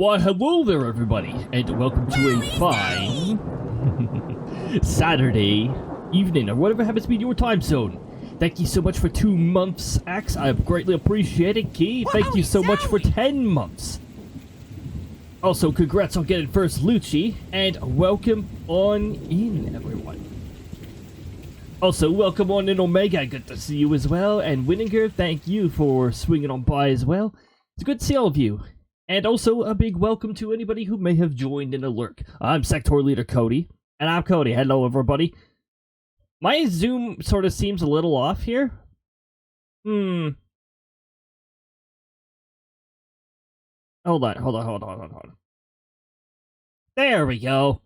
Why, hello there, everybody, and welcome to a fine Saturday evening, or whatever happens to be your time zone. Thank you so much for 2 months, Axe. I greatly appreciate it. Key, thank you so much for 10 months. Also, congrats on getting first Lucci, and welcome on in, everyone. Also, welcome on in, Omega. Good to see you as well. And Winninger, thank you for swinging on by as well. It's good to see all of you. And also, a big welcome to anybody who may have joined in a lurk. I'm sector leader Cody. And I'm Cody. Hello, everybody. My Zoom sort of seems a little off here. Hold on. There we go.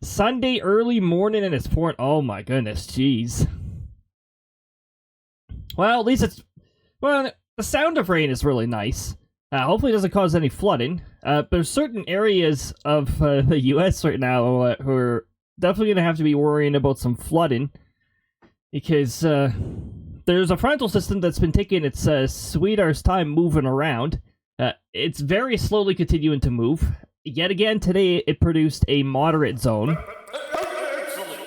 Sunday early morning and it's pouring. Oh my goodness, jeez. Well, at least it's... Well, the sound of rain is really nice. Hopefully it doesn't cause any flooding. There's certain areas of the US right now who are definitely going to have to be worrying about some flooding. Because there's a frontal system that's been taking its sweet arse time moving around. It's very slowly continuing to move. Yet again, today it produced a moderate zone.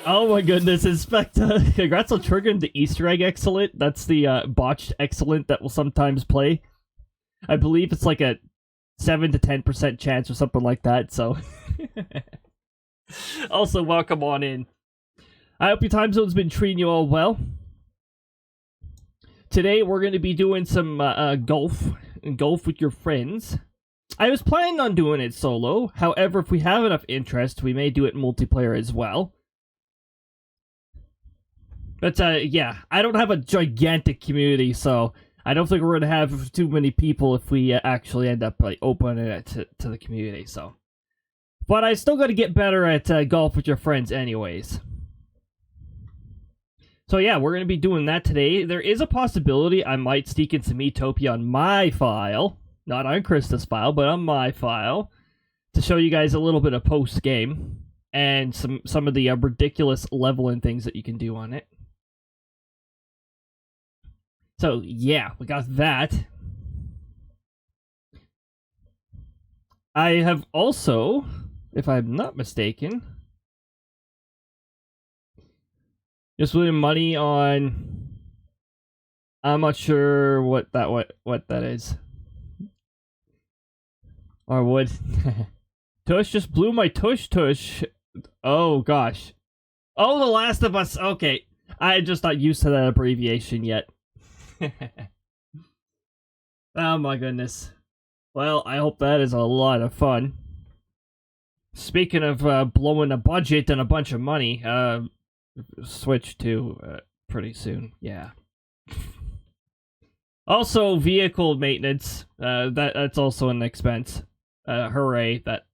Oh my goodness, Inspector. Congrats on triggering the Easter egg excellent. That's the botched excellent that will sometimes play. I believe it's like a 7 to 10% chance or something like that, so... Also, welcome on in. I hope your time zone's been treating you all well. Today, we're going to be doing some golf with your friends. I was planning on doing it solo. However, if we have enough interest, we may do it multiplayer as well. But, yeah, I don't have a gigantic community, so... I don't think we're going to have too many people if we actually end up like opening it to the community, so. But I still got to get better at golf with your friends anyways. So yeah, we're going to be doing that today. There is a possibility I might sneak in some Miitopia on my file. Not on Krista's file, but on my file. To show you guys a little bit of post-game. And some of the ridiculous leveling things that you can do on it. So, yeah, we got that. I have also, if I'm not mistaken, just putting money on... I'm not sure what that is. Or would. Tush just blew my tush. Oh, gosh. Oh, The Last of Us. Okay. I'm just not used to that abbreviation yet. Oh my goodness. Well, I hope that is a lot of fun. Speaking of blowing a budget and a bunch of money, Switch to pretty soon, yeah. Also, vehicle maintenance, that's also an expense. Hooray, that...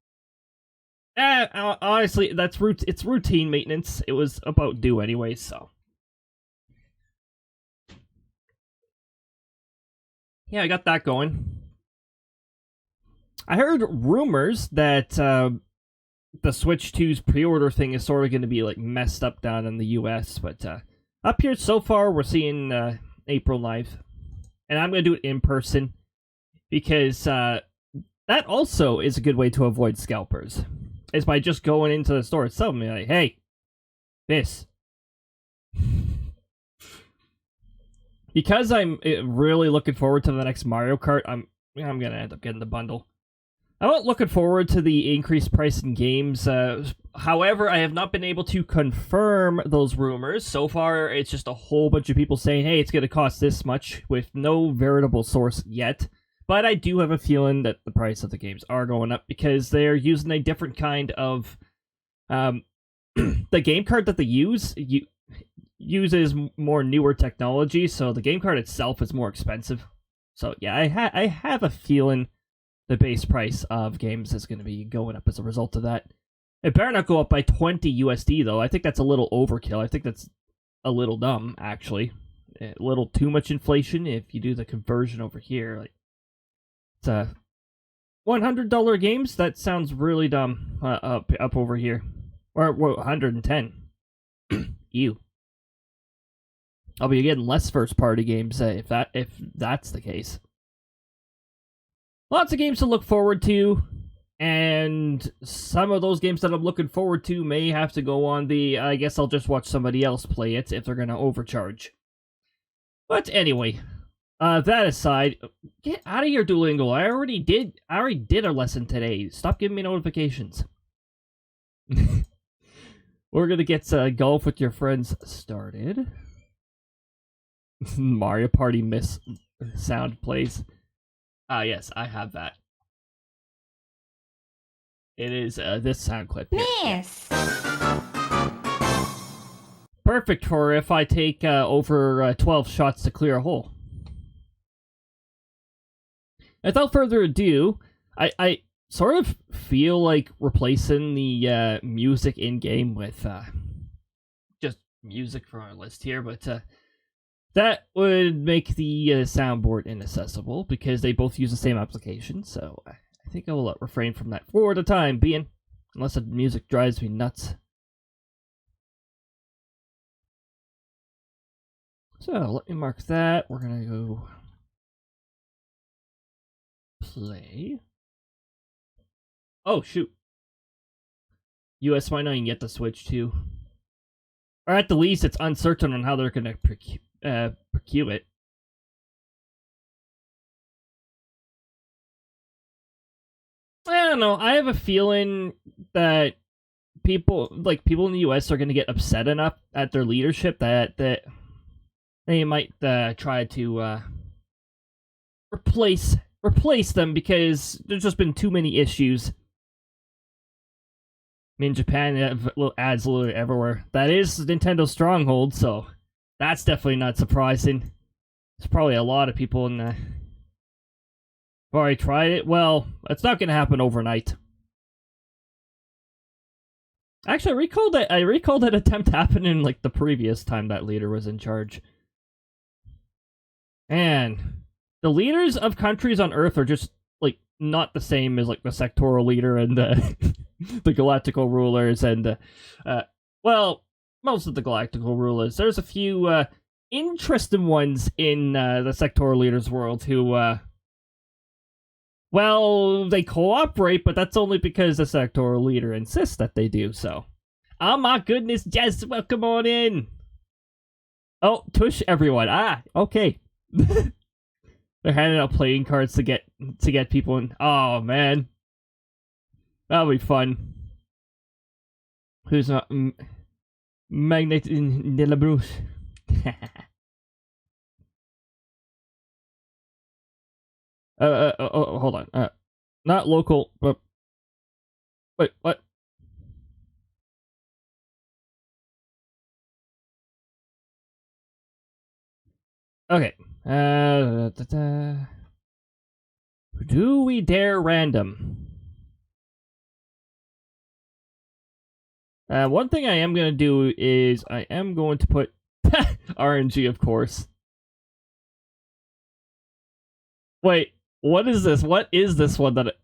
honestly, it's routine maintenance. It was about due anyway, so... Yeah, I got that going. I heard rumors that the Switch 2's pre-order thing is sort of going to be like messed up down in the US, but up here so far we're seeing April 9th. And I'm going to do it in person because that also is a good way to avoid scalpers. Is by just going into the store itself and be like, hey, this. Because I'm really looking forward to the next Mario Kart, I'm gonna end up getting the bundle. I'm not looking forward to the increased price in games. However, I have not been able to confirm those rumors. So far, it's just a whole bunch of people saying, hey, it's gonna cost this much, with no veritable source yet. But I do have a feeling that the price of the games are going up, because they're using a different kind of... the game card that they uses more newer technology, so the game card itself is more expensive. So yeah, I have a feeling the base price of games is going to be going up as a result of that. It better not go up by 20 USD though. I think that's a little overkill. I think that's a little dumb, actually. A little too much inflation if you do the conversion over here. Like, it's $100 games? That sounds really dumb up over here. Or 110. Ew. I'll be getting less first-party games if that's the case. lots of games to look forward to, and some of those games that I'm looking forward to may have to go on the, I guess I'll just watch somebody else play it if they're going to overcharge. But anyway, that aside, get out of here, Duolingo. I already did a lesson today. Stop giving me notifications. We're gonna get golf with your friends started. Mario Party miss sound plays. Ah, yes, I have that. It is this sound clip here. Miss. Perfect for if I take over 12 shots to clear a hole. Without further ado, I sort of feel like replacing the music in-game with just music from our list here, but that would make the soundboard inaccessible because they both use the same application, so I think I will refrain from that for the time being, unless the music drives me nuts. So, let me mark that. We're gonna go play. Oh, shoot. US might not even get the Switch, too. Or at the least, it's uncertain on how they're gonna procure it. I don't know. I have a feeling that people in the US are gonna get upset enough at their leadership that they might try to replace them because there's just been too many issues. I mean, Japan have ads literally everywhere. That is Nintendo's stronghold, so that's definitely not surprising. There's probably a lot of people in the... already tried it. Well, it's not gonna happen overnight. Actually, I recall that attempt happening like the previous time that leader was in charge. And the leaders of countries on Earth are just like not the same as like the sectoral leader and the galactical rulers and well, most of the galactical rulers. There's a few interesting ones in the sectoral leaders world who well, they cooperate, but that's only because the sectoral leader insists that they do so. Oh my goodness, Jess, welcome on in. Oh, tush everyone. Ah, okay. They're handing out playing cards to get people in. Oh man, that'll be fun. Who's not Magnet in de la Bruce? Hold on. Not local, but wait, what? Okay. Do we dare random? One thing I am going to do is I am going to put RNG, of course. Wait, what is this? What is this one that...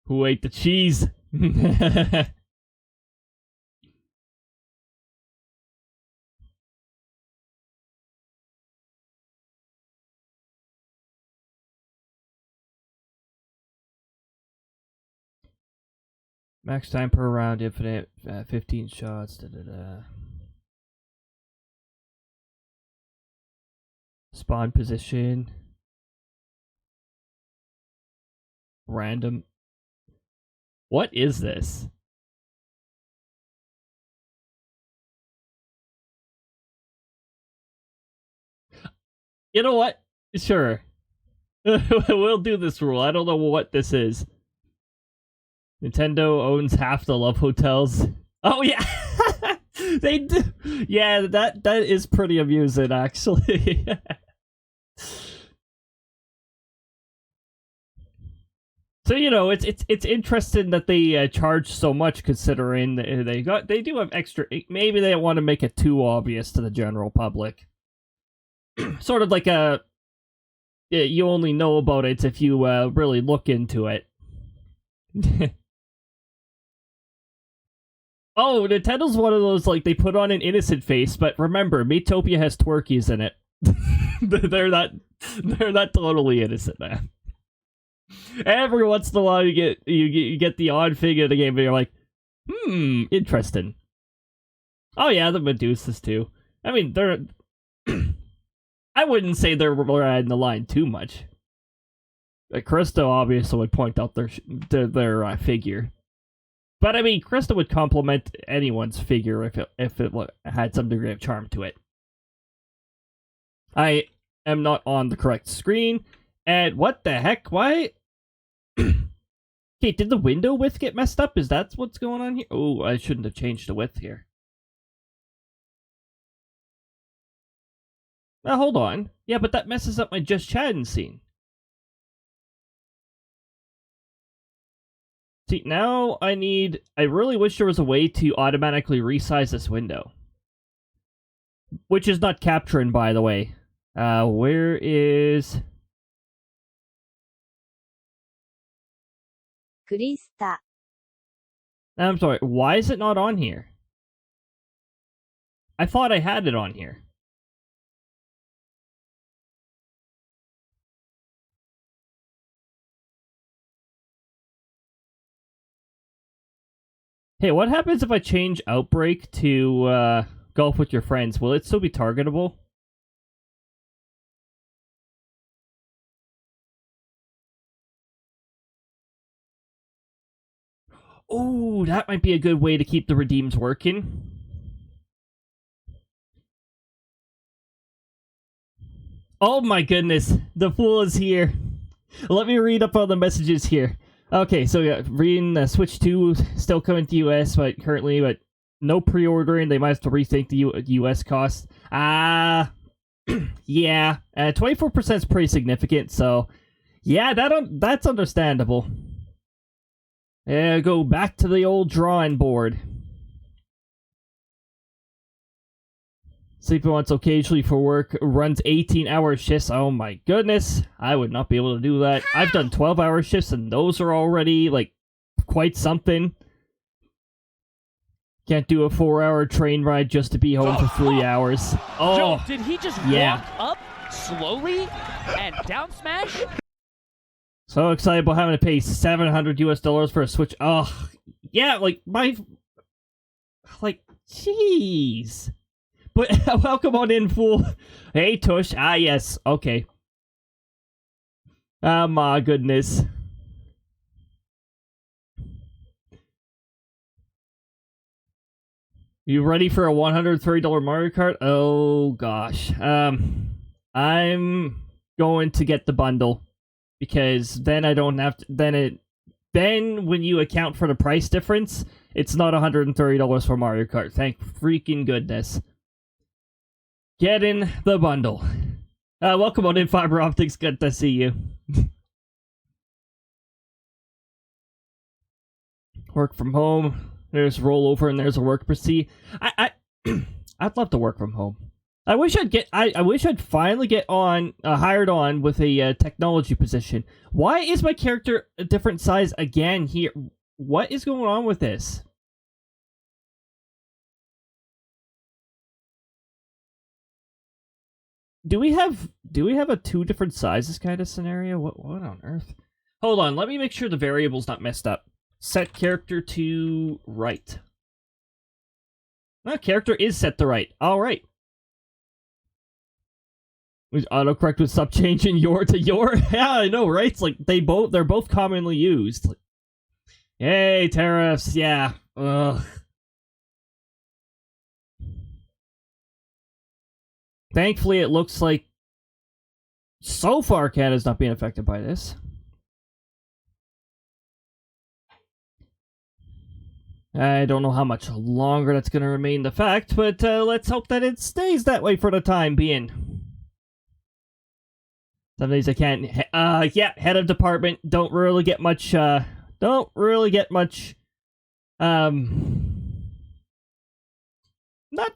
Who ate the cheese? Max time per round, infinite, 15 shots, Spawn position. Random. What is this? You know what? Sure. We'll do this rule. I don't know what this is. Nintendo owns half the Love Hotels. Oh yeah, they do. Yeah, that is pretty amusing, actually. So you know, it's interesting that they charge so much, considering they do have extra. Maybe they don't want to make it too obvious to the general public. Sort of like a, you only know about it if you really look into it. Oh, Nintendo's one of those, like, they put on an innocent face, but remember, Miitopia has twerkies in it. They're not They're not totally innocent, man. Every once in a while, you get the odd figure in the game, and you're like, interesting. Oh yeah, the Medusas too. I mean, they're. I wouldn't say they're riding the line too much. Krista obviously would point out their figure, but I mean, Krista would compliment anyone's figure if it had some degree of charm to it. I am not on the correct screen, and what the heck? Why? Okay, did the window width get messed up? Is that what's going on here? Oh, I shouldn't have changed the width here. Now, hold on. Yeah, but that messes up my just chatting scene. See, now I really wish there was a way to automatically resize this window. Which is not capturing, by the way. Where is... Krista. I'm sorry, why is it not on here? I thought I had it on here. Hey, what happens if I change Outbreak to Golf with Your Friends? Will it still be targetable? Oh, that might be a good way to keep the redeems working. Oh my goodness, the fool is here. Let me read up on the messages here. Okay, so yeah, reading Switch 2 still coming to US, but no pre-ordering. They might have to rethink the US cost. Yeah, 24% is pretty significant. So, yeah, that's understandable. Go back to the old drawing board. Sleeping once occasionally for work, runs 18-hour shifts. Oh my goodness, I would not be able to do that. I've done 12-hour shifts, and those are already, like, quite something. Can't do a 4-hour train ride just to be home for 3 hours. Oh, Joe, did he just walk up slowly and down smash? So excited about having to pay $700 US for a Switch. Oh, yeah, jeez. But welcome on in, fool. Hey, Tush. Ah, yes. Okay. Oh, my goodness. You ready for a $130 Mario Kart? Oh, gosh. I'm going to get the bundle. Because then I don't have to... Then when you account for the price difference, it's not $130 for Mario Kart. Thank freaking goodness. Get in the bundle. Welcome on in, Fiber Optics. Good to see you. Work from home. There's rollover and there's a work proceed. I'd love to work from home. I wish I'd finally get on hired on with a technology position. Why is my character a different size again here? What is going on with this? Do we have a two different sizes kind of scenario? What on earth? Hold on, let me make sure the variable's not messed up. Set character to right. Character is set to right. All right. Autocorrect would stop changing your to your. Yeah, I know, right? It's like they're both commonly used. Like, yay, tariffs. Yeah. Ugh. Thankfully, it looks like so far Canada's not being affected by this. I don't know how much longer that's going to remain the fact, but let's hope that it stays that way for the time being. Some days I can't... yeah, head of department. Don't really get much... not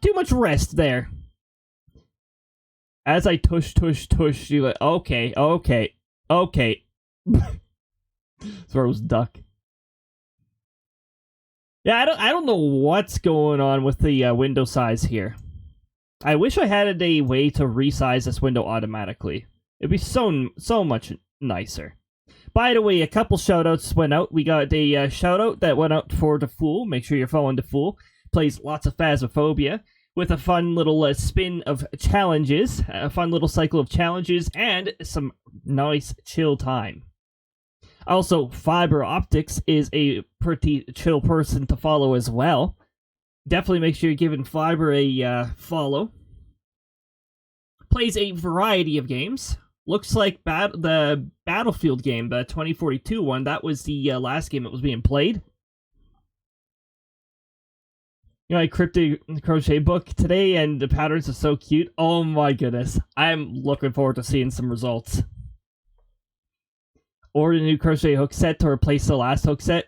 too much rest there. As I tush, you like, okay. Throws duck. Yeah, I don't know what's going on with the window size here. I wish I had a way to resize this window automatically. It'd be so much nicer. By the way, a couple shoutouts went out. We got a shoutout that went out for the Fool. Make sure you're following the Fool. Plays lots of Phasmophobia with a fun little spin of challenges, a fun little cycle of challenges, and some nice chill time. Also, Fiber Optics is a pretty chill person to follow as well. Definitely make sure you're giving Fiber a follow. Plays a variety of games. Looks like the Battlefield game, the 2042 one, that was the last game that was being played. You know, I cryptic crochet book today, and the patterns are so cute. Oh my goodness. I'm looking forward to seeing some results. Order a new crochet hook set to replace the last hook set.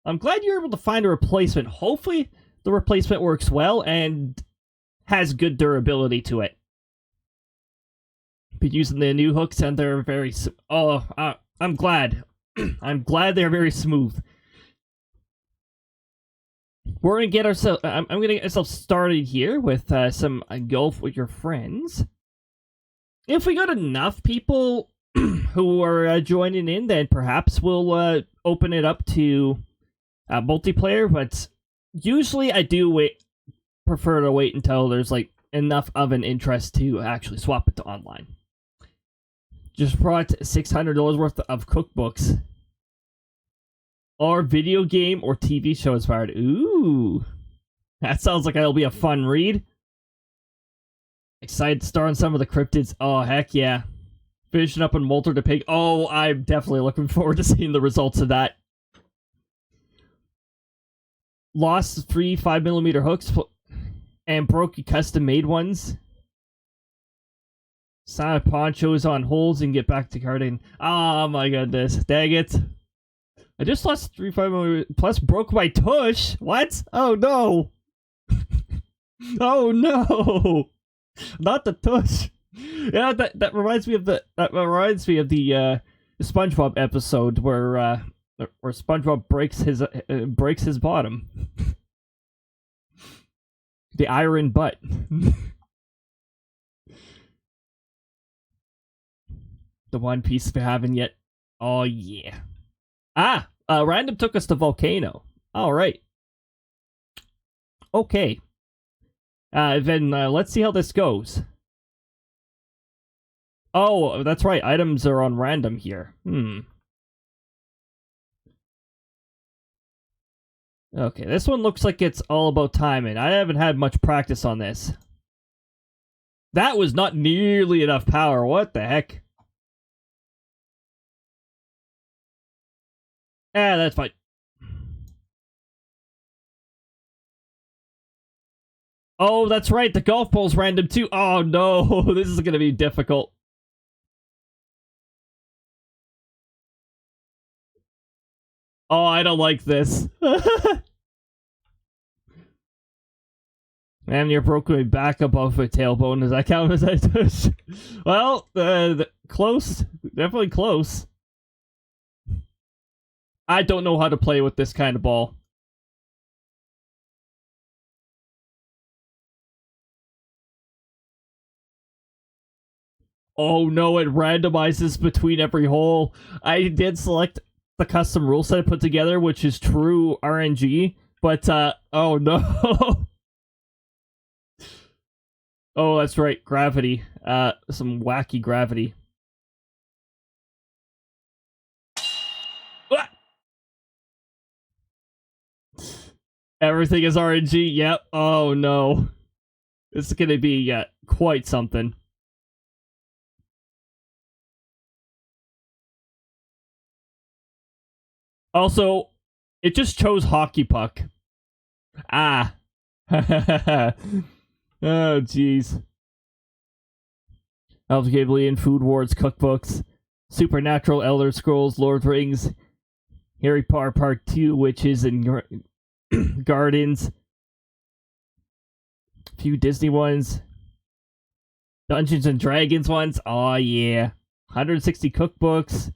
I'm glad you're able to find a replacement. Hopefully the replacement works well and has good durability to it. Been using the new hooks and they're very... I'm glad. I'm glad they're very smooth. We're gonna get ourselves... I'm gonna get ourselves started here with some golf with your friends. If we got enough people who are joining in, then perhaps we'll open it up to multiplayer, but usually I do prefer to wait until there's like enough of an interest to actually swap it to online. Just brought $600 worth of cookbooks. Or video game or TV show inspired. Ooh. That sounds like it'll be a fun read. Excited to start on some of the cryptids. Oh, heck yeah. Finishing up on Molter the Pig. Oh, I'm definitely looking forward to seeing the results of that. Lost 3 5mm hooks and broke custom-made ones. Sign ponchos on holes and get back to carding. Oh my goodness. Dang it. I just lost 3 5mm plus broke my tush. What? Oh no. Oh no. Not the tush. Yeah, that reminds me of the SpongeBob episode where SpongeBob breaks his bottom. The iron butt. The one piece we haven't yet. Oh yeah. Random took us to Volcano. Alright. Okay. Then let's see how this goes. Oh, that's right. Items are on random here. Okay, this one looks like it's all about timing. I haven't had much practice on this. That was not nearly enough power. What the heck? That's fine. Oh, that's right. The golf ball's random too. Oh no, this is gonna be difficult. Oh, I don't like this. Man, you're broken my back above my tailbone. Does that count as I touch? Well, close. Definitely close. I don't know how to play with this kind of ball. Oh no, it randomizes between every hole. I did select the custom rule set I put together, which is true RNG, but, oh no. Oh, that's right, gravity. Some wacky gravity. Everything is RNG, yep. Oh no. This is gonna be, quite something. Also, it just chose hockey puck. Ah. Oh, jeez. Eldergablean, Food Wars, cookbooks, Supernatural, Elder Scrolls, Lord of the Rings, Harry Potter Part 2, Witches and Gardens, a few Disney ones, Dungeons and Dragons ones, oh yeah, 160 cookbooks,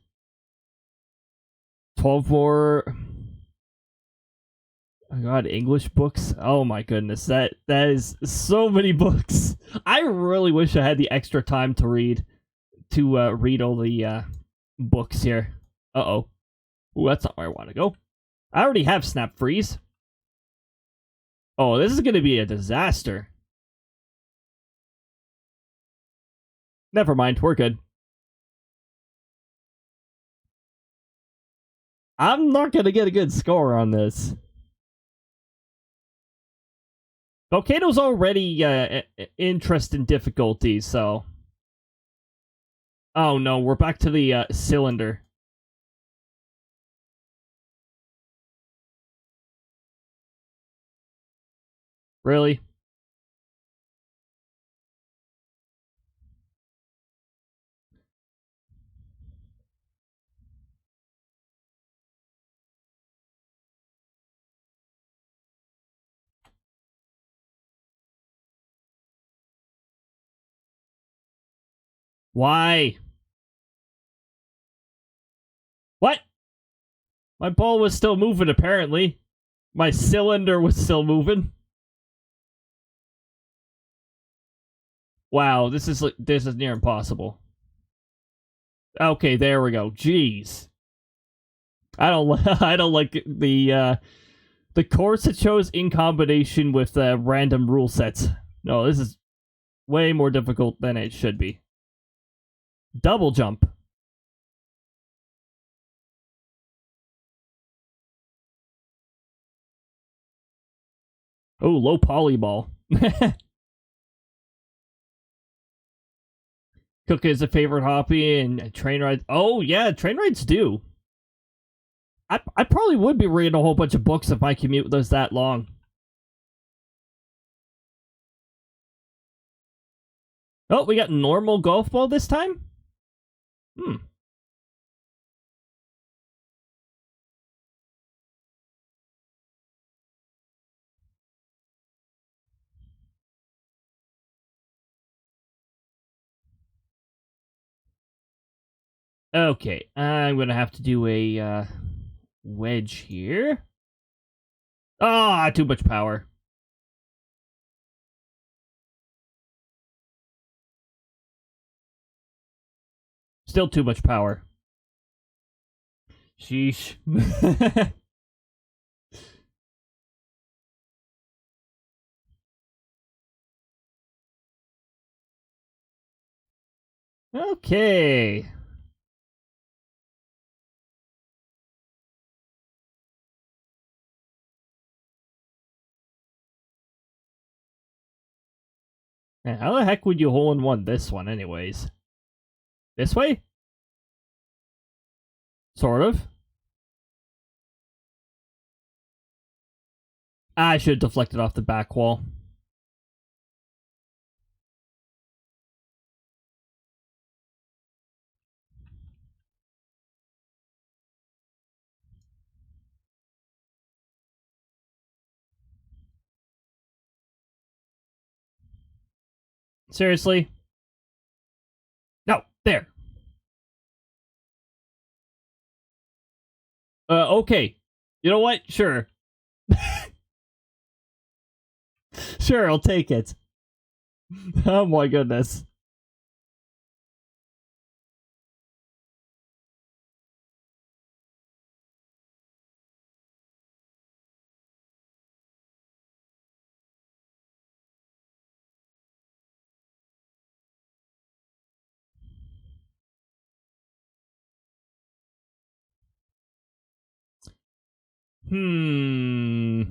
12 more, oh god, English books, oh my goodness, that is so many books. I really wish I had the extra time to read to read all the books here. Uh-oh. Ooh, that's not where I want to go. I already have Snap Freeze. Oh, this is going to be a disaster. Never mind, we're good. I'm not going to get a good score on this. Volcano's already interest in difficulty, so... Oh no, we're back to the cylinder. Really? Why? What? My ball was still moving, apparently. My cylinder was still moving. Wow, this is near impossible. Okay, there we go. Jeez. I don't like the course it chose in combination with random rule sets. No, this is way more difficult than it should be. Double jump. Oh, low polyball. Cook is a favorite hobby, and train rides. Oh, yeah, train rides do. I probably would be reading a whole bunch of books if my commute was that long. Oh, we got normal golf ball this time? Hmm. Okay, I'm gonna have to do a wedge here. Ah, too much power. Still too much power. Sheesh. Okay. Man, how the heck would you hole in one this one, anyways? This way? Sort of. I should have deflected off the back wall. Seriously? No, there. Okay. You know what? Sure. Sure, I'll take it. Oh my goodness. Hmm.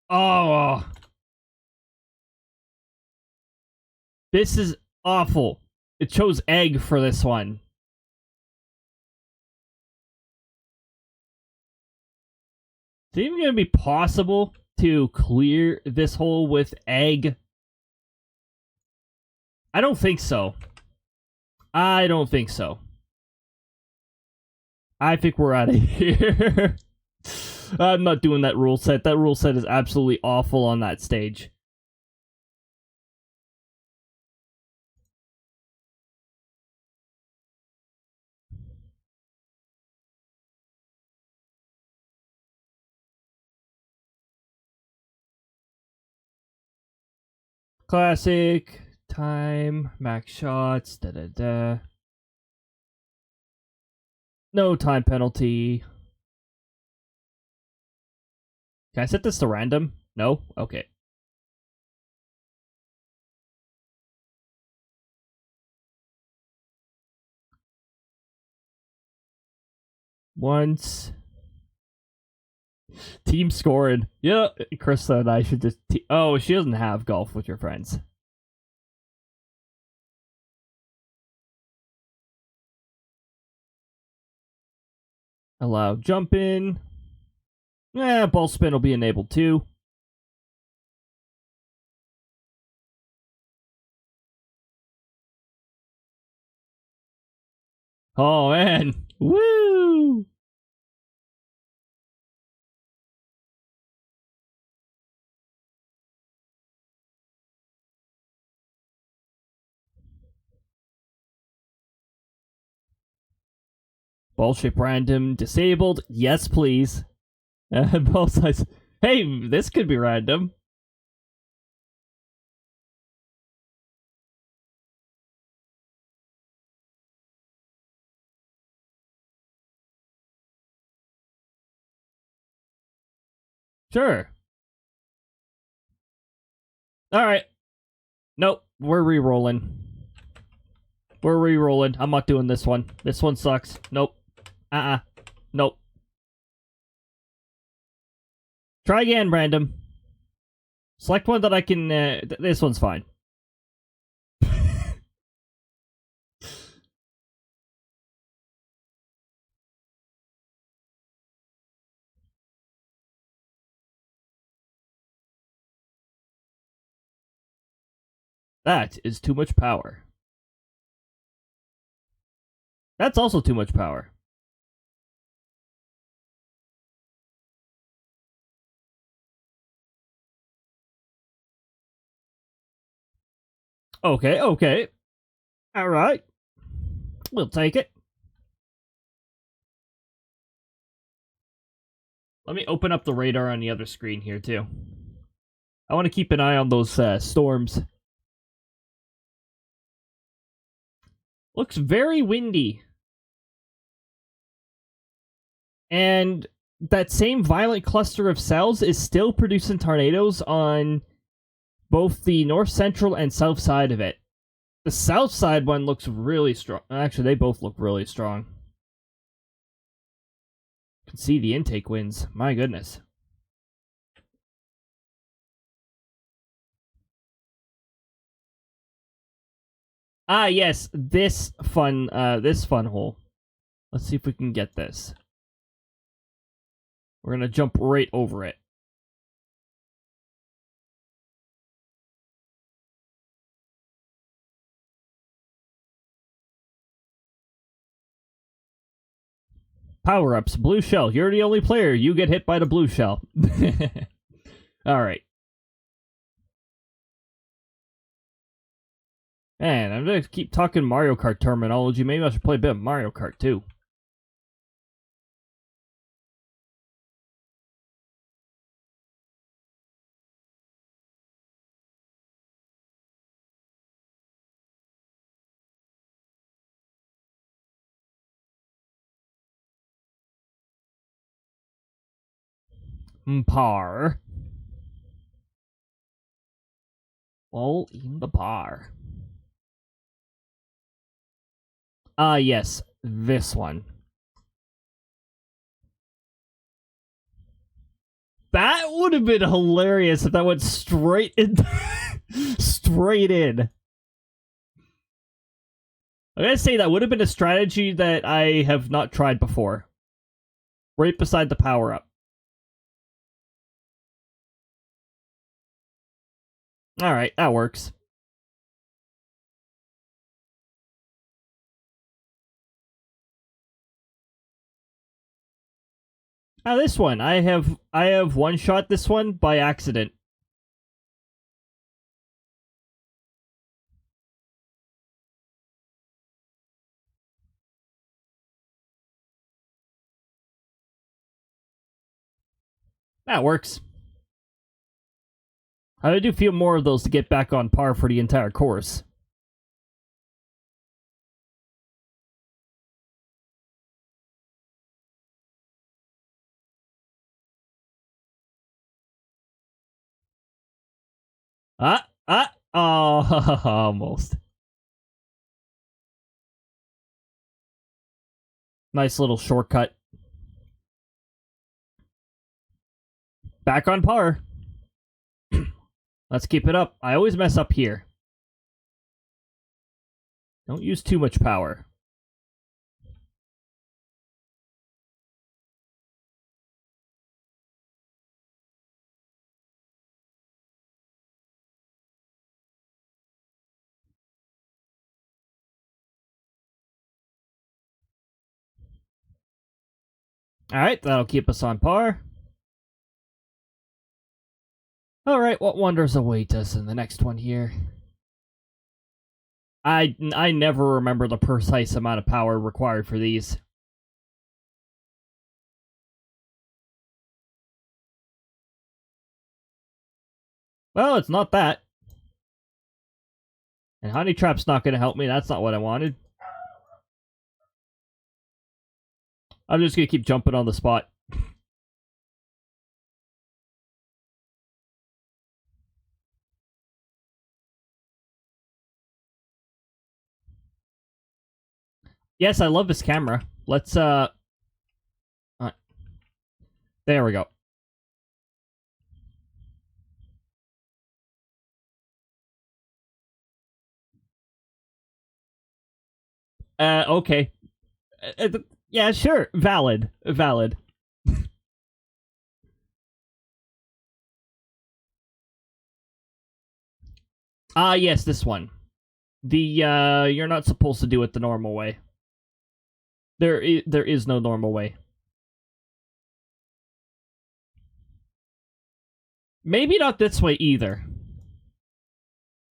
Oh. This is awful. It chose egg for this one. Is it even going to be possible to clear this hole with egg? I don't think so. I don't think so. I think we're out of here. I'm not doing that rule set. That rule set is absolutely awful on that stage. Classic, time, max shots, da-da-da. No time penalty. Can I set this to random? No? Okay. Once. Team scoring. Yeah, Krista and I should just... oh, she doesn't have golf with your friends. Allow jump in. Ball spin will be enabled too. Oh, man. Woo! Ball shape random disabled. Yes, please. Ball size. Hey, this could be random. Sure. Alright. Nope. We're re-rolling. We're re-rolling. I'm not doing this one. This one sucks. Nope. Nope. Try again, random. Select one that I can... this one's fine. That is too much power. That's also too much power. Okay. Alright. We'll take it. Let me open up the radar on the other screen here, too. I want to keep an eye on those storms. Looks very windy. And that same violent cluster of cells is still producing tornadoes on both the north central and south side of it. The south side one looks really strong. Actually, they both look really strong. You can see the intake winds. My goodness. Ah, yes, this fun hole. Let's see if we can get this. We're gonna jump right over it. Power-ups, blue shell. You're the only player. You get hit by the blue shell. Alright. Man, I'm gonna keep talking Mario Kart terminology. Maybe I should play a bit of Mario Kart, too. Par. All in the bar. Ah, yes. This one. That would have been hilarious if that went straight in. Straight in. I gotta say, that would have been a strategy that I have not tried before. Right beside the power-up. Alright, that works. Now this one, I have one shot this one by accident. That works. I do feel more of those to get back on par for the entire course. Oh, almost. Nice little shortcut. Back on par. Let's keep it up. I always mess up here. Don't use too much power. Alright, that'll keep us on par. Alright, what wonders await us in the next one here? I never remember the precise amount of power required for these. Well, it's not that. And Honey Trap's not going to help me. That's not what I wanted. I'm just going to keep jumping on the spot. Yes, I love this camera. Let's, there we go. Okay. Yeah, sure. Valid. Valid. Yes, this one. The, you're not supposed to do it the normal way. There is no normal way. Maybe not this way either.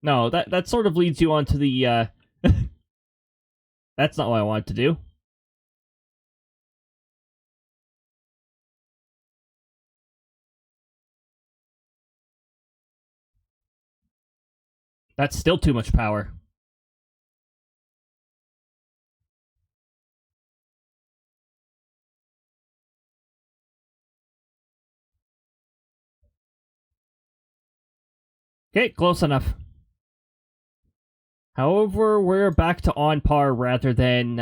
No, that sort of leads you on to the, That's not what I wanted to do. That's still too much power. Okay, close enough. However, we're back to on par rather than,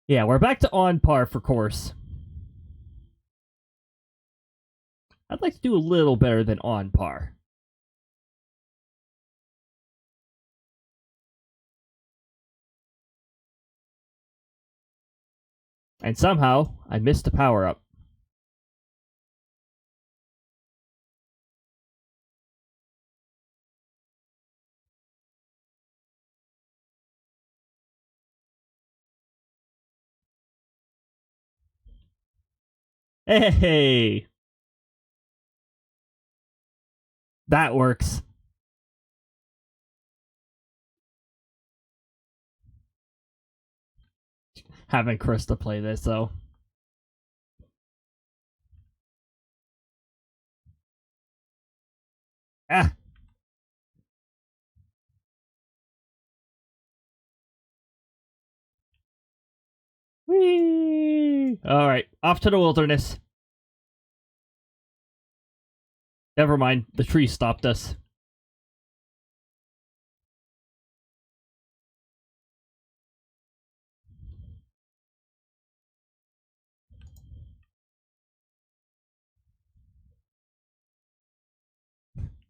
Yeah, we're back to on par for course. I'd like to do a little better than on par. And somehow, I missed a power-up. Hey! That works. Having Krista play this, though. Ah! Whee! Alright, off to the wilderness. Never mind, the tree stopped us.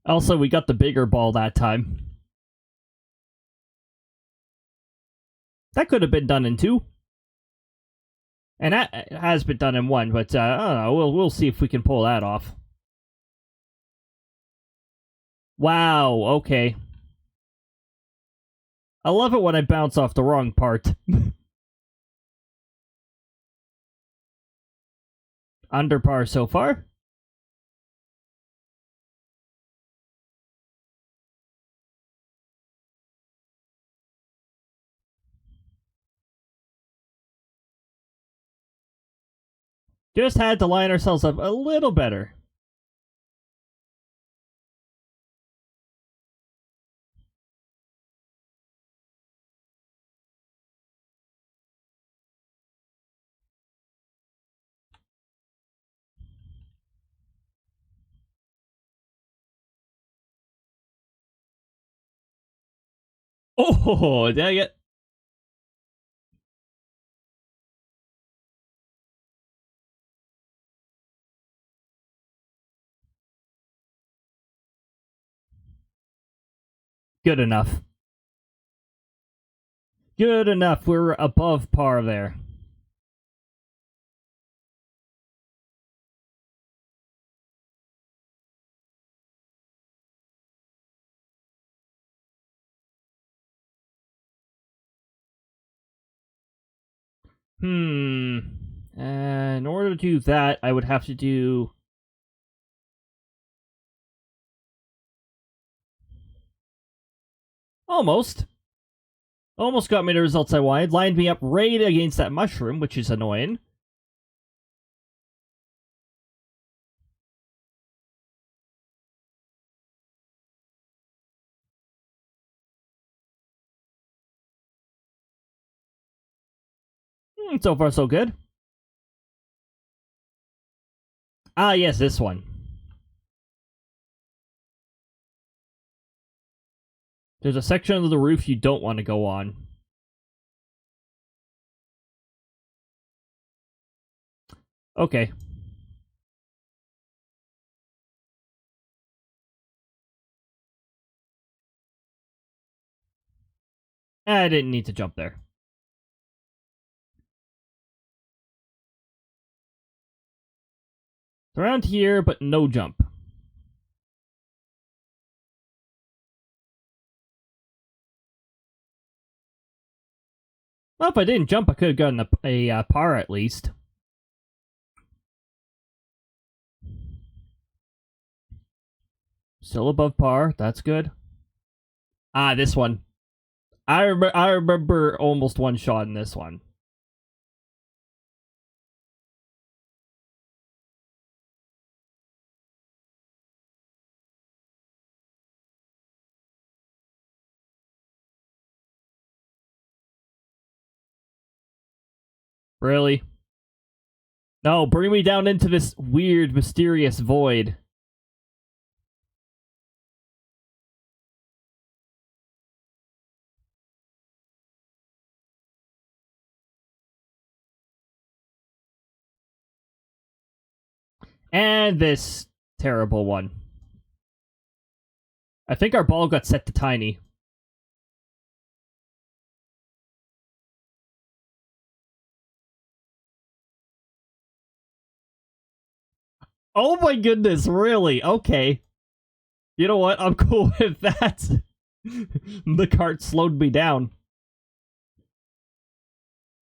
Also, we got the bigger ball that time. That could have been done in 2. And that has been done in 1, but I don't know, we'll see if we can pull that off. Wow, okay. I love it when I bounce off the wrong part. Under par so far. Just had to line ourselves up a little better. Oh, dang it. Good enough. Good enough. We're above par there. In order to do that, I would have to do... Almost. Almost got me the results I wanted. Lined me up right against that mushroom, which is annoying. So far, so good. Ah, yes, this one. There's a section of the roof you don't want to go on. Okay. I didn't need to jump there. Around here, but no jump. Well, if I didn't jump, I could have gotten a par at least. Still above par. That's good. Ah, this one. I remember almost one shot in this one. Really? No, bring me down into this weird, mysterious void. And this terrible one. I think our ball got set to tiny. Oh my goodness, really? Okay. You know what? I'm cool with that. The cart slowed me down.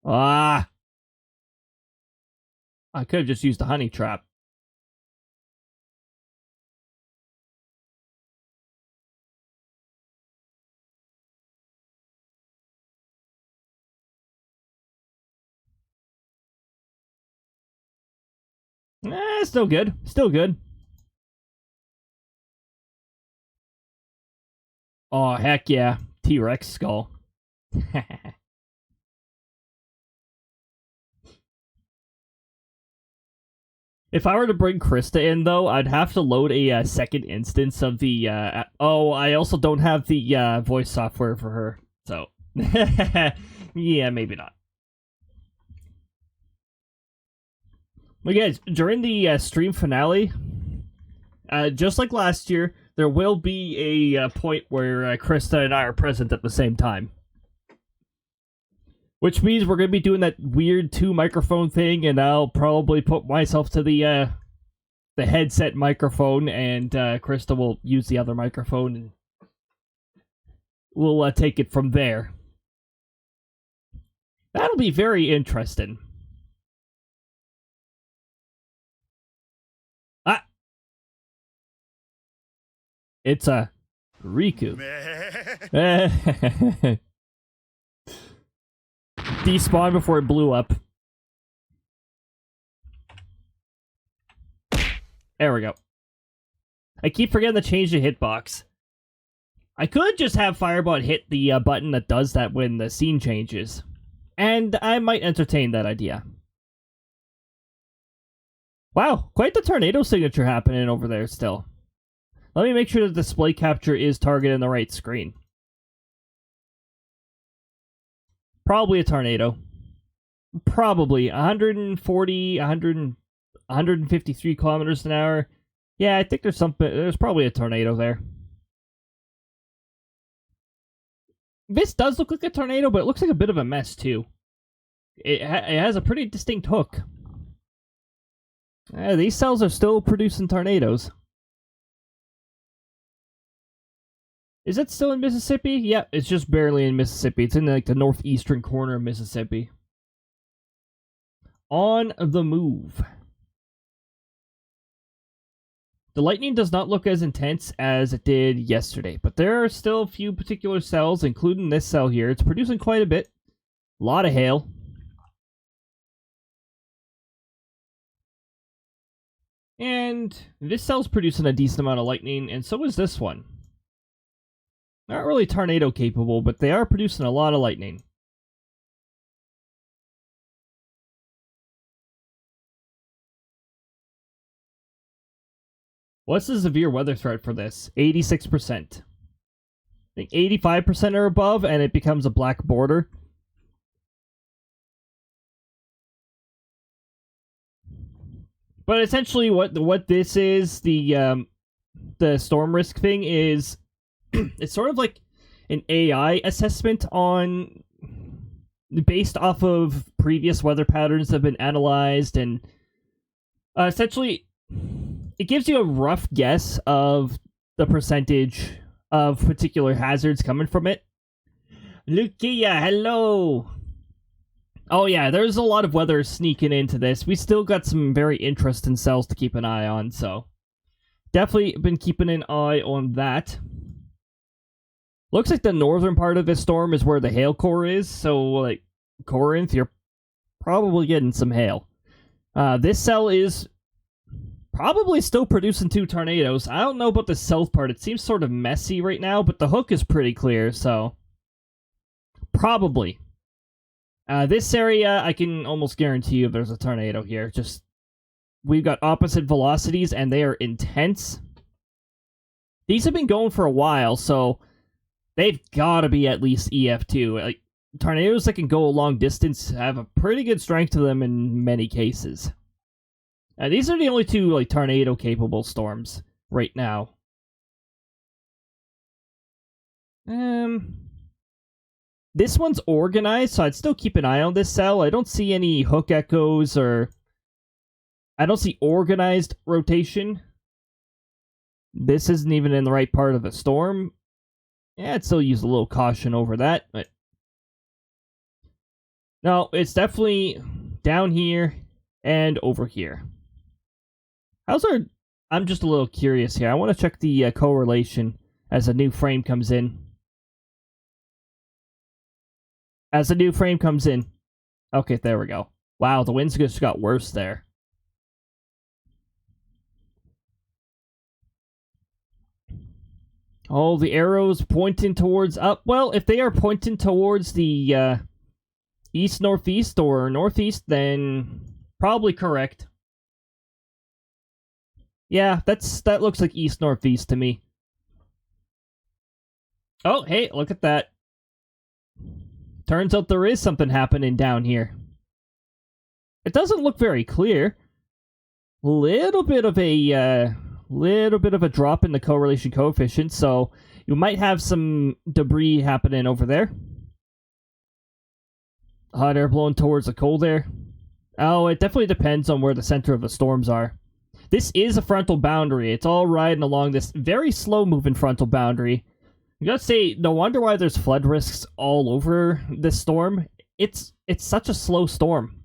Ah. I could have just used the honey trap. Still good. Still good. Oh, heck yeah. T-Rex skull. If I were to bring Krista in, though, I'd have to load a second instance of the... Oh, I also don't have the voice software for her, so... Yeah, maybe not. Well, guys, during the stream finale, just like last year, there will be a point where Krista and I are present at the same time. Which means we're going to be doing that weird 2-microphone thing, and I'll probably put myself to the headset microphone, and Krista will use the other microphone, and we'll take it from there. That'll be very interesting. Ah! It's a Riku. Despawn before it blew up. There we go. I keep forgetting to change the hitbox. I could just have Firebot hit the button that does that when the scene changes. And I might entertain that idea. Wow, quite the tornado signature happening over there still. Let me make sure the display capture is targeting the right screen. Probably a tornado. Probably 140, 100, 153 kilometers an hour. Yeah, I think there's probably a tornado there. This does look like a tornado, but it looks like a bit of a mess, too. It has a pretty distinct hook. These cells are still producing tornadoes. Is it still in Mississippi? Yep, it's just barely in Mississippi. It's in like the northeastern corner of Mississippi. On the move. The lightning does not look as intense as it did yesterday, but there are still a few particular cells, including this cell here. It's producing quite a bit. A lot of hail. And this cell's producing a decent amount of lightning, and so is this one. Not really tornado capable, but they are producing a lot of lightning. What's the severe weather threat for this? 86%. I think 85% are above, and it becomes a black border. But essentially, what this is, the storm risk thing is, it's sort of like an AI assessment on, based off of previous weather patterns that have been analyzed, and essentially, it gives you a rough guess of the percentage of particular hazards coming from it. Lukia, hello! Oh yeah, there's a lot of weather sneaking into this. We still got some very interesting cells to keep an eye on, so definitely been keeping an eye on that. Looks like the northern part of this storm is where the hail core is, so like Corinth, you're probably getting some hail. This cell is probably still producing 2 tornadoes. I don't know about the south part. It seems sort of messy right now, but the hook is pretty clear, so probably. This area, I can almost guarantee you there's a tornado here. Just, we've got opposite velocities, and they are intense. These have been going for a while, so they've got to be at least EF2. Like, tornadoes that can go a long distance have a pretty good strength to them in many cases. These are the only 2 like tornado-capable storms right now. This one's organized, so I'd still keep an eye on this cell. I don't see any hook echoes, or I don't see organized rotation. This isn't even in the right part of the storm. Yeah, I'd still use a little caution over that, but no, it's definitely down here and over here. I'm just a little curious here. I want to check the correlation as a new frame comes in. As a new frame comes in. Okay, there we go. Wow, the winds just got worse there. Oh, the arrows pointing towards up. Well, if they are pointing towards the east-northeast or northeast, then probably correct. Yeah, that looks like east-northeast to me. Oh, hey, look at that. Turns out there is something happening down here. It doesn't look very clear. Little bit of a drop in the correlation coefficient, so you might have some debris happening over there. Hot air blowing towards the cold air. Oh, it definitely depends on where the center of the storms are. This is a frontal boundary. It's all riding along this very slow-moving frontal boundary. You gotta say, no wonder why there's flood risks all over this storm. It's such a slow storm.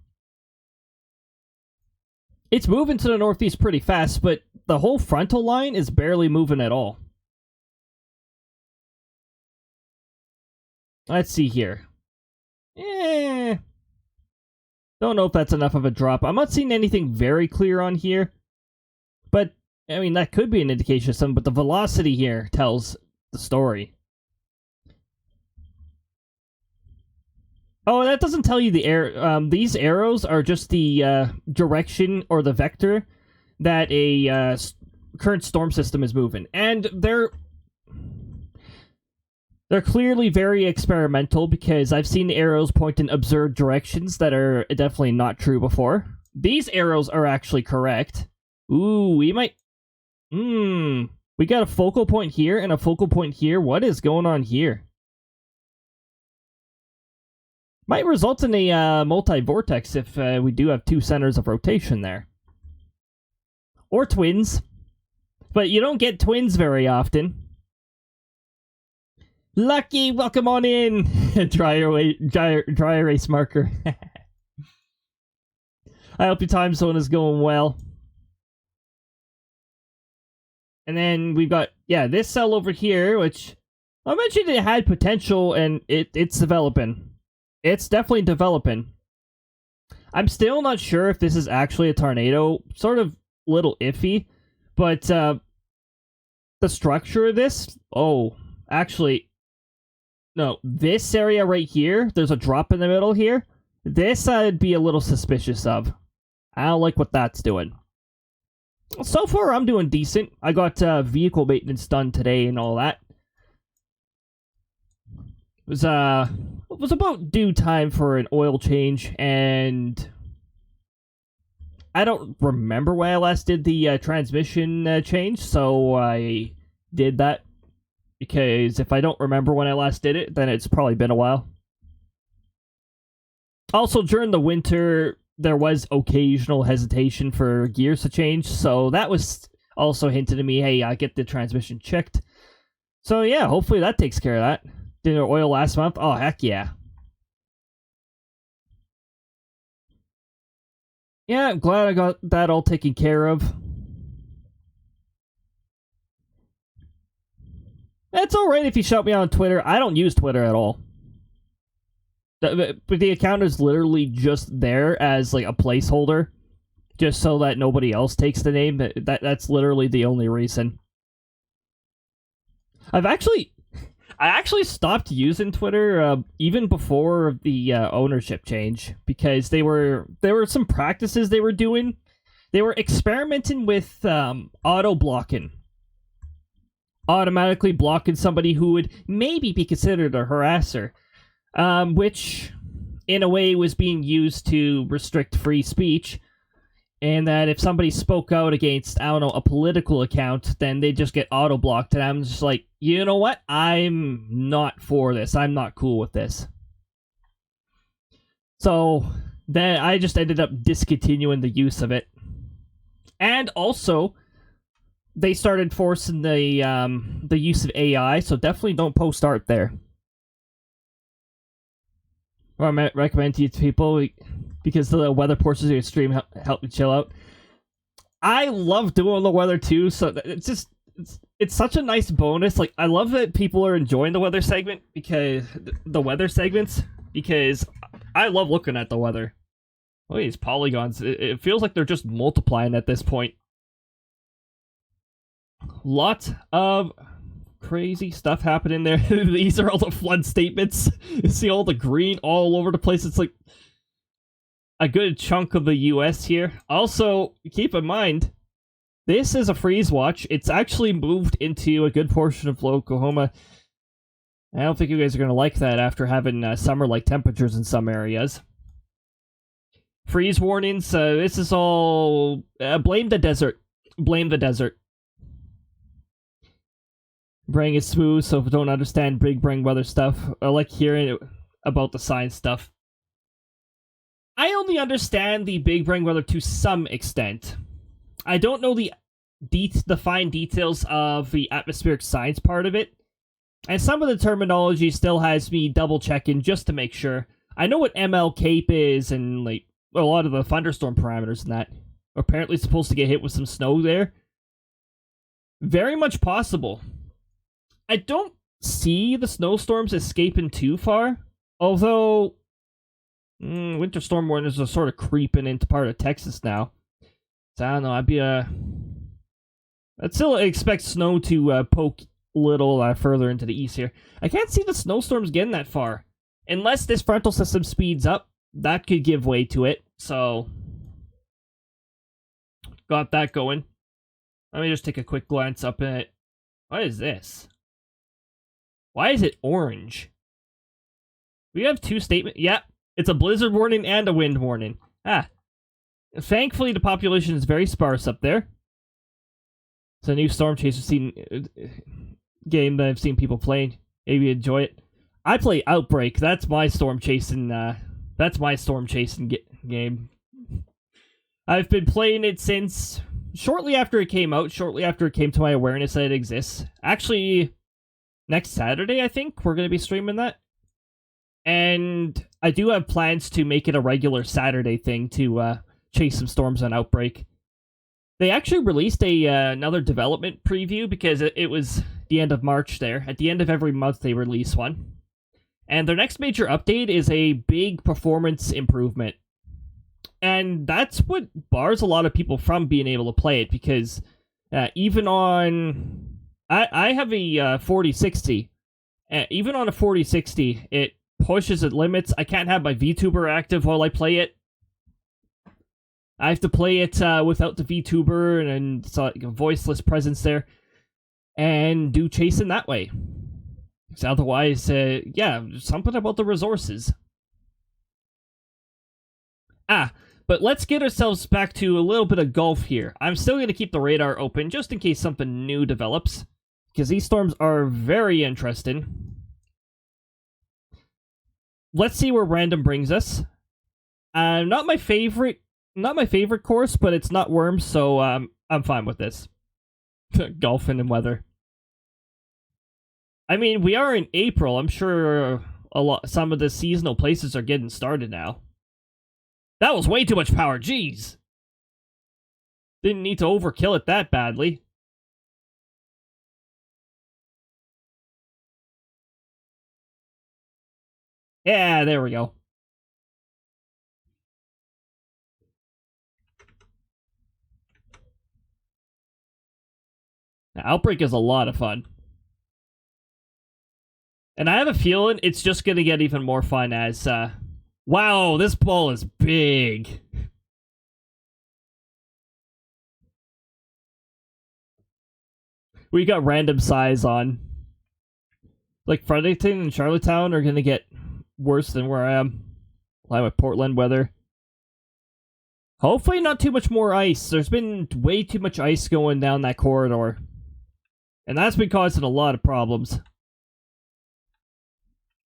It's moving to the northeast pretty fast, but the whole frontal line is barely moving at all. Let's see here. Don't know if that's enough of a drop. I'm not seeing anything very clear on here. But, I mean, that could be an indication of something, but the velocity here tells the story. Oh, that doesn't tell you the air. These arrows are just the direction or the vector that a current storm system is moving, and they're They're clearly very experimental because I've seen arrows point in absurd directions that are definitely not true before. These arrows are actually correct. Ooh, we might... we got a focal point here and a focal point here. What is going on here? Might result in a multi-vortex if we do have two centers of rotation there. Or twins. But you don't get twins very often. Lucky, welcome on in! Dry erase marker. I hope your time zone is going well. And then we've got, yeah, this cell over here, which I mentioned it had potential, and it's developing. It's definitely developing. I'm still not sure if this is actually a tornado. Sort of little iffy. But, the structure of this... Oh, actually... No, this area right here, there's a drop in the middle here. This I'd be a little suspicious of. I don't like what that's doing. So far, I'm doing decent. I got vehicle maintenance done today and all that. It was about due time for an oil change, and I don't remember when I last did the transmission change, so I did that. Because if I don't remember when I last did it, then it's probably been a while. Also, during the winter, there was occasional hesitation for gears to change, so that was also hinted to me, hey, I get the transmission checked. So yeah, hopefully that takes care of that. Did our oil last month? Oh, heck yeah. Yeah, I'm glad I got that all taken care of. It's alright if you shout me on Twitter. I don't use Twitter at all. But the account is literally just there as like a placeholder, just so that nobody else takes the name. That's literally the only reason. I actually stopped using Twitter even before the ownership change, because there were some practices they were doing. They were experimenting with auto blocking. Automatically blocking somebody who would maybe be considered a harasser. Which, in a way, was being used to restrict free speech. And that if somebody spoke out against, I don't know, a political account, then they just get auto-blocked. And I'm just like, you know what? I'm not for this. I'm not cool with this. So, then I just ended up discontinuing the use of it. And also, they started forcing the use of AI, so definitely don't post art there. Or I might recommend to people, because the weather portions of your stream help me chill out. I love doing the weather too, so it's such a nice bonus. Like, I love that people are enjoying the weather segment, because the weather segments, because I love looking at the weather. Look at these polygons. It feels like they're just multiplying at this point. Lot of crazy stuff happening there. These are all the flood statements. You see all the green all over the place. It's like a good chunk of the US here. Also, keep in mind, this is a freeze watch. It's actually moved into a good portion of Oklahoma. I don't think you guys are going to like that after having summer-like temperatures in some areas. Freeze warnings. This is all... blame the desert. Blame the desert. Brain is smooth, so if you don't understand big brain weather stuff, I like hearing about the science stuff. I only understand the big brain weather to some extent. I don't know the fine details of the atmospheric science part of it, and some of the terminology still has me double-checking just to make sure. I know what ML Cape is, and like a lot of the thunderstorm parameters and that. Apparently supposed to get hit with some snow there. Very much possible. I don't see the snowstorms escaping too far, although winter storm warnings are sort of creeping into part of Texas now. So I don't know, I'd still expect snow to poke a little further into the east here. I can't see the snowstorms getting that far. Unless this frontal system speeds up, that could give way to it, so... Got that going. Let me just take a quick glance up at it. What is this? Why is it orange? We have two statements. Yeah, it's a blizzard warning and a wind warning. Ah. Thankfully, the population is very sparse up there. It's a new Storm Chaser game that I've seen people playing. Maybe enjoy it. I play Outbreak. That's my storm chasing. Game. I've been playing it since shortly after it came out. Shortly after it came to my awareness that it exists. Actually, next Saturday I think we're gonna be streaming that, and I do have plans to make it a regular Saturday thing to chase some storms on Outbreak. They actually released another development preview because it was the end of March there. At the end of every month, they release one. And their next major update is a big performance improvement. And that's what bars a lot of people from being able to play it, because even on... I have a 4060. Even on a 4060, it pushes its limits. I can't have my VTuber active while I play it. I have to play it without the VTuber and it's like a voiceless presence there, and do chasing that way. Because otherwise, yeah, something about the resources. But let's get ourselves back to a little bit of golf here. I'm still going to keep the radar open just in case something new develops, because these storms are very interesting. Let's see where random brings us. Not my favorite course, but it's not Worms, so I'm fine with this. Golfing and weather. I mean, we are in April. I'm sure some of the seasonal places are getting started now. That was way too much power, jeez! Didn't need to overkill it that badly. Yeah, there we go. Now, Outbreak is a lot of fun. And I have a feeling it's just going to get even more fun as... wow, this ball is big. We got random size on. Like, Fredericton and Charlottetown are going to get worse than where I am. Like with Portland weather. Hopefully not too much more ice. There's been way too much ice going down that corridor. And that's been causing a lot of problems.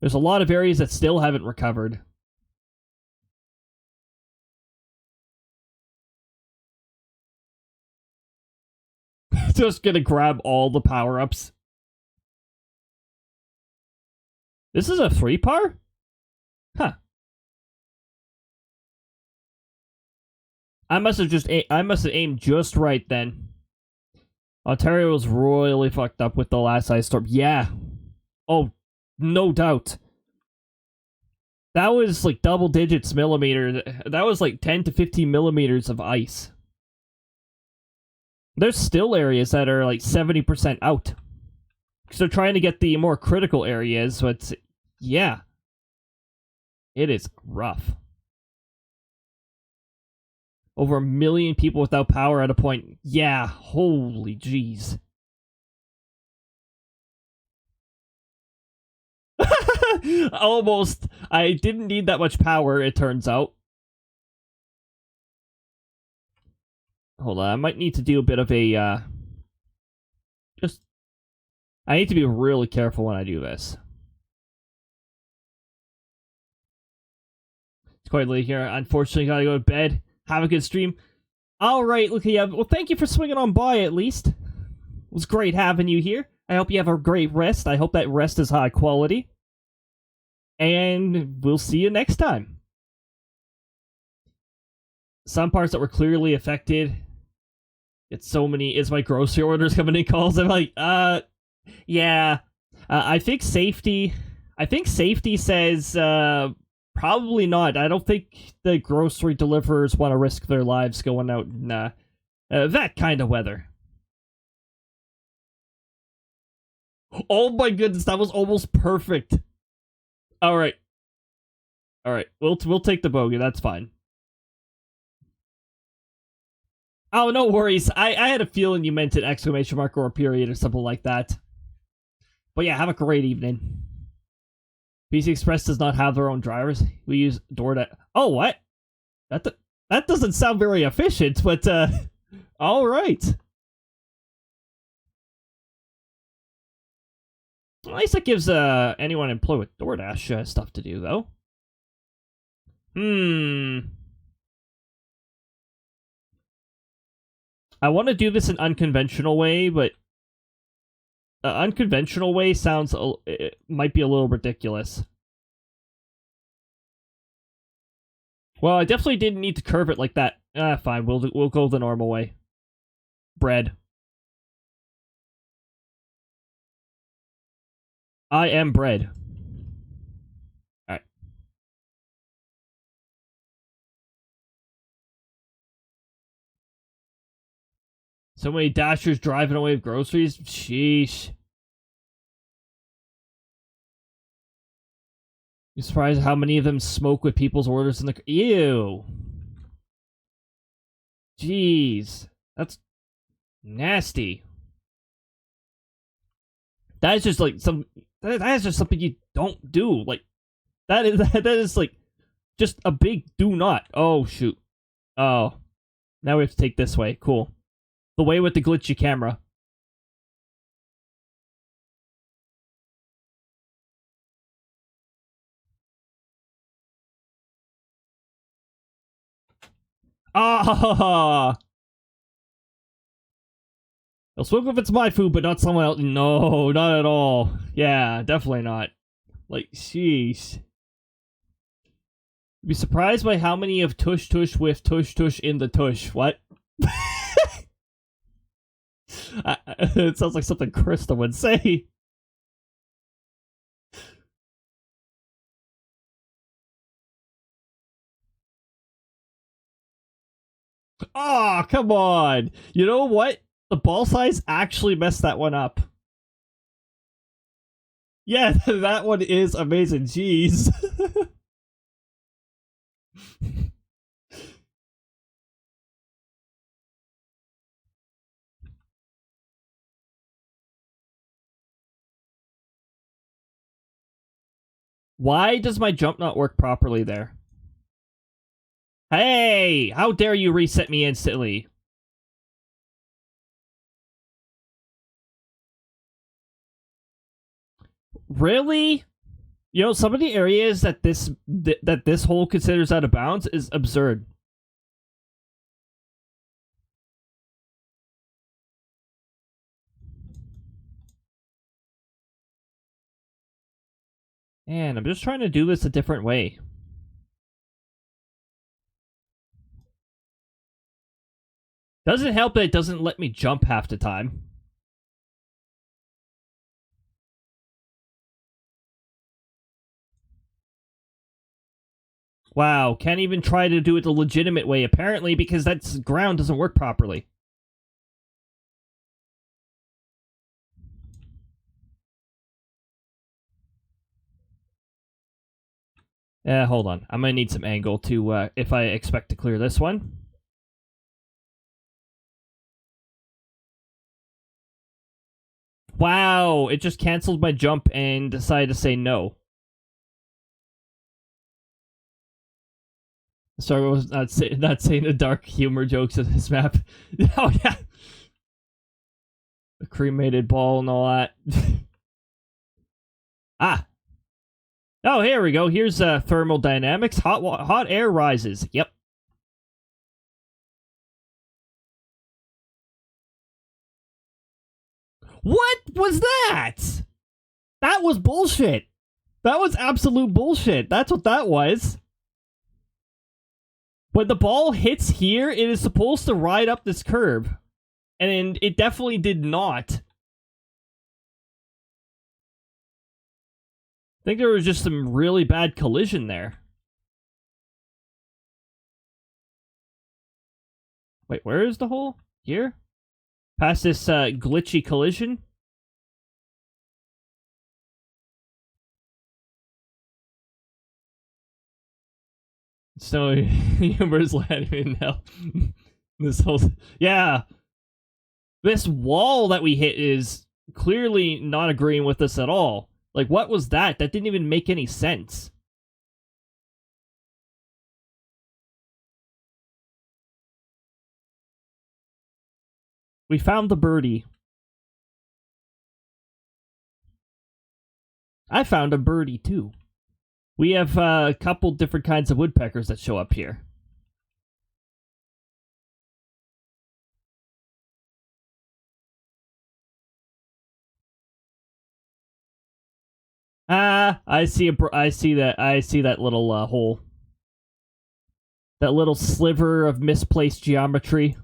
There's a lot of areas that still haven't recovered. Just gonna grab all the power-ups. This is a 3-par? Huh. I must have aimed just right then. Ontario was royally fucked up with the last ice storm. Yeah. Oh, no doubt. That was like double digits millimeter. That was like 10 to 15 millimeters of ice. There's still areas that are like 70% out. Because they're trying to get the more critical areas, but yeah. It is rough. Over 1 million people without power at a point. Yeah, holy jeez. Almost. I didn't need that much power, it turns out. Hold on, I might need to do a bit of a, I need to be really careful when I do this. It's quite late here. Unfortunately, gotta go to bed. Have a good stream. Alright, look, yeah, well, thank you for swinging on by, at least. It was great having you here. I hope you have a great rest. I hope that rest is high quality. And we'll see you next time. Some parts that were clearly affected. It's so many, is my grocery orders coming in calls? I'm like, yeah. I think safety says, probably not. I don't think the grocery deliverers want to risk their lives going out in that kind of weather. Oh my goodness, that was almost perfect. All right, we'll take the bogey. That's fine. Oh, no worries. I had a feeling you meant an exclamation mark or a period or something like that. But yeah, have a great evening. PC Express does not have their own drivers. We use DoorDash. Oh, what? That doesn't sound very efficient, but all right. At least it gives anyone employed with DoorDash stuff to do, though. I want to do this an unconventional way, but unconventional way sounds it might be a little ridiculous. Well, I definitely didn't need to curve it like that. Fine, we'll go the normal way. Bread. I am bread. Alright. So many dashers driving away with groceries? Sheesh. You surprised how many of them smoke with people's orders in the... Ew. Jeez. That's nasty. That is just like that is just something you don't do. Like that is like just a big do not. Oh shoot. Oh. Now we have to take this way. Cool. The way with the glitchy camera. Ah! I'll swim if it's my food, but not someone else. No, not at all. Yeah, definitely not. Like, sheesh. Be surprised by how many of tush tush with tush tush in the tush. What? It sounds like something Krista would say. Oh, come on. You know what? The ball size actually messed that one up. Yeah, that one is amazing. Jeez. Why does my jump not work properly there? Hey! How dare you reset me instantly? Really? You know, some of the areas that this hole considers out of bounds is absurd. And I'm just trying to do this a different way. Doesn't help that it doesn't let me jump half the time. Wow, can't even try to do it the legitimate way, apparently, because that ground doesn't work properly. Hold on. I'm gonna need some angle to, if I expect to clear this one. Wow, it just canceled my jump and decided to say no. Sorry, I was not saying the dark humor jokes in this map. Oh, yeah. The cremated ball and all that. Ah. Oh, here we go. Here's thermal dynamics. Hot air rises. Yep. What was that? That was bullshit. That was absolute bullshit. That's what that was. When the ball hits here, it is supposed to ride up this curve. And it definitely did not. I think there was just some really bad collision there. Wait, where is the hole? Here? Past this glitchy collision? So, humor's letting me know. This whole... Yeah! This wall that we hit is clearly not agreeing with us at all. Like, what was that? That didn't even make any sense. We found the birdie. I found a birdie, too. We have a couple different kinds of woodpeckers that show up here. I see that little hole. That little sliver of misplaced geometry.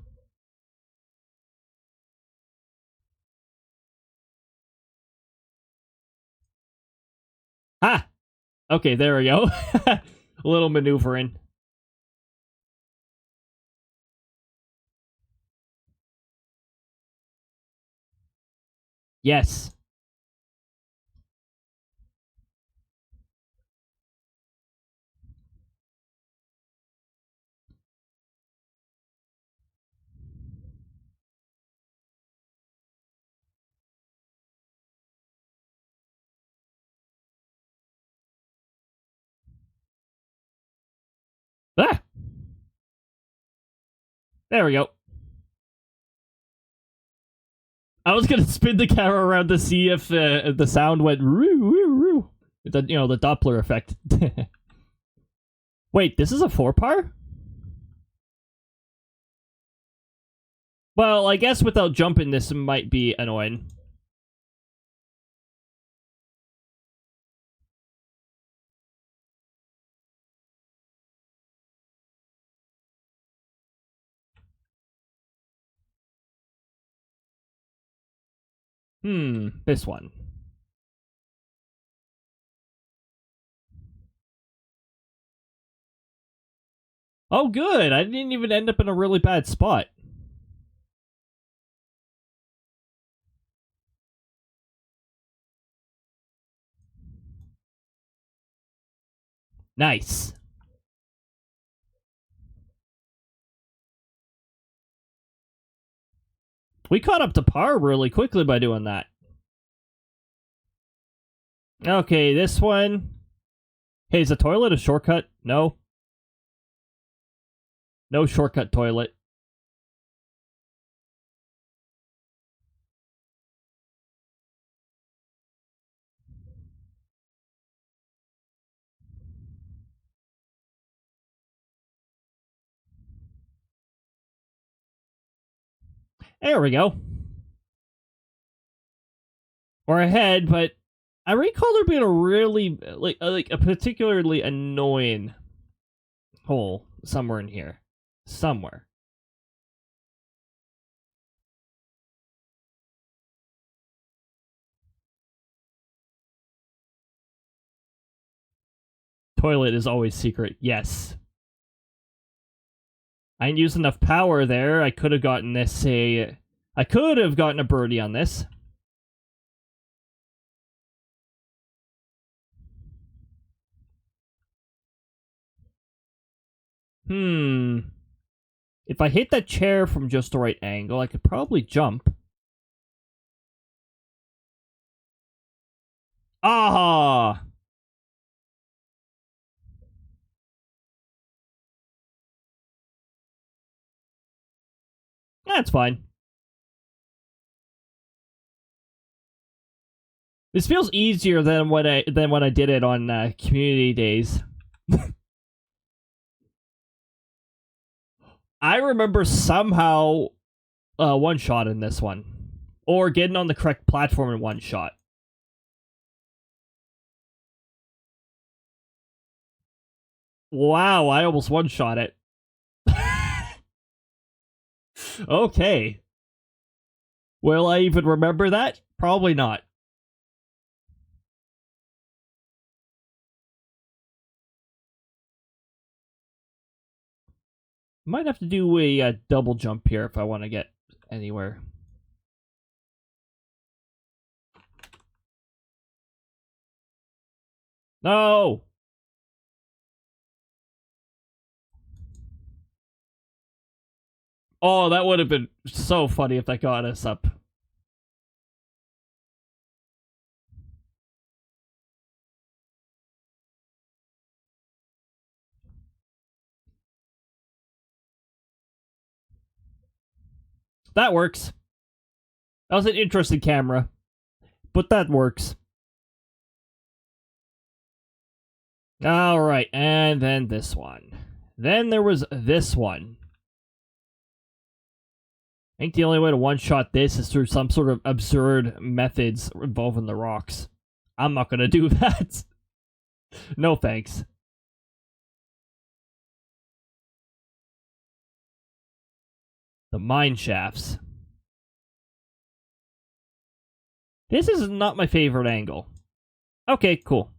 Ah! Okay, there we go. A little maneuvering. Yes. Ah! There we go. I was gonna spin the camera around to see if the sound went roo roo roo. The the Doppler effect. Wait, this is a 4-par? Well, I guess without jumping, this might be annoying. This one. Oh, good. I didn't even end up in a really bad spot. Nice. We caught up to par really quickly by doing that. Okay, this one. Hey, is the toilet a shortcut? No. No shortcut toilet. There we go. We're ahead, but I recall there being a really like a particularly annoying hole somewhere in here. Somewhere. Toilet is always secret. Yes. I didn't use enough power there. I could have gotten this I could have gotten a birdie on this. If I hit that chair from just the right angle, I could probably jump. Ah! That's fine. This feels easier than when I did it on community days. I remember somehow one shot in this one, or getting on the correct platform in one shot. Wow, I almost one shot it. Okay. Will I even remember that? Probably not. Might have to do a double jump here if I want to get anywhere. No! Oh, that would have been so funny if that got us up. That works. That was an interesting camera. But that works. Alright, and then this one. Then there was this one. I think the only way to one-shot this is through some sort of absurd methods involving the rocks. I'm not gonna do that. No thanks. The mine shafts. This is not my favorite angle. Okay, cool.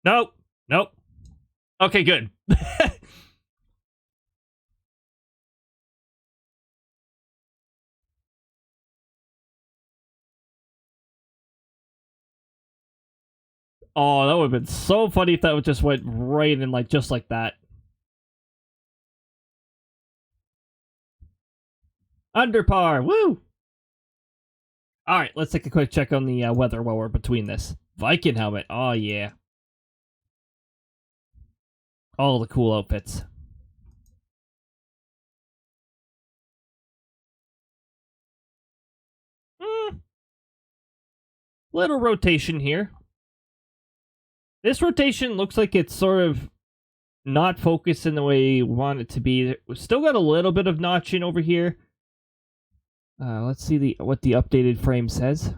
Nope. Nope. Okay, good. Oh, that would have been so funny if that would just went right in, like, just like that. Under par, woo! Alright, let's take a quick check on the weather while we're between this. Viking helmet, oh yeah. All the cool outfits. Little rotation here. This rotation looks like it's sort of not focused in the way you want it to be. We've still got a little bit of notching over here. Let's see what the updated frame says.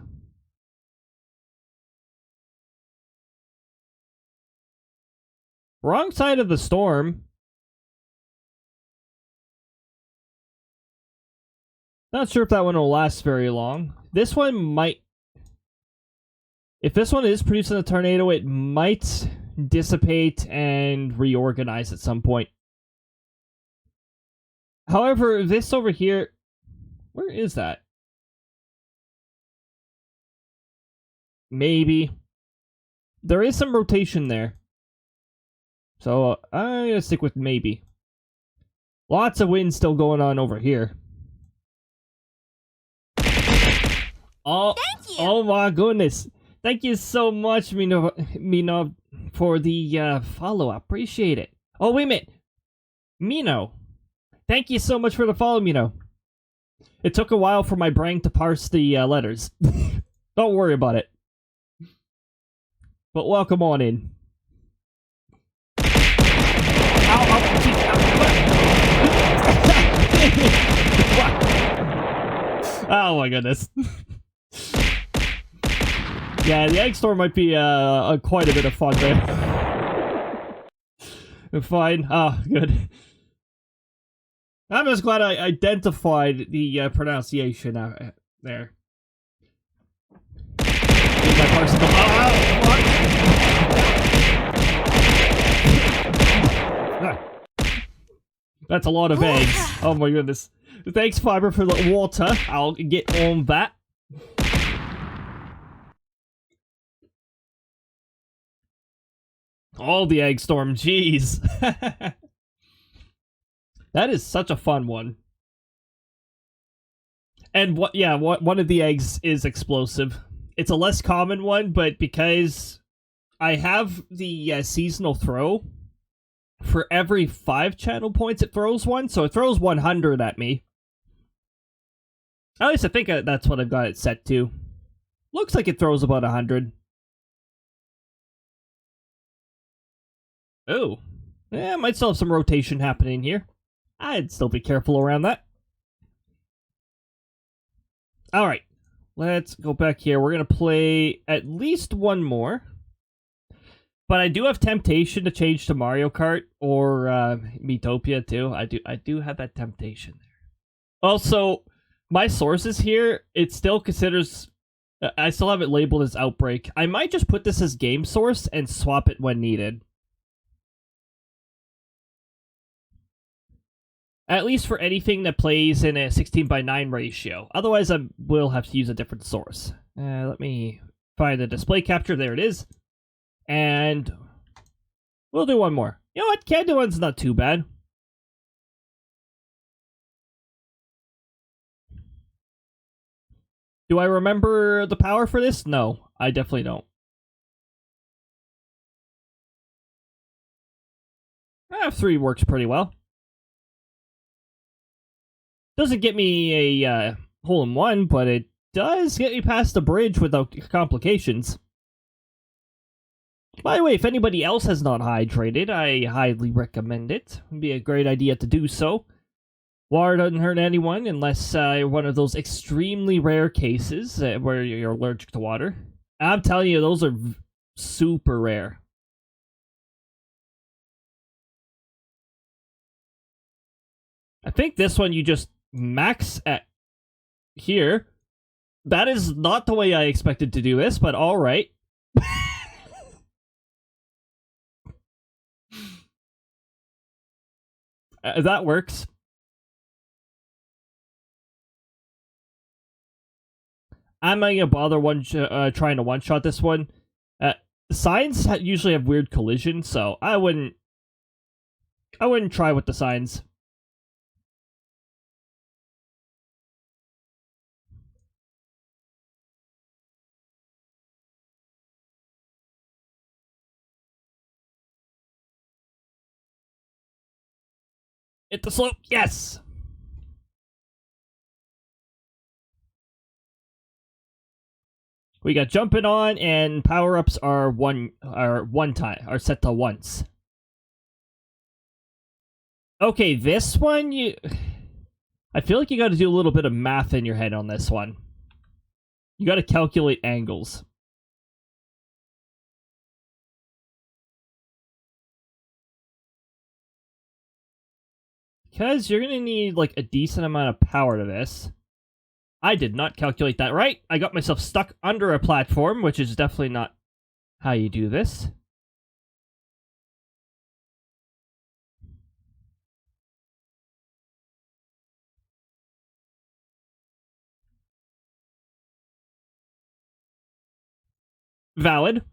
Wrong side of the storm. Not sure if that one will last very long. This one might... If this one is producing a tornado, it might dissipate and reorganize at some point. However, this over here... Where is that? Maybe. There is some rotation there. So, I'm gonna stick with maybe. Lots of wind still going on over here. Oh, Thank you. Oh my goodness. Thank you so much, Mino, for the follow. I appreciate it. Oh, wait a minute. Mino. Thank you so much for the follow, Mino. It took a while for my brain to parse the letters. Don't worry about it. But welcome on in. Oh my goodness. Yeah, the egg storm might be quite a bit of fun there. Fine. Oh, good. I'm just glad I identified the pronunciation there. That's a lot of eggs. Oh my goodness. Thanks, Fiber, for the water. I'll get on that. All the egg storm, jeez. That is such a fun one. And one of the eggs is explosive. It's a less common one, but because I have the seasonal throw, for every 5 channel points it throws one, so it throws 100 at me. At least I think that's what I've got it set to. Looks like it throws about 100. Oh. Yeah, might still have some rotation happening here. I'd still be careful around that. Alright. Let's go back here. We're going to play at least one more. But I do have temptation to change to Mario Kart or Miitopia too. I do have that temptation there. Also, my sources here, it still considers... I still have it labeled as Outbreak. I might just put this as game source and swap it when needed. At least for anything that plays in a 16:9 ratio. Otherwise, I will have to use a different source. Let me find the display capture. There it is. And we'll do one more. You know what? Candy one's not too bad. Do I remember the power for this? No, I definitely don't. F3 works pretty well. Doesn't get me a hole-in-one, but it does get me past the bridge without complications. By the way, if anybody else has not hydrated, I highly recommend it. It'd be a great idea to do so. Water doesn't hurt anyone unless you're one of those extremely rare cases where you're allergic to water. I'm telling you, those are super rare. I think this one you just max at here. That is not the way I expected to do this, but alright. That works. I'm not gonna bother trying to one-shot this one. Signs usually have weird collision, so I wouldn't try with the signs. Hit the slope, yes! We got jumping on, and power-ups are set to once. Okay, this one I feel like you got to do a little bit of math in your head on this one. You got to calculate angles. Because you're gonna need like a decent amount of power to this. I did not calculate that right. I got myself stuck under a platform, which is definitely not how you do this. Valid.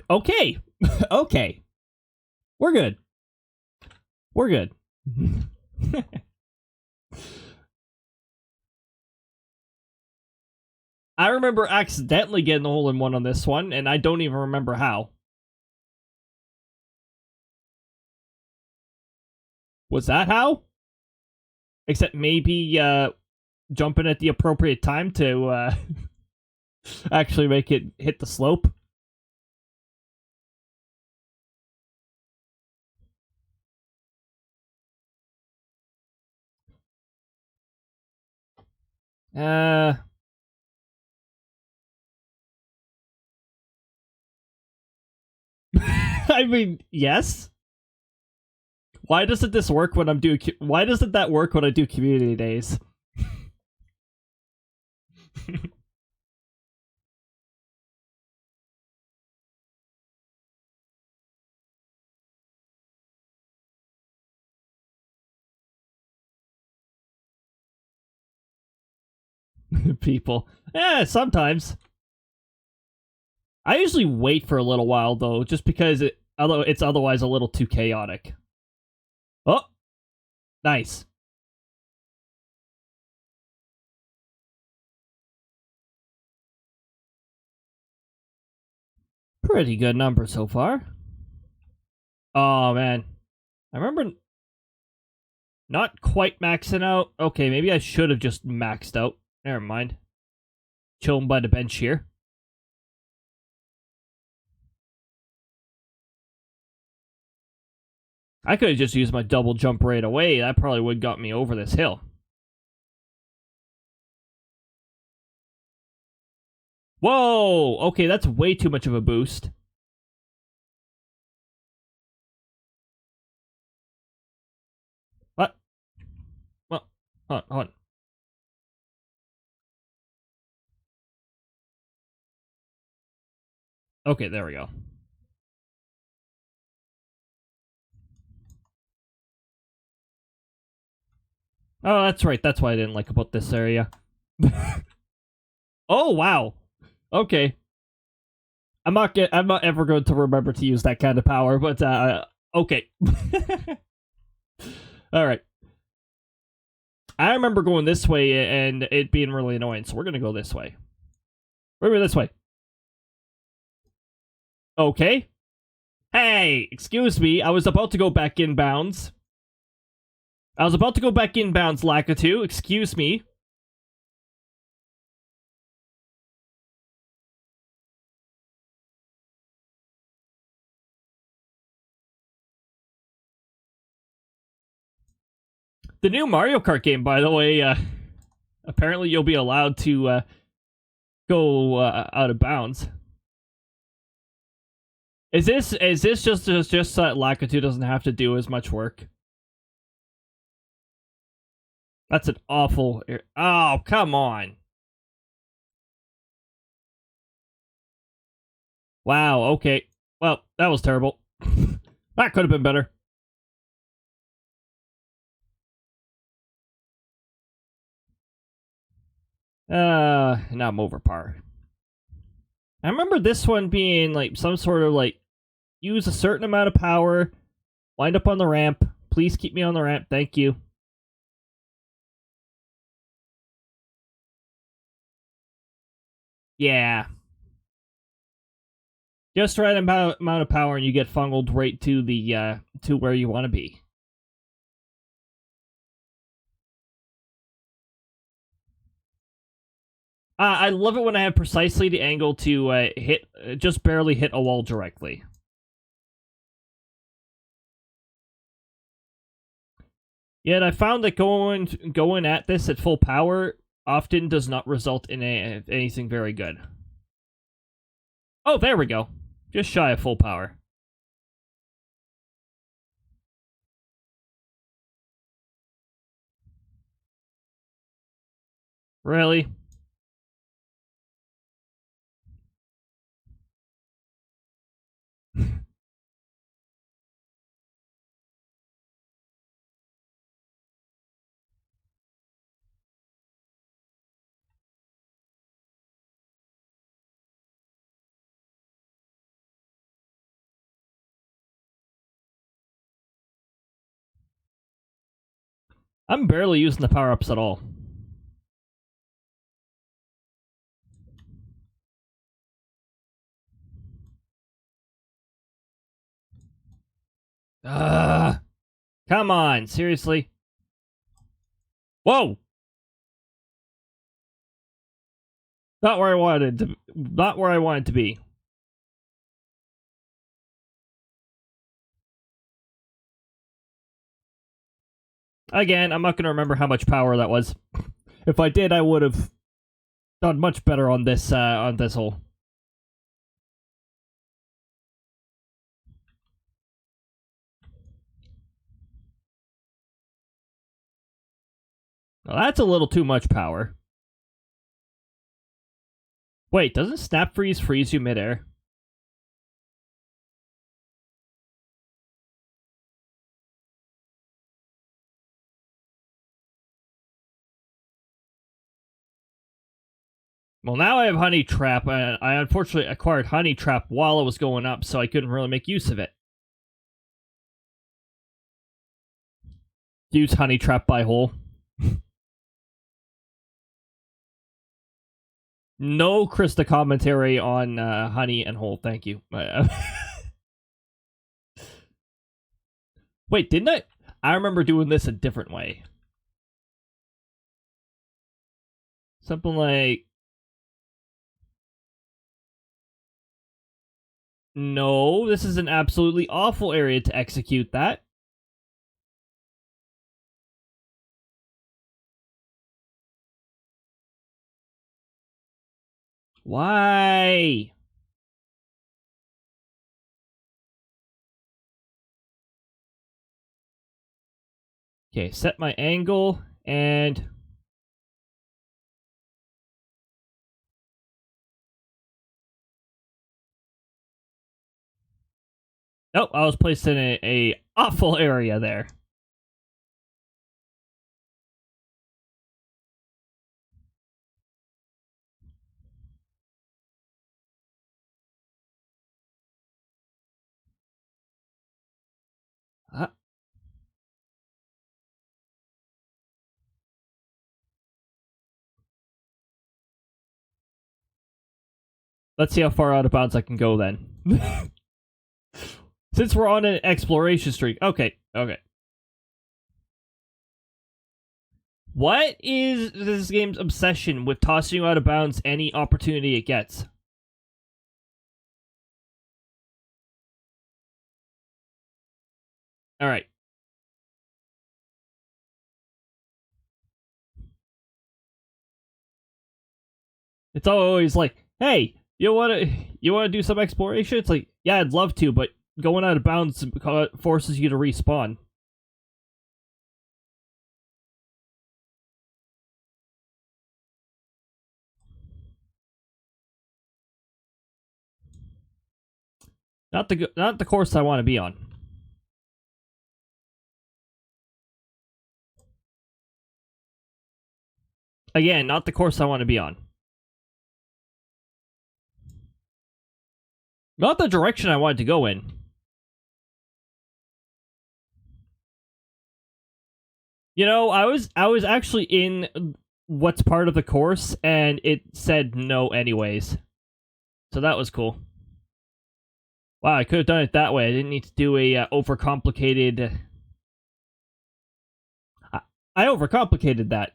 Okay. Okay. We're good. We're good. I remember accidentally getting the hole-in-one on this one, and I don't even remember how. Was that how? Except maybe jumping at the appropriate time to actually make it hit the slope. I mean, yes. Why doesn't this work when I'm doing? Why doesn't that work when I do community days? People, sometimes. I usually wait for a little while though, just because it's otherwise a little too chaotic. Oh, nice. Pretty good number so far. Oh, man. I remember not quite maxing out. Okay, maybe I should have just maxed out. Never mind. Chilling by the bench here. I could have just used my double jump right away. That probably would have got me over this hill. Whoa! Okay, that's way too much of a boost. What? Well, hold on. Okay, there we go. Oh, that's right. That's what I didn't like about this area. Oh, wow. Okay. I'm not ever going to remember to use that kind of power, but okay. All right. I remember going this way and it being really annoying, so we're gonna go this way. We're gonna go this way. Okay. Hey, excuse me, I was about to go back inbounds. Lakitu. Excuse me. The new Mario Kart game, by the way, apparently you'll be allowed to go out of bounds. Is this just so that Lakitu doesn't have to do as much work? That's an awful... Oh, come on. Wow, okay. Well, that was terrible. That could have been better. Now I'm over par. I remember this one being like some sort of like use a certain amount of power, wind up on the ramp. Please keep me on the ramp, thank you. Yeah. Just right amount of power and you get funneled right to the to where you want to be. I love it when I have precisely the angle to hit, just barely hit a wall directly. Yet I found that going at this at full power often does not result in anything very good. Oh, there we go. Just shy of full power. Really? I'm barely using the power-ups at all. Come on, seriously? Whoa! Not where I wanted to be. Again, I'm not going to remember how much power that was. If I did, I would have done much better on this hole. Well, that's a little too much power. Wait, doesn't Snap Freeze freeze you midair? Well, now I have Honey Trap, and I unfortunately acquired Honey Trap while it was going up, so I couldn't really make use of it. Use Honey Trap by hole. No Krista commentary on Honey and Hole, thank you. Wait, didn't I? I remember doing this a different way. Something like... No, this is an absolutely awful area to execute that. Why? Okay, set my angle, and... Nope, I was placed in a awful area there. Let's see how far out of bounds I can go then. Since we're on an exploration streak. Okay. What is this game's obsession with tossing you out of bounds any opportunity it gets? Alright. It's always like, hey, you wanna do some exploration? It's like, yeah, I'd love to, but going out of bounds forces you to respawn. Not the course I want to be on. Again, not the course I want to be on. Not the direction I wanted to go in. You know, I was actually in what's part of the course, and it said no anyways. So that was cool. Wow, I could have done it that way. I didn't need to do a overcomplicated... I overcomplicated that.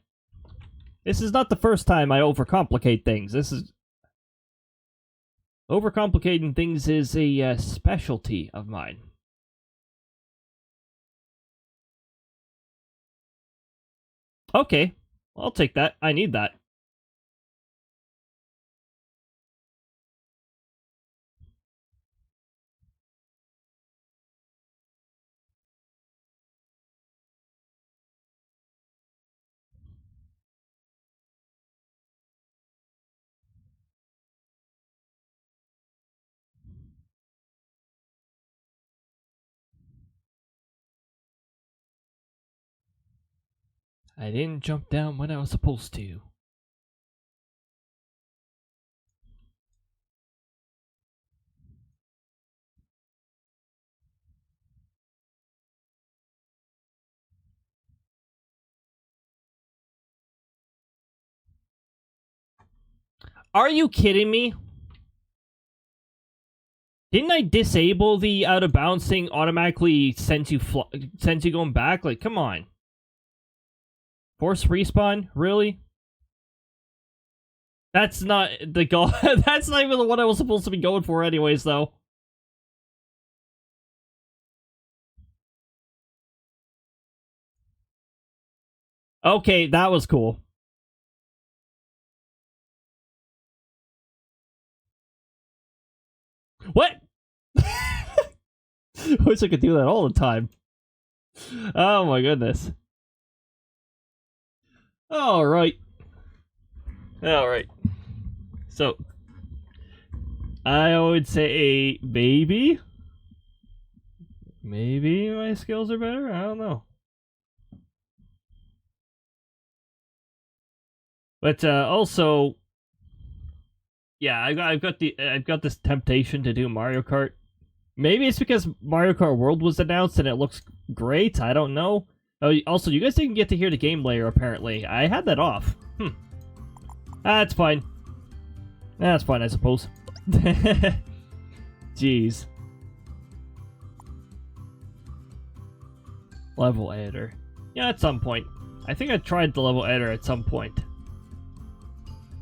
This is not the first time I overcomplicate things. This is... Overcomplicating things is a specialty of mine. Okay, I'll take that. I need that. I didn't jump down when I was supposed to. Are you kidding me? Didn't I disable the out of bounds thing automatically sends you going back? Like, come on. Force respawn? Really? That's not the goal. That's not even the one I was supposed to be going for anyways, though. Okay, that was cool. What? I wish I could do that all the time. Oh my goodness. Alright. So, I would say maybe my skills are better? I don't know. But also, yeah, I've got this temptation to do Mario Kart. Maybe it's because Mario Kart World was announced and it looks great. I don't know. Oh, also, you guys didn't get to hear the game layer, apparently. I had that off. That's fine. That's fine, I suppose. Jeez. Level editor. Yeah, at some point. I think I tried the level editor at some point.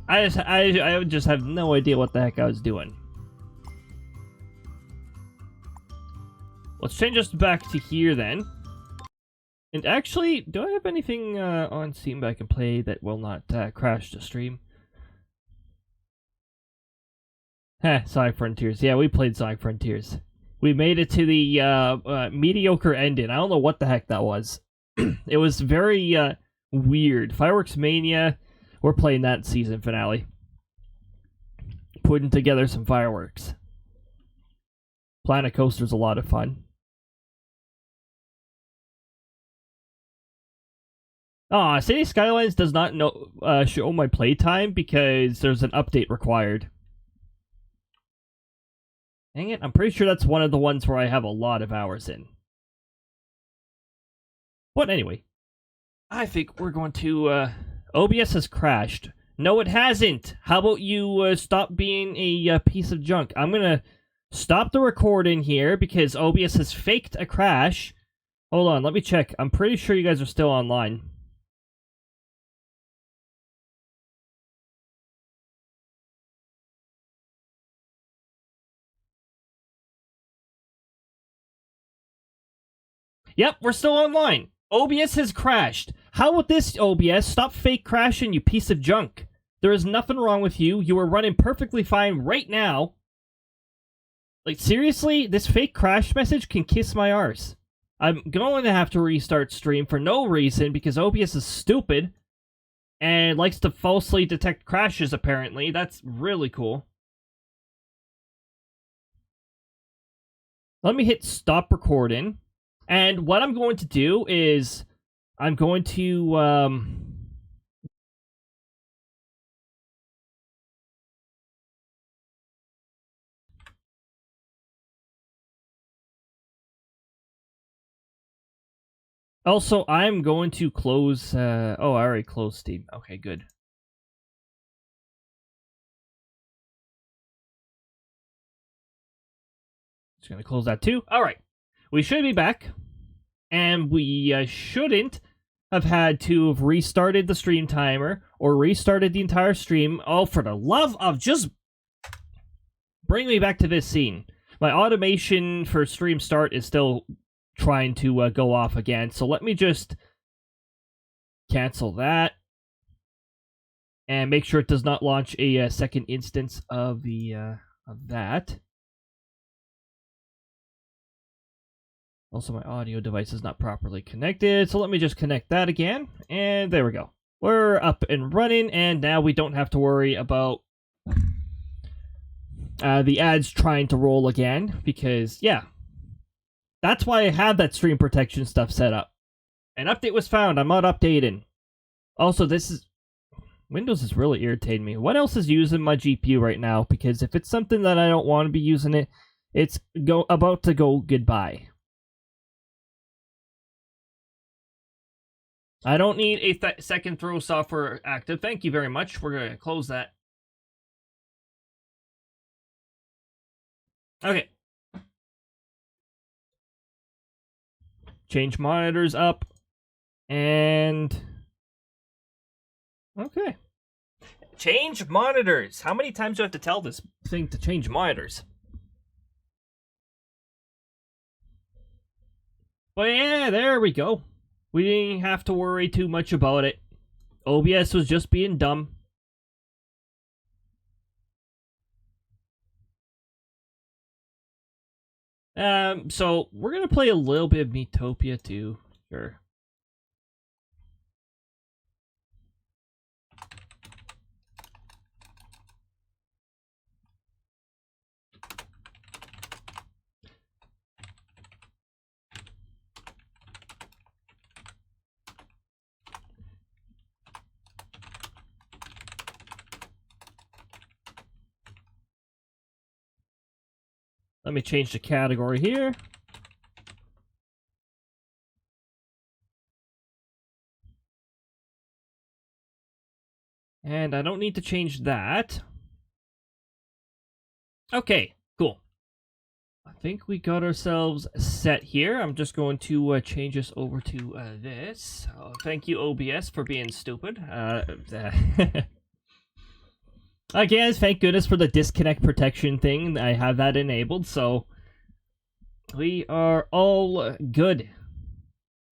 I just have no idea what the heck I was doing. Let's change us back to here then. And actually, do I have anything on Steam that I can play that will not crash the stream? Sonic Frontiers. Yeah, we played Sonic Frontiers. We made it to the mediocre ending. I don't know what the heck that was. It was very weird. Fireworks Mania. We're playing that season finale. Putting together some fireworks. Planet Coaster's a lot of fun. City Skylines does not show my playtime because there's an update required. Dang it, I'm pretty sure that's one of the ones where I have a lot of hours in. But anyway, I think we're going to... OBS has crashed. No, it hasn't. How about you stop being a piece of junk? I'm gonna stop the recording here because OBS has faked a crash. Hold on, let me check. I'm pretty sure you guys are still online. Yep, we're still online. OBS has crashed. How about this, OBS? Stop fake crashing, you piece of junk. There is nothing wrong with you. You are running perfectly fine right now. Like, seriously? This fake crash message can kiss my arse. I'm going to have to restart stream for no reason because OBS is stupid and likes to falsely detect crashes, apparently. That's really cool. Let me hit stop recording. And what I'm going to do is I'm going to also I'm going to close oh, I already closed Steam. Okay, good. Just going to close that too. All right. We should be back. And we shouldn't have had to have restarted the stream timer or restarted the entire stream. Oh, for the love of just bring me back to this scene. My automation for stream start is still trying to go off again. So let me just cancel that and make sure it does not launch a second instance of the of that. Also, my audio device is not properly connected, so let me just connect that again, and there we go. We're up and running, and now we don't have to worry about the ads trying to roll again, because, yeah, that's why I had that stream protection stuff set up. An update was found. I'm not updating. Also, Windows is really irritating me. What else is using my GPU right now? Because if it's something that I don't want to be using it, it's about to go goodbye. I don't need a second throw software active. Thank you very much. We're going to close that. Okay. Change monitors up. And... okay. Change monitors. How many times do I have to tell this thing to change monitors? But yeah, there we go. We didn't have to worry too much about it. OBS was just being dumb. So we're gonna play a little bit of Miitopia too. Sure. Let me change the category here. And I don't need to change that. Okay, cool. I think we got ourselves set here. I'm just going to change this over to this. Thank you, OBS, for being stupid. Again, thank goodness for the disconnect protection thing. I have that enabled, so we are all good.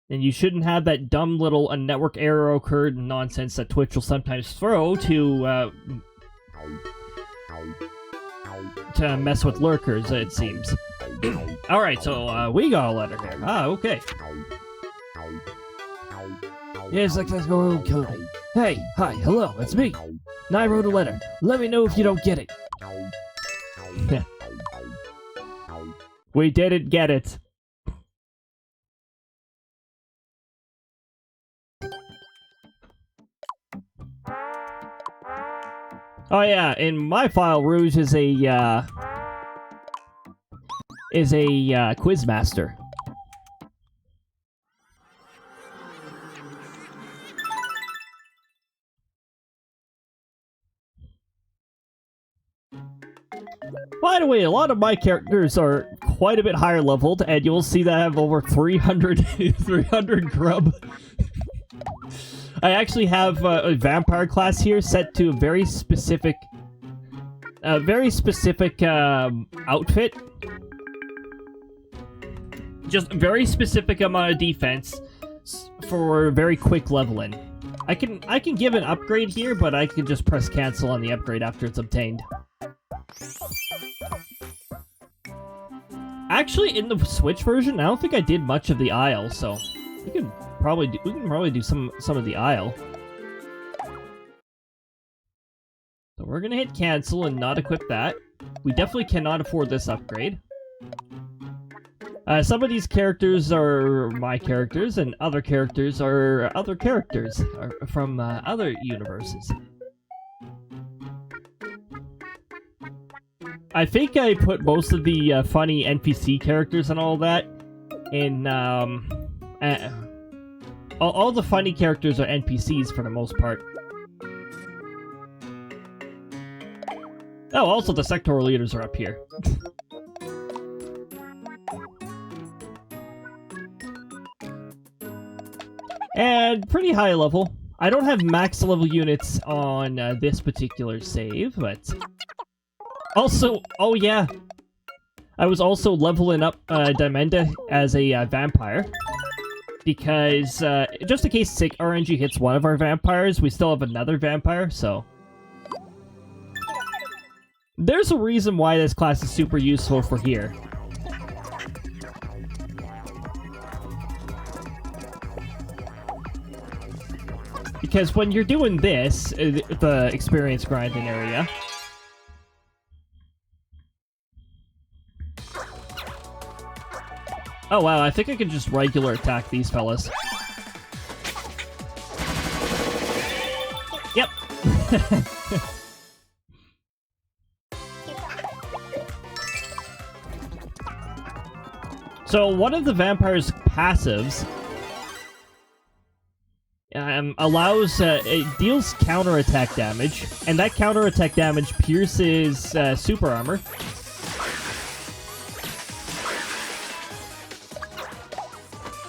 And you shouldn't have that dumb little network error occurred nonsense that Twitch will sometimes throw to mess with lurkers, it seems. Alright, so we got a letter here. Ah, okay. Yes, let's go, Cody. Hey, hi, hello, it's me. And I wrote a letter. Let me know if you don't get it. We didn't get it. Oh yeah, in my file, Rouge is a quizmaster. By the way, a lot of my characters are quite a bit higher leveled, and you'll see that I have over 300, 300 grub. I actually have a vampire class here set to a very specific outfit. Just a very specific amount of defense for very quick leveling. I can give an upgrade here, but I can just press cancel on the upgrade after it's obtained. Actually, in the Switch version, I don't think I did much of the aisle, so we can probably do some of the aisle. So we're gonna hit cancel and not equip that. We definitely cannot afford this upgrade. Some of these characters are my characters, and other characters are other characters from other universes. I think I put most of the funny NPC characters and all that in, all the funny characters are NPCs for the most part. Oh, also the sectoral leaders are up here. And pretty high level. I don't have max level units on this particular save, but... Also, oh yeah, I was also leveling up Diamenda as a vampire, because just in case sick RNG hits one of our vampires, we still have another vampire, so... There's a reason why this class is super useful for here. Because when you're doing this, the experience grinding area... Oh wow, I think I can just regular attack these fellas. Yep. So one of the vampire's passives allows it deals counterattack damage, and that counterattack damage pierces super armor.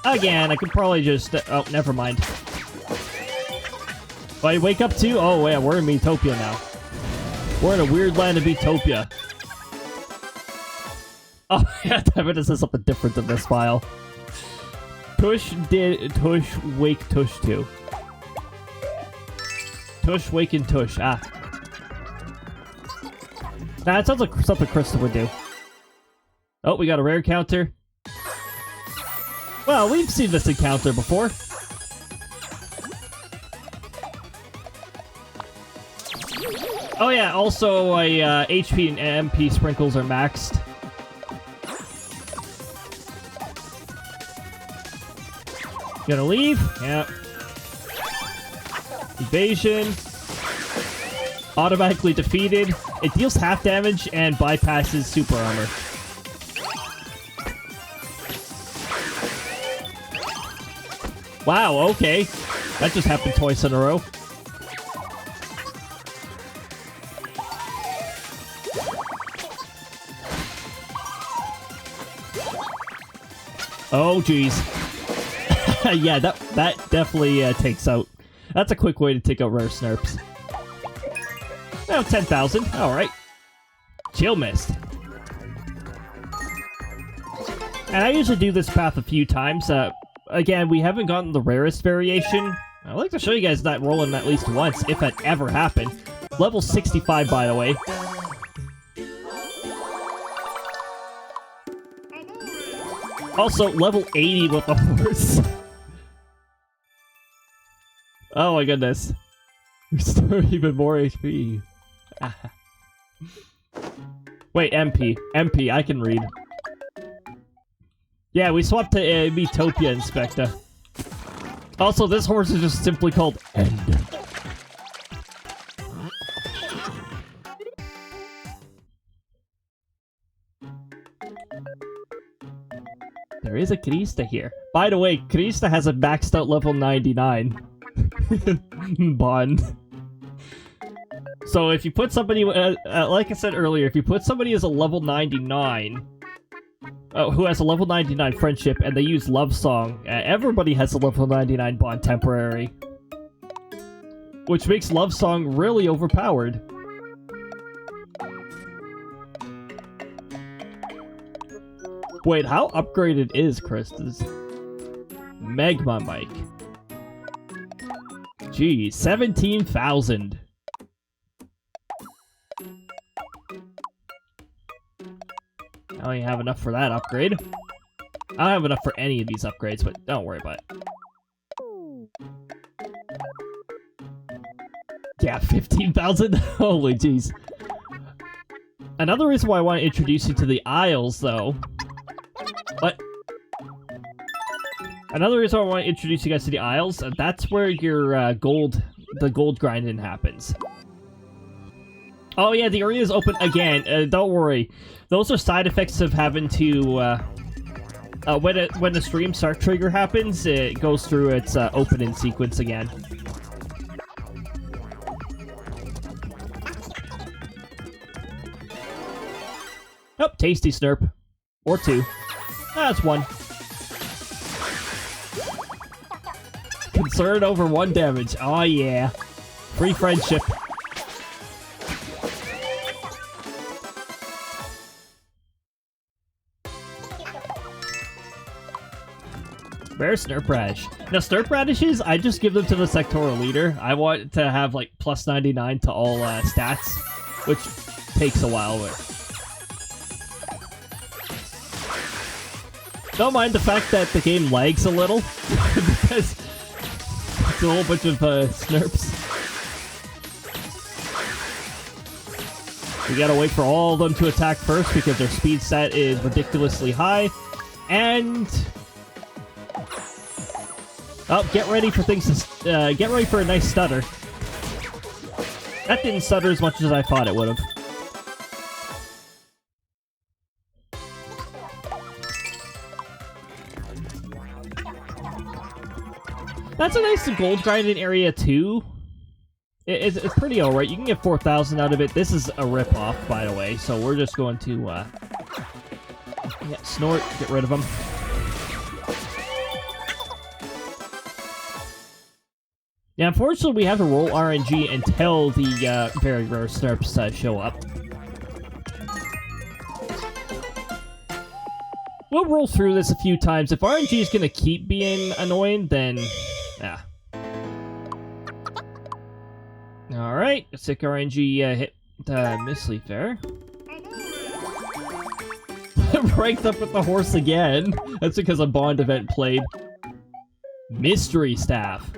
Again, I could probably just... oh, never mind. If I wake up too? Oh, yeah, we're in Miitopia now. We're in a weird land of Miitopia. Oh, yeah, damn it, says something different in this file. Tush did... Tush, wake, tush too. Tush, wake, and tush. Ah. Nah, it sounds like something Krista would do. Oh, we got a rare counter. Well, we've seen this encounter before. Oh yeah, also HP and MP sprinkles are maxed. Gonna leave? Yep. Evasion. Automatically defeated. It deals half damage and bypasses super armor. Wow, okay. That just happened twice in a row. Oh, jeez. Yeah, that definitely takes out... That's a quick way to take out rare snurps. Oh, 10,000. Alright. Chill mist. And I usually do this path a few times. Again, we haven't gotten the rarest variation. I'd like to show you guys that rolling at least once, if that ever happened. Level 65, by the way. Also, level 80 with the horse. Oh my goodness. Restore even more HP. Wait, MP. MP, I can read. Yeah, we swapped to Miitopia Inspector. Also, this horse is just simply called End. There is a Krista here. By the way, Krista has a maxed out level 99. Bond. So if you put somebody, like I said earlier, if you put somebody as a level 99, who has a level 99 friendship, and they use Love Song, everybody has a level 99 bond temporary. Which makes Love Song really overpowered. Wait, how upgraded is Krista's Magma Mic? Geez, 17,000. I don't even have enough for that upgrade. I don't have enough for any of these upgrades, but don't worry about it. Yeah, 15,000? Holy jeez. Another reason why I want to introduce you to the Isles, though... What? Another reason why I want to introduce you guys to the Isles, that's where your the gold grinding happens. Oh yeah, the arena is open again. Don't worry. Those are side effects of having to, when the stream start trigger happens, it goes through its opening sequence again. Oh, tasty Snurp. Or two. That's one. Concern over 1 damage. Oh yeah. Free friendship. Rare Snurp Radish. Now, Snurp Radishes, I just give them to the sectoral leader. I want to have, like, plus 99 to all stats, which takes a while. But... Don't mind the fact that the game lags a little, because it's a whole bunch of Snurps. We gotta wait for all of them to attack first, because their speed stat is ridiculously high, and... Oh, get ready for things to, get ready for a nice stutter. That didn't stutter as much as I thought it would've. That's a nice gold grinding area, too. It's pretty alright. You can get 4,000 out of it. This is a rip-off, by the way, so we're just going to, yeah, snort, get rid of them. Yeah, unfortunately, we have to roll RNG until the very rare Snurps show up. We'll roll through this a few times. If RNG is going to keep being annoying, then... yeah. Alright, sick RNG hit Misleaf there. Ranked up with the horse again. That's because a Bond event played. Mystery Staff.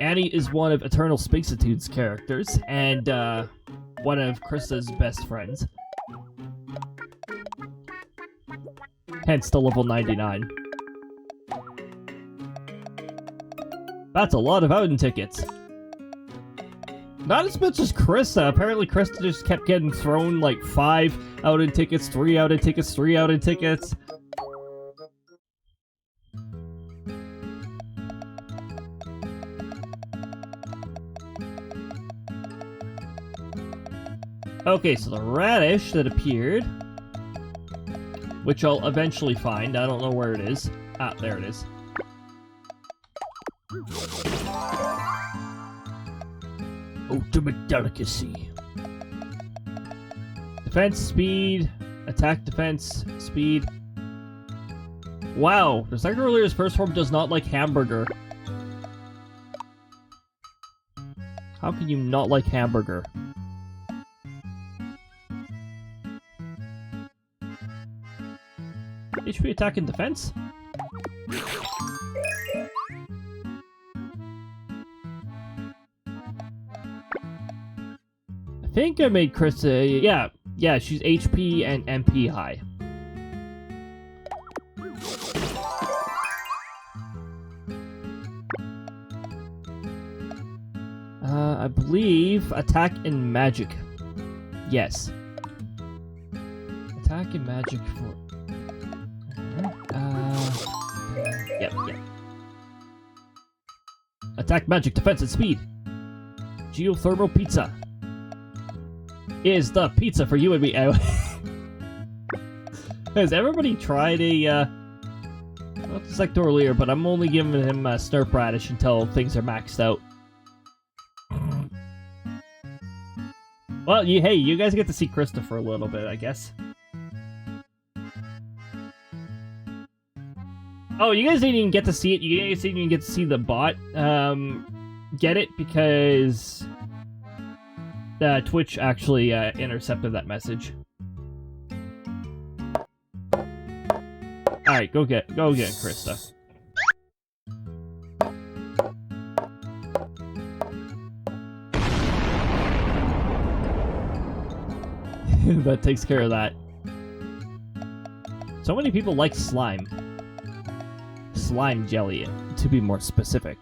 Annie is one of Eternal Spixitude's characters, and one of Krista's best friends. Hence the level 99. That's a lot of outing tickets. Not as much as Krista. Apparently Krista just kept getting thrown like 5 outing tickets, 3 outing tickets, 3 outing tickets. Okay, so the radish that appeared, which I'll eventually find. I don't know where it is. Ah, there it is. Ultimate delicacy. Defense, speed, attack, defense, speed. Wow, the second ruler's first form does not like hamburger. How can you not like hamburger? HP, attack, and defense? I think I made Krista... yeah, she's HP and MP high. I believe attack and magic. Yes. Attack and magic for... Yep. Attack, magic, defense, and speed. geothermal pizza is the pizza for you and me. Has everybody tried a, not the sectoral ear, but I'm only giving him snurp radish until things are maxed out. Well, hey, you guys get to see Christopher a little bit, I guess. Oh, you guys didn't even get to see it. You guys didn't even get to see the bot. Get it because Twitch actually intercepted that message. All right, go get Krista. That takes care of that. So many people like slime. Slime jelly, to be more specific.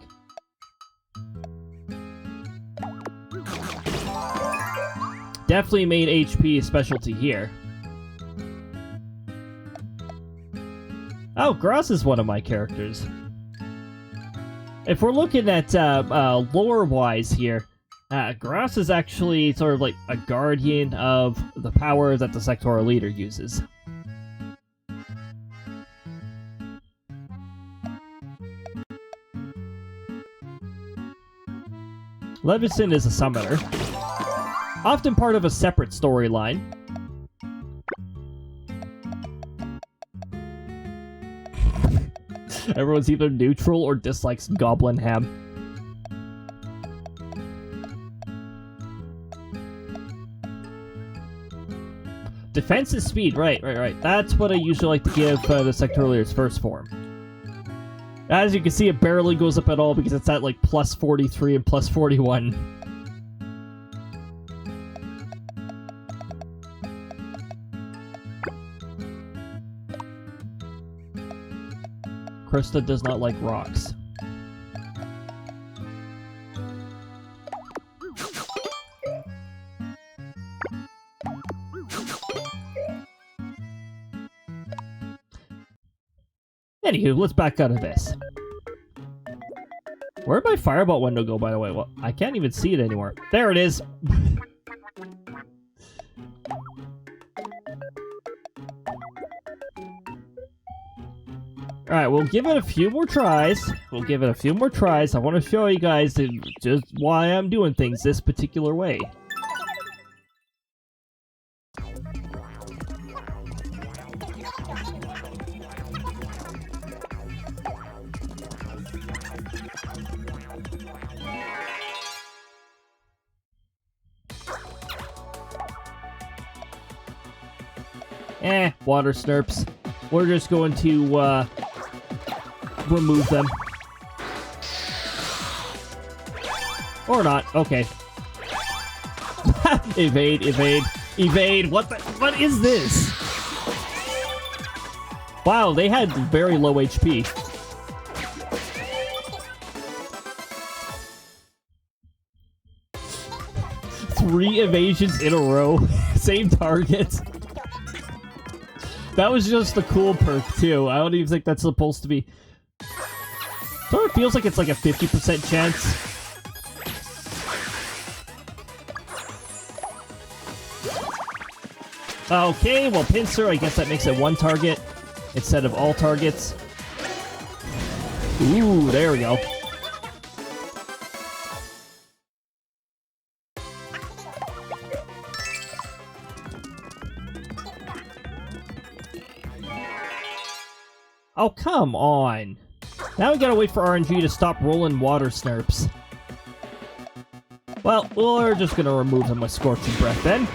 Definitely made HP a specialty here. Oh, Gross is one of my characters. If we're looking at lore-wise here, Gross is actually sort of like a guardian of the power that the sectoral leader uses. Levison is a summoner, often part of a separate storyline. Everyone's either neutral or dislikes Goblin Ham. Defense is speed, right. That's what I usually like to give the sectoral leader's first form. As you can see, it barely goes up at all because it's at like plus 43 and plus 41. Krista does not like rocks. Anywho, let's back out of this. Where'd my firebolt window go, by the way? Well, I can't even see it anymore. There it is! Alright, we'll give it a few more tries. I want to show you guys just why I'm doing things this particular way. Water snurps. We're just going to, remove them. Or not. Okay. Evade. What is this? Wow, they had very low HP. Three evasions in a row. Same target. That was just a cool perk, too. I don't even think that's supposed to be... Sort of feels like it's like a 50% chance. Okay, well, pincer, I guess that makes it one target instead of all targets. Ooh, there we go. Oh, come on. Now we gotta wait for RNG to stop rolling water snurps. Well, we're just gonna remove them with Scorching Breath then.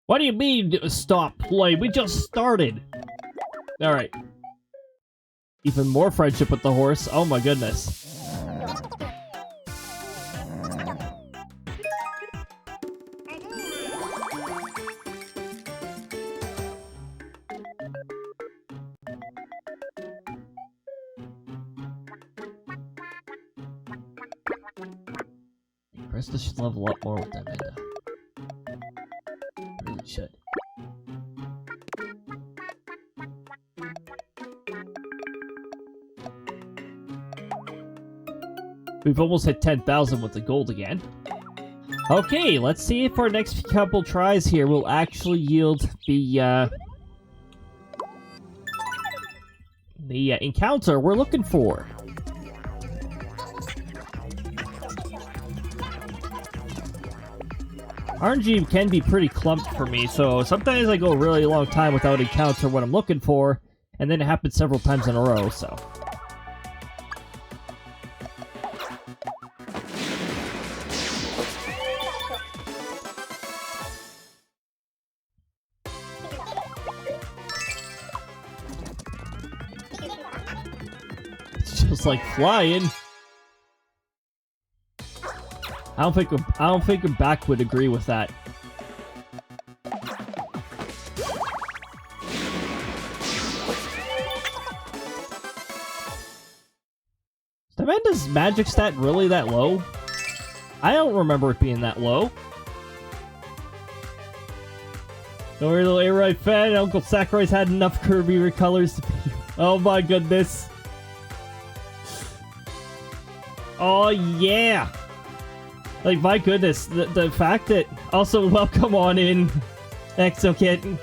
What do you mean, stop play? We just started! Alright. Even more friendship with the horse. Oh my goodness. Rest should level up more with Amanda. Really should. We've almost hit 10,000 with the gold again. Okay, let's see if our next couple tries here will actually yield the encounter we're looking for. RNG can be pretty clumped for me, so sometimes I go a really long time without encounter what I'm looking for, and then it happens several times in a row, so... It's just like flying. I don't think a back would agree with that. Is Amanda's magic stat really that low? I don't remember it being that low. Don't really right fan. Uncle Sakurai's had enough Kirby recolors to be. Oh my goodness. Oh yeah. Like, my goodness, the fact that... Also, welcome on in, ExoKit.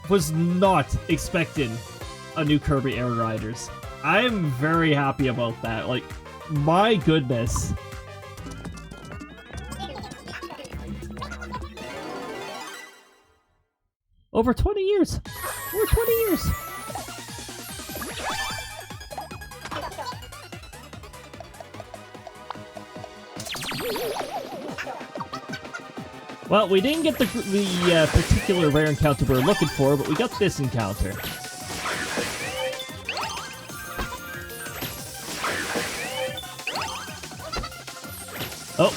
was not expecting a new Kirby Air Riders. I am very happy about that. Like, my goodness. Over 20 years. Over 20 years. Well, we didn't get the particular rare encounter we were looking for, but we got this encounter. Oh.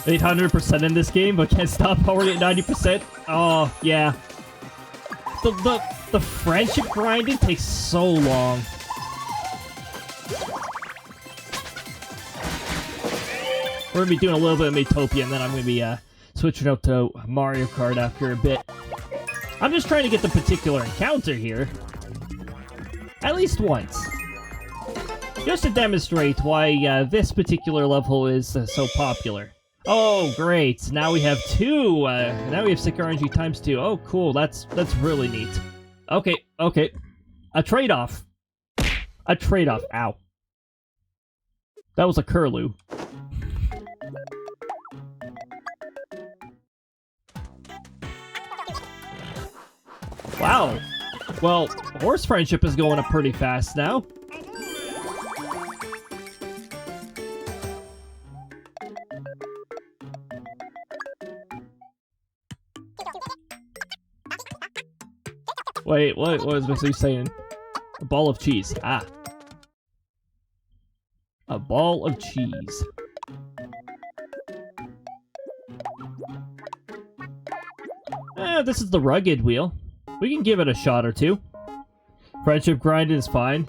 $800% in this game, but can't stop already at 90%. Oh, yeah. The friendship grinding takes so long. We're gonna be doing a little bit of Miitopia, and then I'm gonna be switching out to Mario Kart after a bit. I'm just trying to get the particular encounter here. At least once. Just to demonstrate why this particular level is so popular. Oh, great. Now we have two. Now we have sick RNG times 2. Oh, cool. That's really neat. Okay, okay. A trade-off. A trade-off. Ow. That was a curlew. Wow. Well, horse friendship is going up pretty fast now. Wait, what was Missy saying? A ball of cheese. Ah. A ball of cheese. This is the rugged wheel. We can give it a shot or two. Friendship grind is fine.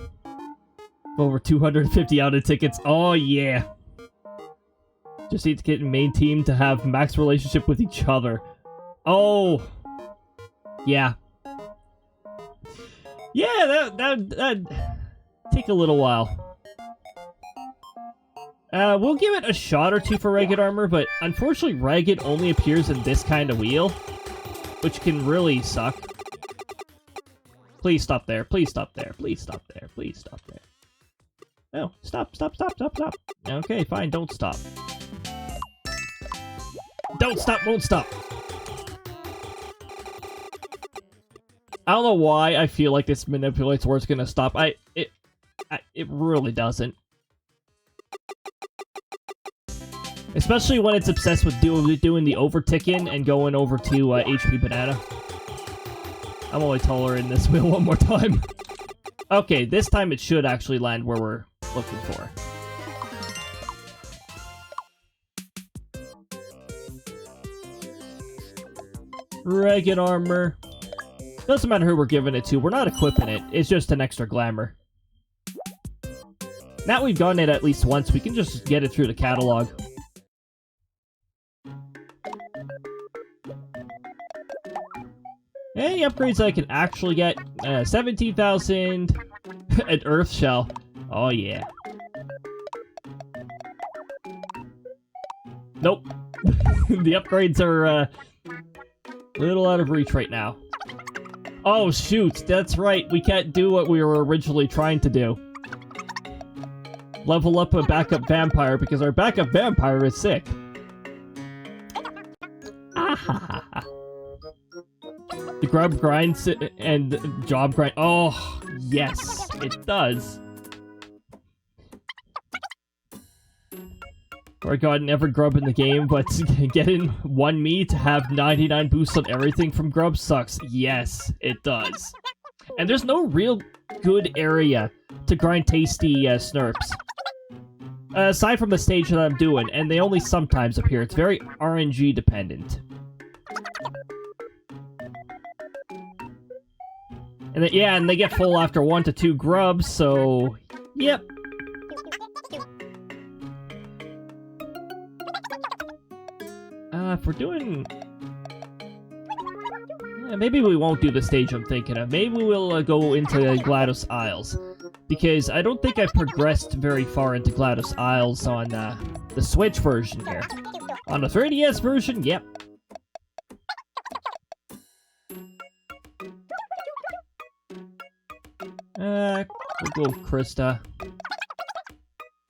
Over 250 outed tickets. Oh, yeah. Just need to get main team to have max relationship with each other. Oh. Yeah. Yeah, that'd take a little while. We'll give it a shot or two for Ragged Armor, but unfortunately Ragged only appears in this kind of wheel, which can really suck. Please stop there, please stop there, please stop there, please stop there. No, stop. Okay, fine, don't stop. Don't stop, won't stop. I don't know why I feel like this manipulates where it's gonna stop. It really doesn't. Especially when it's obsessed with doing the overticking and going over to HP Banana. I'm only tolerating this wheel one more time. Okay, this time it should actually land where we're looking for. Regular armor. Doesn't matter who we're giving it to. We're not equipping it. It's just an extra glamour. Now we've gotten it at least once, we can just get it through the catalog. Any upgrades I can actually get? 17,000. An Earth Shell. Oh yeah. Nope. The upgrades are a little out of reach right now. Oh shoot, that's right. We can't do what we were originally trying to do. Level up a backup vampire because our backup vampire is sick. The grub grinds and job grind. Oh, yes, it does. Or God, never grub in the game, but getting 1 me to have 99 boosts on everything from grub sucks. Yes, it does. And there's no real good area to grind tasty snurps. Aside from the stage that I'm doing, and they only sometimes appear. It's very RNG dependent. And then, yeah, and they get full after 1 to 2 grubs, so... Yep. If we're doing... maybe we won't do the stage I'm thinking of. Maybe we'll go into GLaDOS Isles. Because I don't think I've progressed very far into GLaDOS Isles on the Switch version here. On the 3DS version, yep. We'll go with Krista.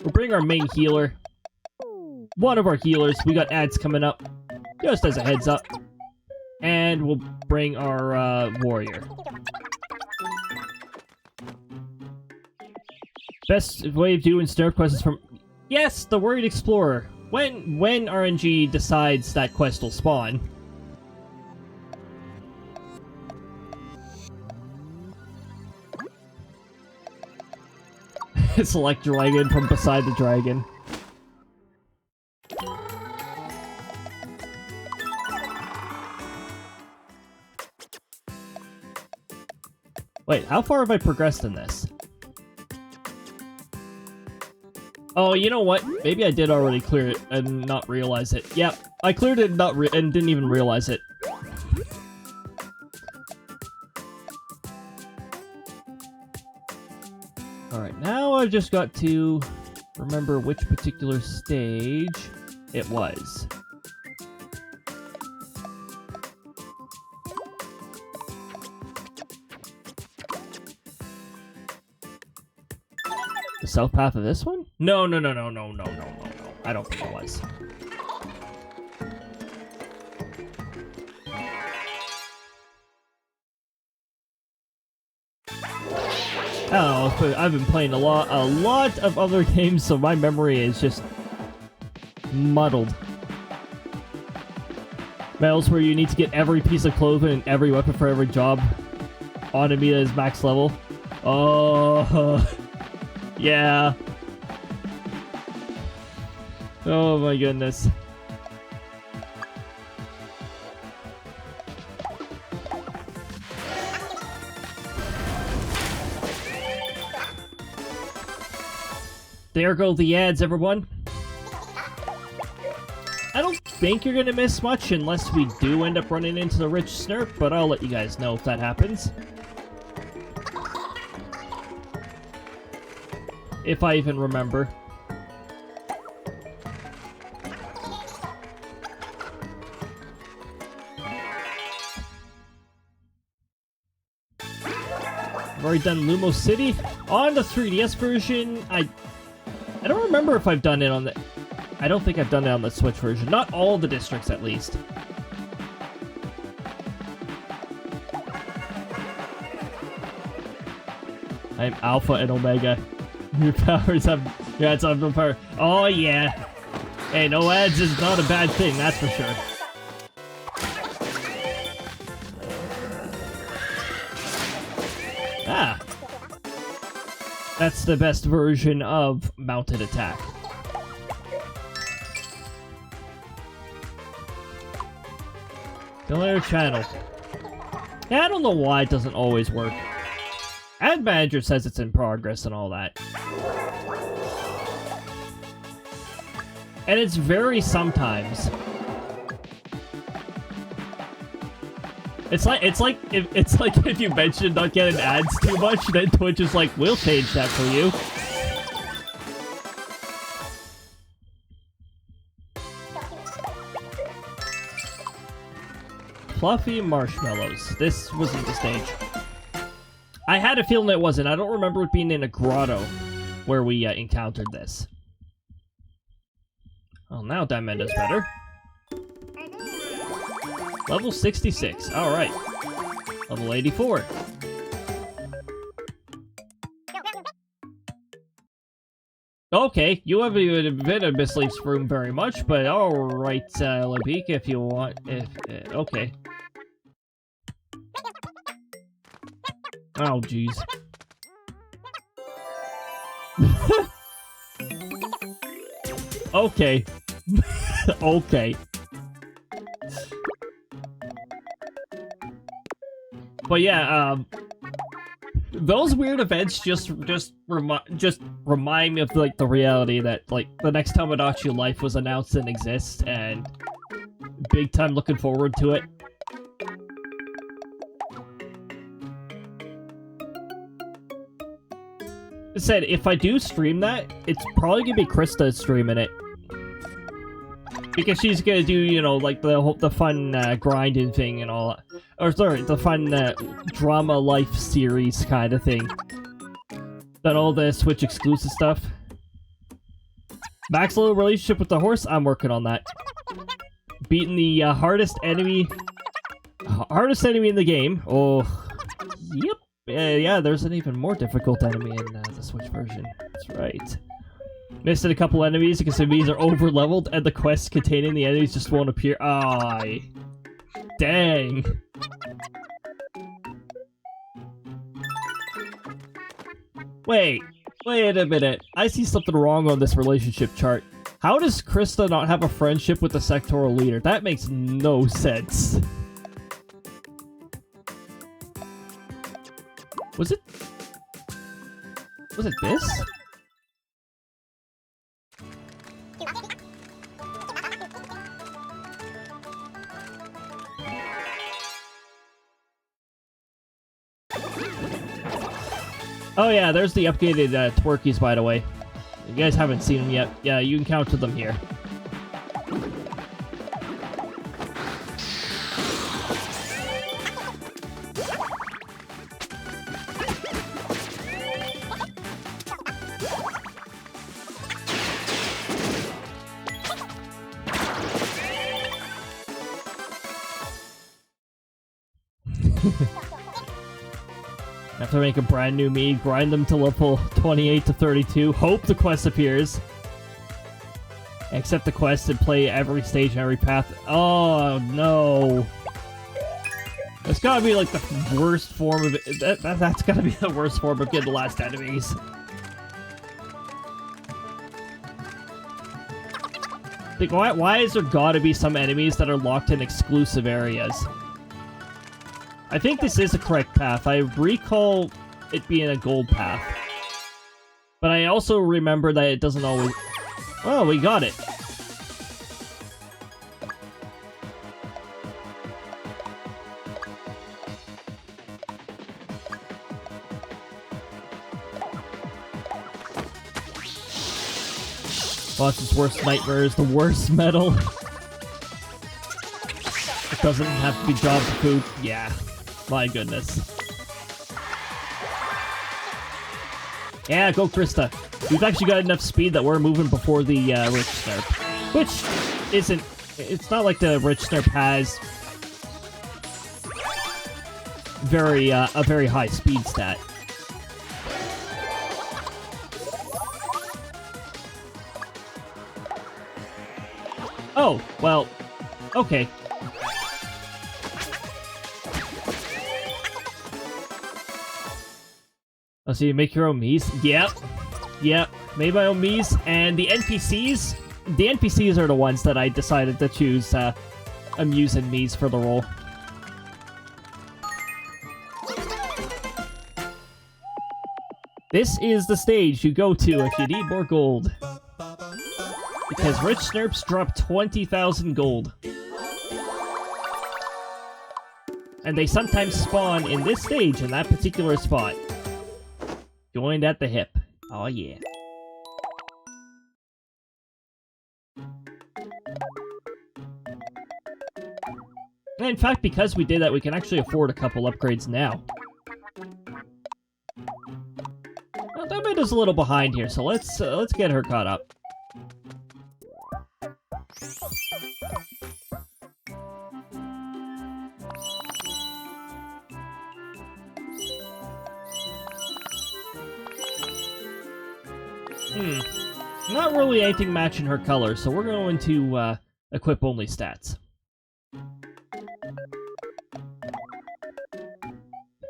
We'll bring our main healer. One of our healers. We got ads coming up. Just as a heads up. And we'll bring our warrior. Best way of doing snurf quests is from... Yes, the Worried Explorer. When RNG decides that quest will spawn. Select dragon from beside the dragon. Wait, how far have I progressed in this? Oh, you know what? Maybe I did already clear it and not realize it. Yep, I cleared it and didn't even realize it. Alright, now I've just got to remember which particular stage it was. The south path of this one? No. I don't think it was. Oh, but I've been playing a lot of other games, so my memory is just muddled. Battles where you need to get every piece of clothing and every weapon for every job on to meet his max level. Oh, yeah. Oh my goodness. There go the ads, everyone. I don't think you're gonna miss much unless we do end up running into the rich snurp, but I'll let you guys know if that happens. If I even remember. I've already done Lumos City. On the 3DS version, I don't remember if I've done it on the... I don't think I've done it on the Switch version. Not all the districts, at least. I'm Alpha and Omega. Your powers have... Yeah, it's on power. Oh, yeah. Hey, no ads is not a bad thing, that's for sure. Ah. That's the best version of mounted attack. Delay channel. Yeah, I don't know why it doesn't always work. Ad manager says it's in progress and all that. And it's very sometimes. It's like if you mention not getting ads too much, then Twitch is like, we'll change that for you. Fluffy marshmallows. This wasn't the stage. I had a feeling it wasn't. I don't remember it being in a grotto where we encountered this. Oh, now Diamondo's better. Level 66. Alright. Level 84. Okay, you haven't even been in Miss Leaf's room very much, but alright, Labik, if you want. Okay. Oh, jeez. Okay. Okay. But yeah, those weird events just remind me of like the reality that like the next Tamagotchi life was announced and exists, and big time looking forward to it. Said if I do stream that, it's probably gonna be Krista streaming it, because she's gonna do, you know, like the fun grinding thing and all that, or sorry, the fun drama life series kind of thing. Then all the Switch exclusive stuff. Max little relationship with the horse. I'm working on that. Beating the hardest enemy in the game. Oh, yep. Yeah, there's an even more difficult enemy in the Switch version. That's right. Missed a couple enemies because the enemies are over-leveled and the quests containing the enemies just won't appear. Aye. Dang. Wait a minute. I see something wrong on this relationship chart. How does Krista not have a friendship with the sectoral leader? That makes no sense. Was it this? Oh yeah, there's the updated twerkies, by the way. You guys haven't seen them yet. Yeah, you encounter them here. Have to make a brand new Mii, grind them to level 28 to 32, hope the quest appears. Accept the quest and play every stage and every path. Oh no. That's gotta be like the worst form of it. That's gotta be the worst form of getting the last enemies. Like, why is there gotta be some enemies that are locked in exclusive areas? I think this is a correct path. I recall it being a gold path. But I also remember that it doesn't always... Oh, we got it. Boss's worst nightmare is the worst metal. It doesn't have to be job food. Yeah. My goodness. Yeah, go Krista. We've actually got enough speed that we're moving before the Rich Snurp. Which isn't... It's not like the Rich Snurp has a very high speed stat. Oh, well, okay. Oh, so you make your own Miis? Yep. Made my own Miis, and the NPCs are the ones that I decided to choose amusing me's for the role. This is the stage you go to if you need more gold. Because rich Snurps drop 20,000 gold. And they sometimes spawn in this stage in that particular spot. Joined at the hip. Oh yeah. And in fact, because we did that, we can actually afford a couple upgrades now. Well, that made us a little behind here, so let's get her caught up. Not really anything matching her color, so we're going to equip only stats.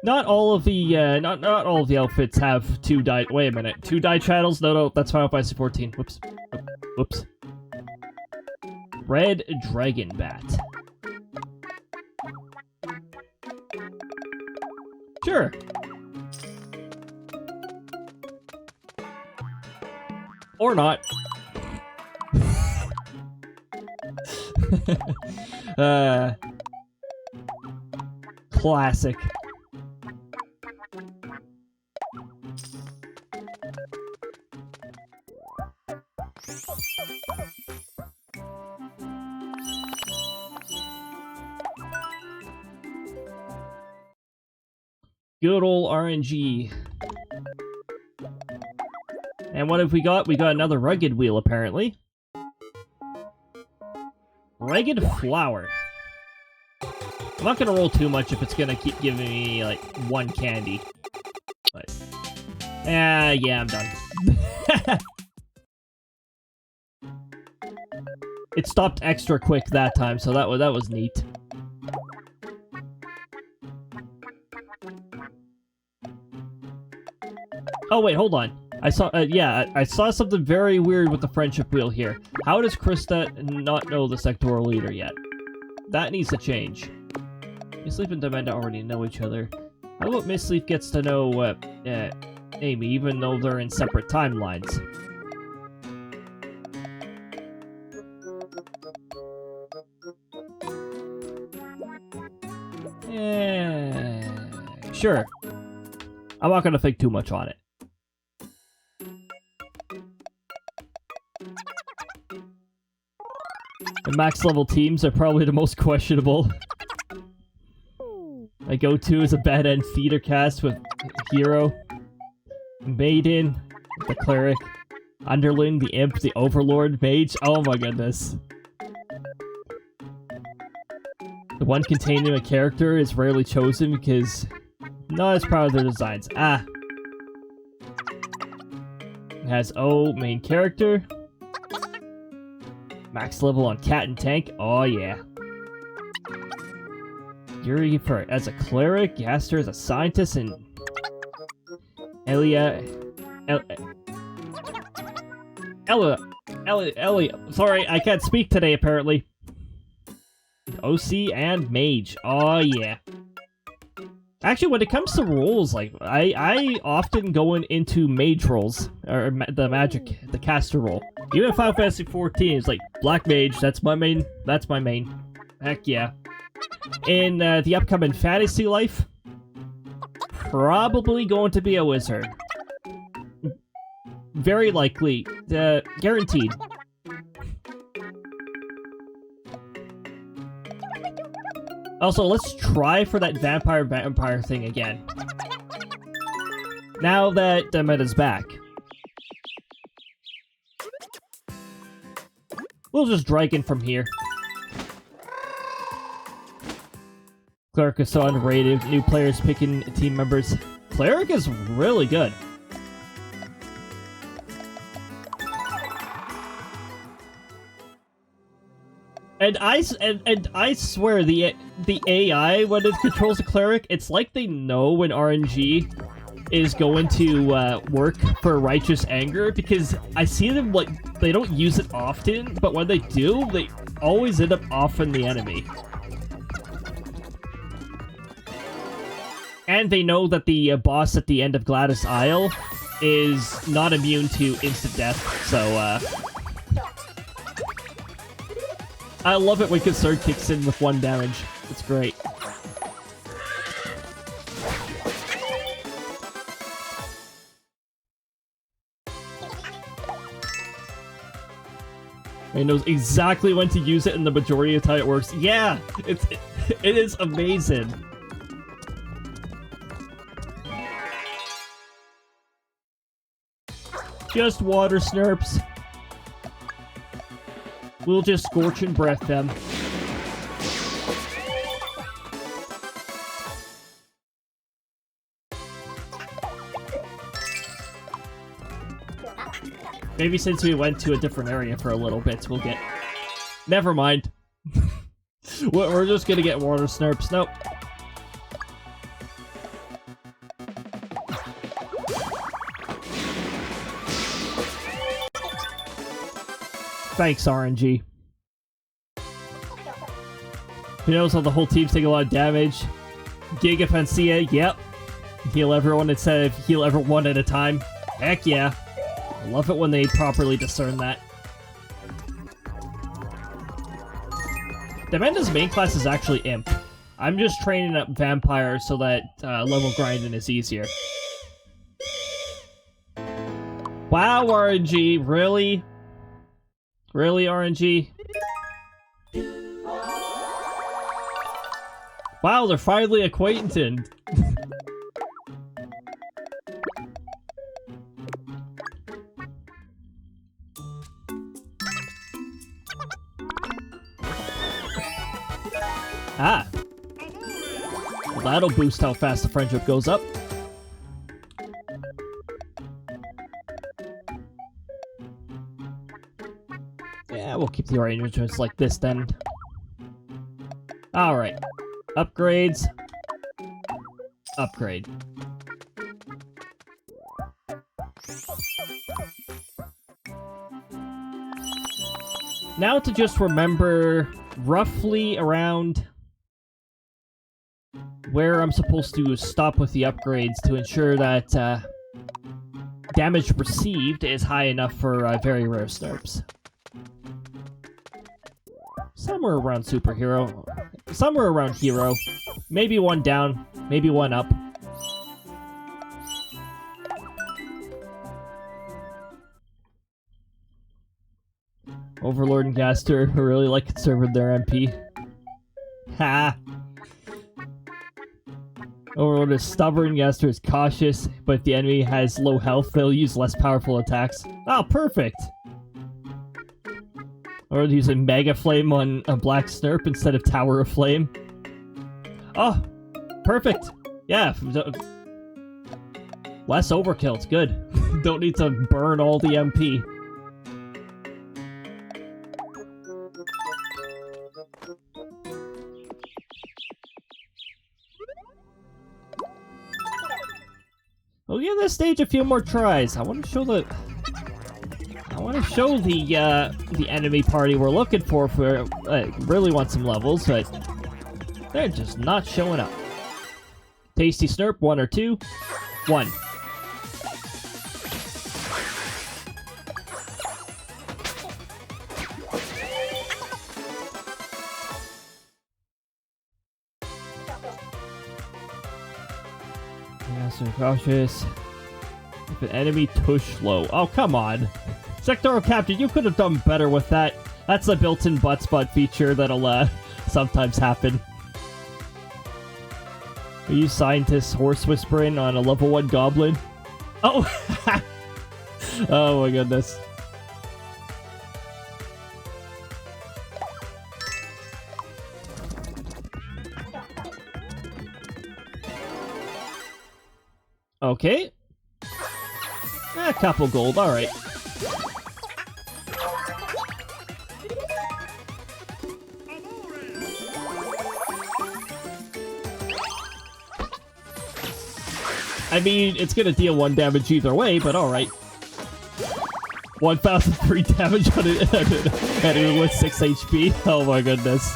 Not all of the not all of the outfits have 2 dye. Wait a minute, 2 dye channels? No, that's Final Fantasy 14. Whoops, whoops. Red Dragon Bat. Sure. Or not. Classic. Good old RNG. And what have we got? We got another rugged wheel, apparently. Ragged flower. I'm not gonna roll too much if it's gonna keep giving me, like, 1 candy. But... yeah, I'm done. It stopped extra quick that time, so that was neat. Oh wait, hold on. I saw, I saw something very weird with the friendship wheel here. How does Krista not know the sectoral leader yet? That needs to change. Miss Leaf and Demenda already know each other. How about Miss Leaf gets to know, Amy, even though they're in separate timelines? Sure. I'm not gonna think too much on it. The max level teams are probably the most questionable. My go-to is a bad end feeder cast with Hero, Maiden, the Cleric, Underling, the Imp, the Overlord, Mage. Oh my goodness. The one containing a character is rarely chosen because not as proud of their designs. Ah. It has O, main character. Max level on Cat and Tank. Oh yeah. Yuri as a cleric, Yaster as a scientist, and Elia. Sorry, I can't speak today apparently. OC and Mage. Oh yeah. Actually, when it comes to roles, like I often go into mage roles, or the caster role. Even Final Fantasy 14 is like Black Mage. That's my main. That's my main. Heck yeah. In the upcoming Fantasy Life, probably going to be a wizard. Very likely, guaranteed. Also, let's try for that vampire thing again. Now that Demeda's back. We'll just drag in from here. Cleric is so underrated. New players picking team members. Cleric is really good. And I swear the AI when it controls the cleric, it's like they know when RNG is going to work for righteous anger, because I see them like they don't use it often, but when they do, always end up offing the enemy. And they know that the boss at the end of Gladys Isle is not immune to instant death, so, I love it when Concern kicks in with 1 damage. It's great. He knows exactly when to use it, and the majority of the time it works. Yeah! It is amazing. Just water snurps. We'll just scorch and breath them. Maybe since we went to a different area for a little bit, we'll get... Never mind. We're just gonna get water snurps. Nope. Thanks, RNG. He knows how the whole team's taking a lot of damage. Giga Pansia, yep. Heal everyone instead of heal everyone at a time. Heck yeah. I love it when they properly discern that. Demenda's main class is actually Imp. I'm just training up Vampire so that level grinding is easier. Wow, RNG, really? Really, RNG? Wow, they're finally acquainted. Ah. Well, that'll boost how fast the friendship goes up. Yeah, we'll keep the arrangements like this then. Alright. Upgrades. Upgrade. Now to just remember roughly around where I'm supposed to stop with the upgrades to ensure that damage received is high enough for very rare snurps. Somewhere around superhero. Somewhere around hero. Maybe 1 down, maybe 1 up. Overlord and Gaster really like conserving their MP. Ha! Overlord is stubborn, Gaster is cautious, but if the enemy has low health, they'll use less powerful attacks. Oh, perfect! Or using Mega Flame on a Black Snurp instead of Tower of Flame. Oh, perfect! Yeah, less overkill, it's good. Don't need to burn all the MP. We'll give this stage a few more tries. I want to show the enemy party we're looking for if we really want some levels, but they're just not showing up. Tasty Snurp, 1 or 2? 1. So cautious. If an enemy tush low. Oh, come on. Sectoral Captain, you could have done better with that. That's the built-in butt spot feature that'll sometimes happen. Are you scientist horse whispering on a level 1 goblin? Oh! Oh my goodness. Okay. A couple gold, alright. I mean, it's gonna deal 1 damage either way, but alright. 1003 damage on it, and it with 6 HP. Oh my goodness.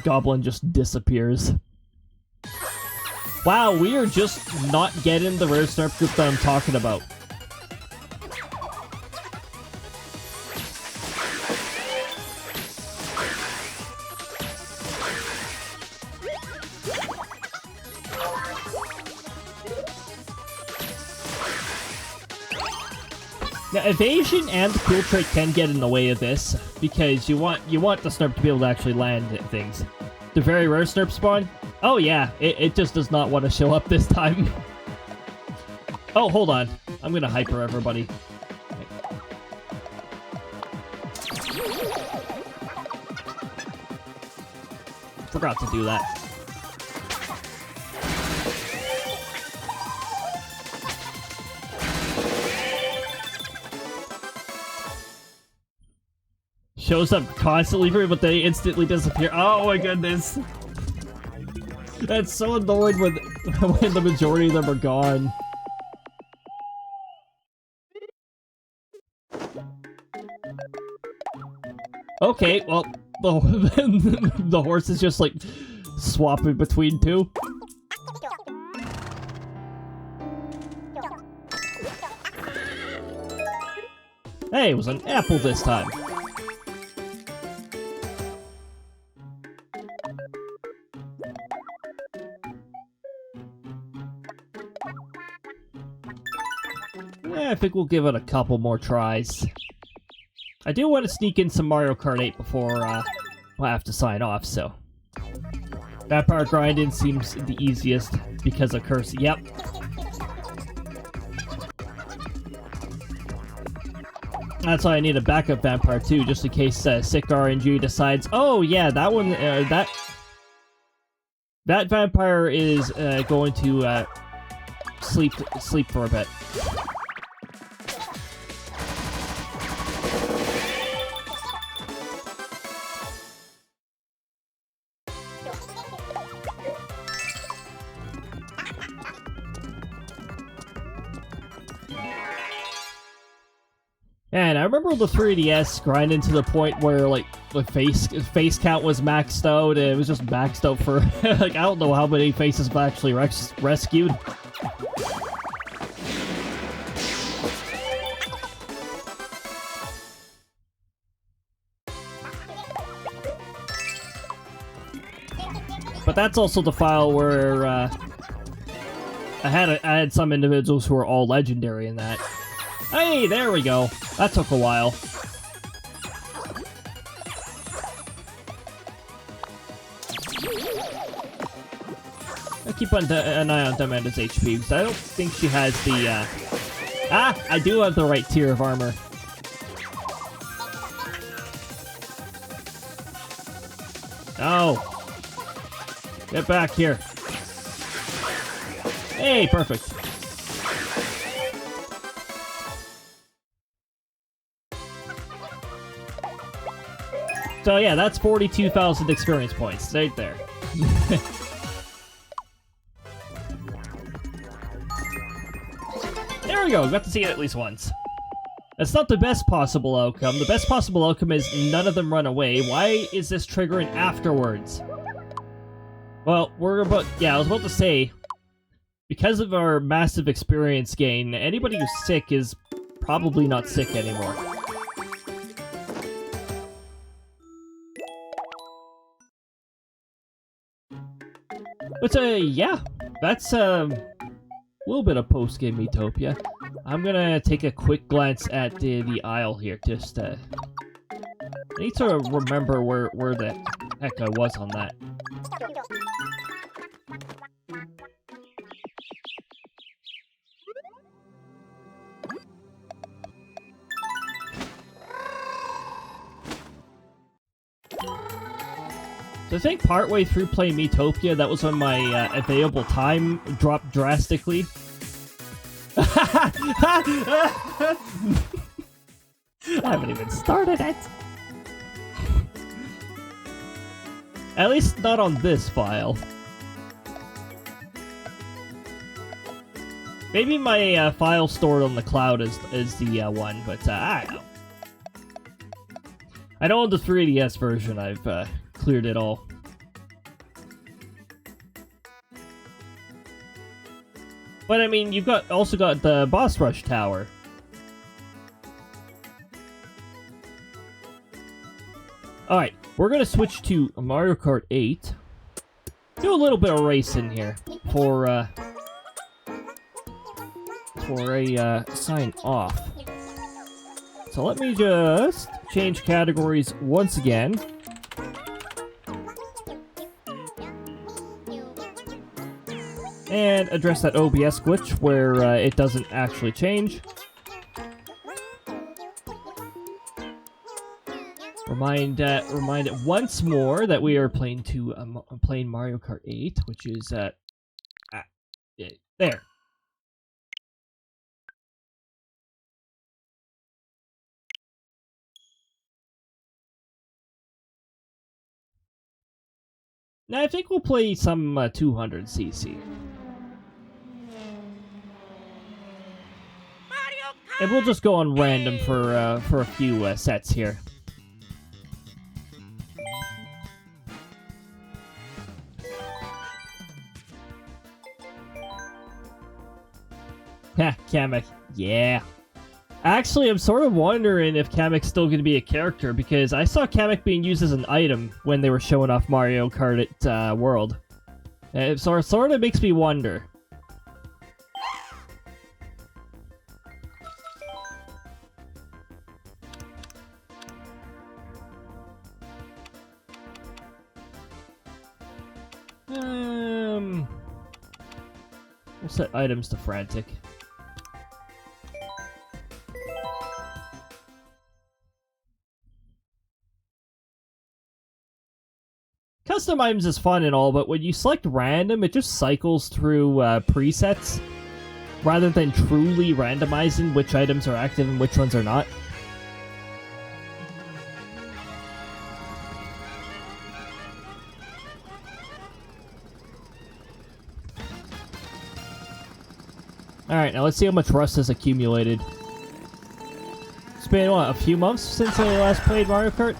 Goblin just disappears. Wow, we are just not getting the rare snarp group that I'm talking about. Now, evasion and the cool trait can get in the way of this, because you want the snurp to be able to actually land things. The very rare snurp spawn? Oh yeah, it just does not want to show up this time. Oh, hold on. I'm gonna hyper everybody. Forgot to do that. Shows up constantly for me, but they instantly disappear. Oh my goodness. That's so annoying when the majority of them are gone. Okay, well, the horse is just like swapping between two. Hey, it was an apple this time. I think we'll give it a couple more tries. I do want to sneak in some Mario Kart 8 before I have to sign off, so... Vampire grinding seems the easiest because of curse. Yep. That's why I need a backup vampire too, just in case Sick RNG decides, oh yeah, that one, that vampire is going to sleep for a bit. And I remember the 3DS grinding to the point where like the face count was maxed out, and it was just maxed out for like I don't know how many faces I've actually rescued. But that's also the file where I had some individuals who were all legendary in that. Hey, there we go. That took a while. I keep an eye on Amanda's HP, because I don't think she has the, I do have the right tier of armor. Oh. Get back here. Hey, perfect. So yeah, that's 42,000 experience points right there. There we go, we got to see it at least once. That's not the best possible outcome. The best possible outcome is none of them run away. Why is this triggering afterwards? Well, I was about to say, because of our massive experience gain, anybody who's sick is probably not sick anymore. But yeah, that's a little bit of post-game Miitopia. I'm gonna take a quick glance at the aisle here, just I need to remember where the heck I was on that. So I think partway through playing Miitopia, that was when my available time dropped drastically. I haven't even started it. At least not on this file. Maybe my file stored on the cloud is the one, but I don't know. I know on the 3DS version I've cleared it all. But I mean, you've also got the boss rush tower. Alright, we're gonna switch to Mario Kart 8. Do a little bit of racing here for a sign off. So let me just change categories once again. And address that OBS glitch where it doesn't actually change. Remind it once more that we are playing Mario Kart 8, which is there. Now I think we'll play some 200cc. And we'll just go on random for a few sets here. Heh, Kamek. Yeah. Actually, I'm sort of wondering if Kamek's still going to be a character, because I saw Kamek being used as an item when they were showing off Mario Kart at World. It sort of makes me wonder. We'll set items to frantic. Custom items is fun and all, but when you select random, it just cycles through presets, rather than truly randomizing which items are active and which ones are not. Alright, now let's see how much rust has accumulated. It's been, what, a few months since I last played Mario Kart?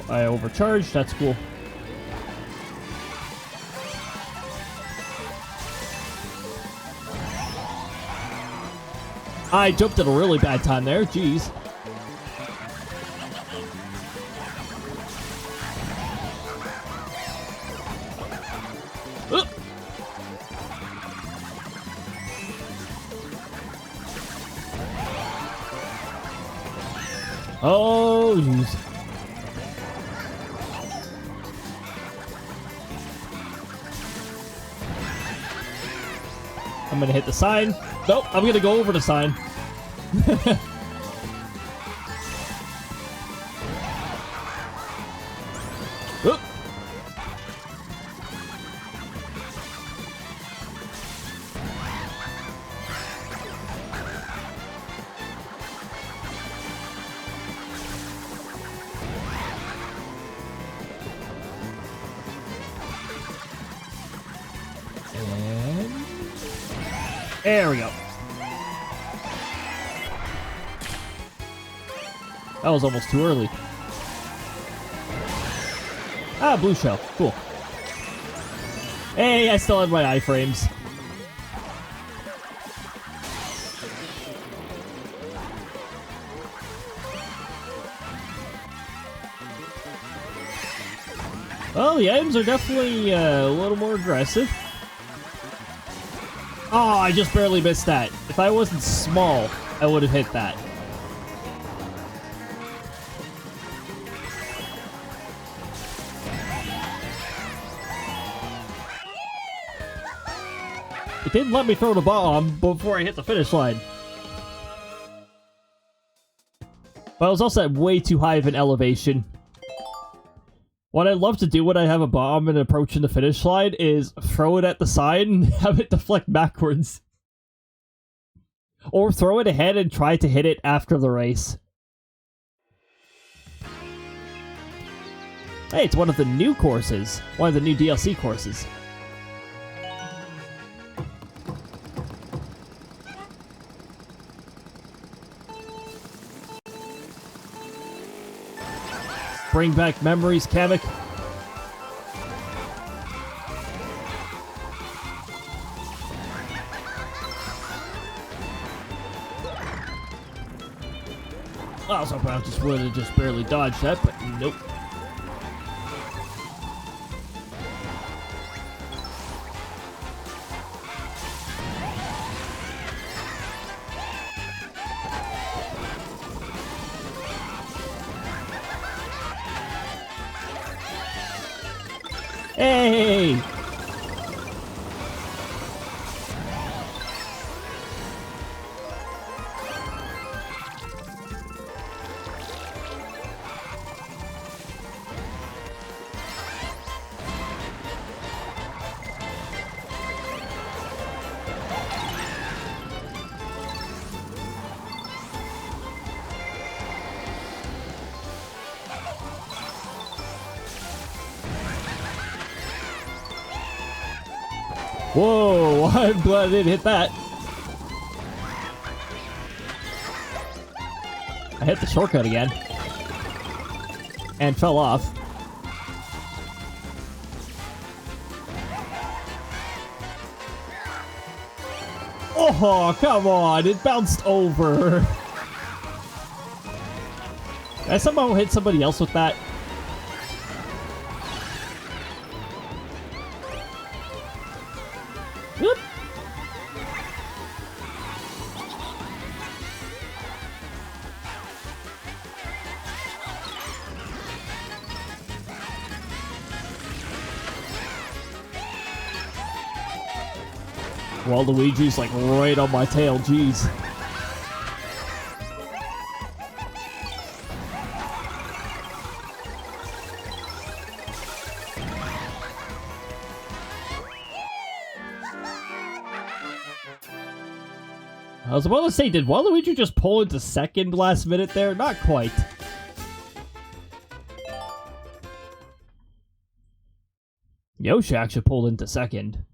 I overcharged, that's cool. I jumped at a really bad time there, jeez. Oh, jeez. I'm gonna hit the sign. Nope, I'm gonna go over the sign. Oop. And there we go. That was almost too early. Ah, blue shell. Cool. Hey, I still have my iframes. Well, the items are definitely a little more aggressive. Oh, I just barely missed that. If I wasn't small, I would have hit that. It didn't let me throw the bomb before I hit the finish line. But I was also at way too high of an elevation. What I love to do when I have a bomb and approaching the finish line is throw it at the side and have it deflect backwards. Or throw it ahead and try to hit it after the race. Hey, it's one of the new courses. One of the new DLC courses. Bring back memories, Kamek. I was hoping I just would have just barely dodged that, but nope. Hey! Whoa, I'm glad I didn't hit that. I hit the shortcut again. And fell off. Oh, come on, it bounced over. Did I somehow hit somebody else with that? Whoop. Waluigi's like right on my tail, jeez. I was about to say, did Waluigi just pull into second last minute there? Not quite. Yoshi actually pulled into second.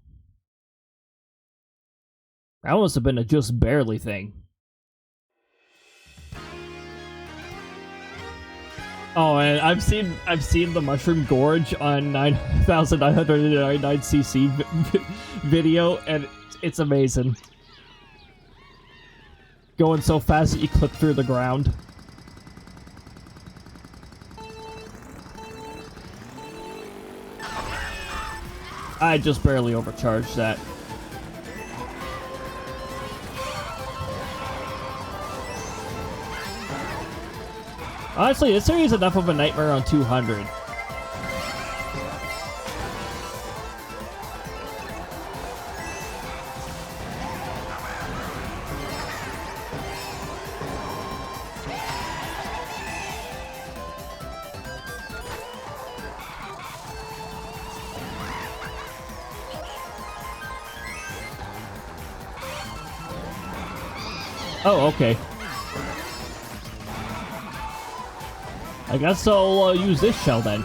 That must have been a just barely thing. Oh, and I've seen the Mushroom Gorge on 9,999cc video, and it's amazing. Going so fast that you clip through the ground. I just barely overcharged that. Honestly, this area is enough of a nightmare on 200. Oh, okay. I guess I'll use this shell then.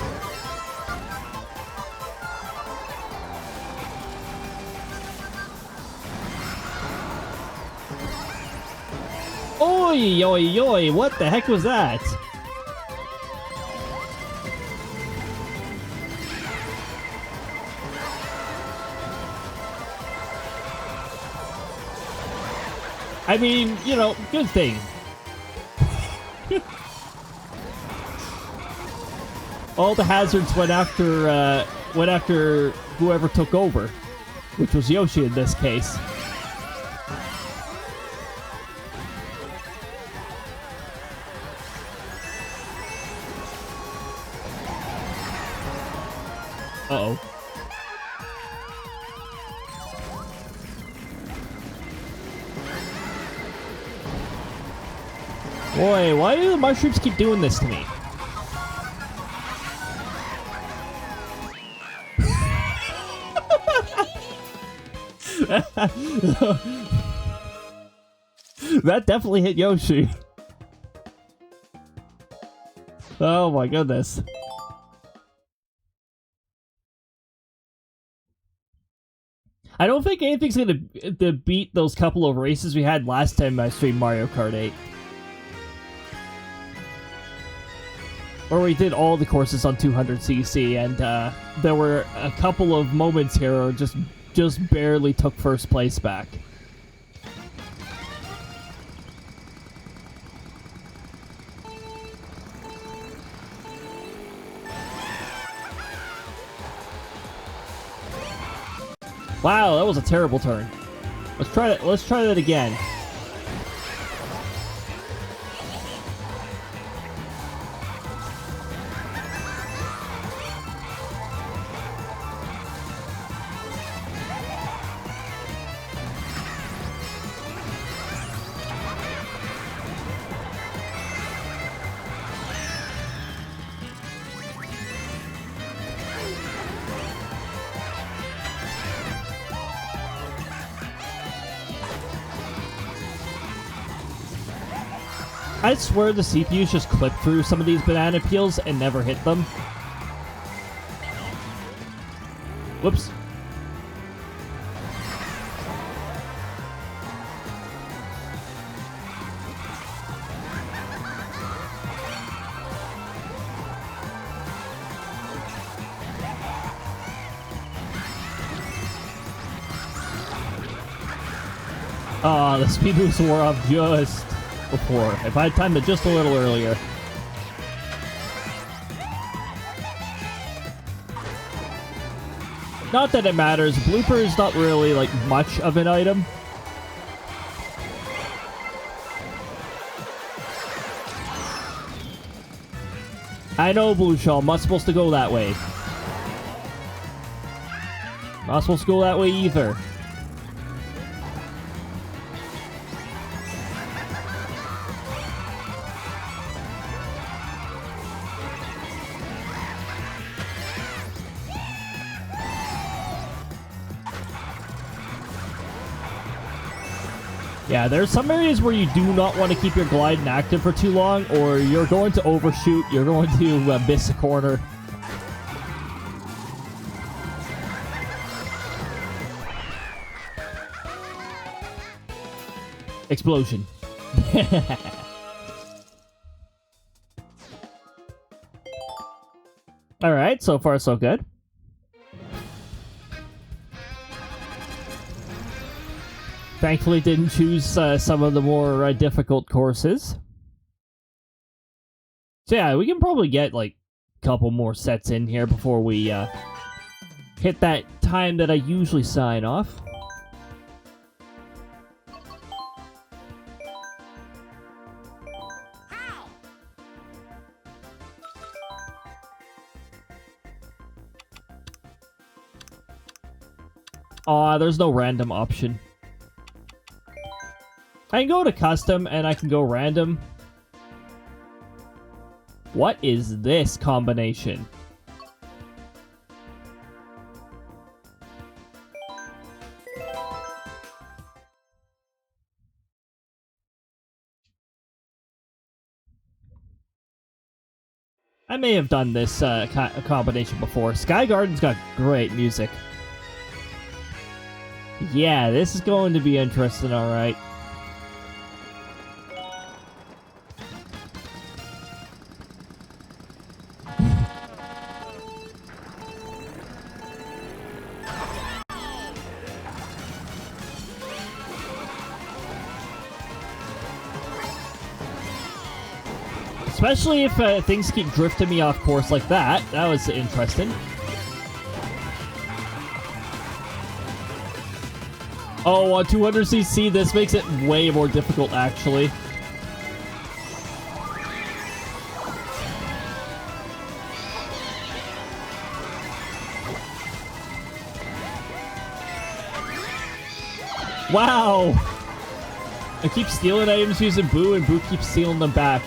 Oi, oi, oi, what the heck was that? I mean, you know, good thing. All the hazards went after whoever took over, which was Yoshi in this case. Uh-oh. Boy, why do the mushrooms keep doing this to me? That definitely hit Yoshi. Oh my goodness. I don't think anything's gonna beat those couple of races we had last time I streamed Mario Kart 8. Where we did all the courses on 200cc, and there were a couple of moments here where just barely took first place back. Wow, that was a terrible turn. Let's try that. Let's try that again. I swear the CPUs just clip through some of these banana peels and never hit them. Whoops. Ah, the speed boost wore off just before. If I had timed it just a little earlier. Not that it matters. Blooper is not really, like, much of an item. I know, Blue Shell. I'm not supposed to go that way. Not supposed to go that way either. Yeah, there's some areas where you do not want to keep your gliding active for too long, or you're going to overshoot, you're going to miss a corner. Explosion. Alright, so far so good. Thankfully didn't choose some of the more difficult courses. So yeah, we can probably get like a couple more sets in here before we hit that time that I usually sign off. Aw, there's no random option. I can go to custom, and I can go random. What is this combination? I may have done this combination before. Sky Garden's got great music. Yeah, this is going to be interesting, alright. Especially if things keep drifting me off course like that. That was interesting. Oh, on 200cc, this makes it way more difficult, actually. Wow! I keep stealing items using Boo, and Boo keeps stealing them back.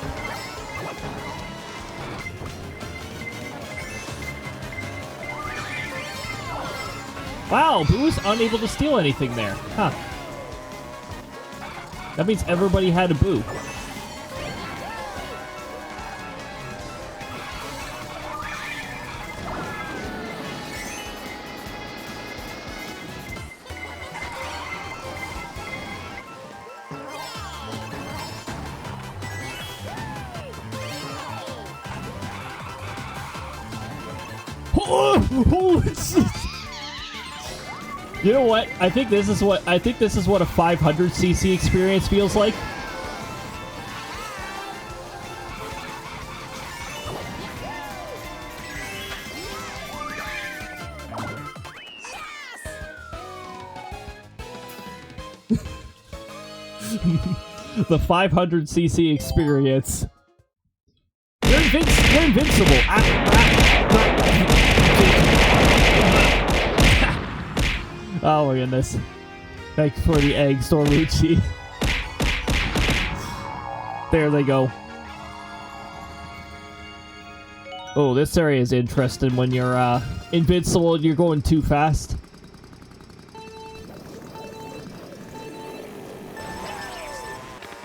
Wow, Boo's unable to steal anything there. Huh. That means everybody had a Boo. Oh, holy shit. You know what? I think this is what a 500cc experience feels like. The 500cc experience. You're invincible. Oh my goodness. Thanks for the eggs, Storlucci. There they go. Oh, this area is interesting when you're invincible and you're going too fast.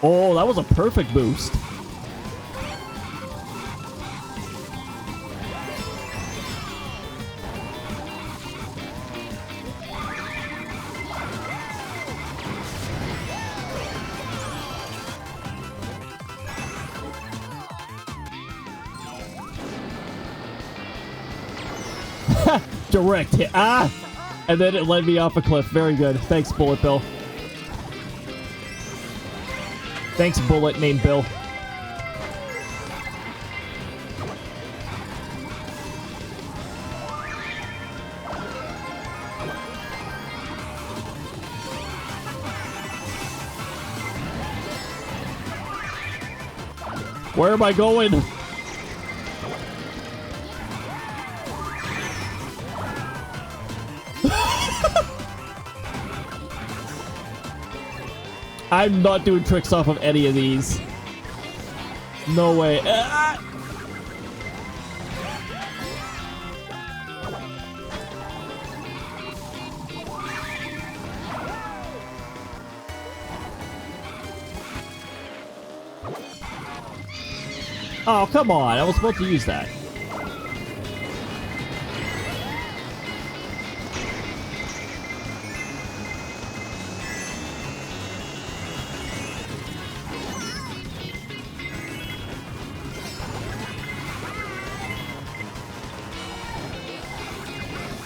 Oh, that was a perfect boost. Direct hit. Ah! And then it led me off a cliff. Very good. Thanks, Bullet Bill. Thanks, Bullet named Bill. Where am I going? I'm not doing tricks off of any of these. No way. Ah! Oh, come on. I was about to use that.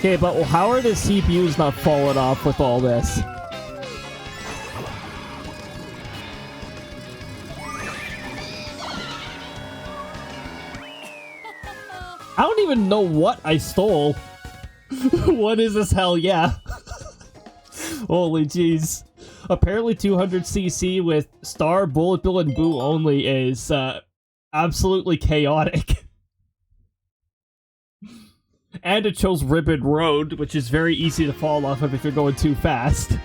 Okay, but how are the CPUs not falling off with all this? I don't even know what I stole. What is this? Hell yeah. Holy jeez. Apparently 200cc with Star, Bullet Bill, and Boo only is absolutely chaotic. And it chose Ribbon Road, which is very easy to fall off of if you're going too fast.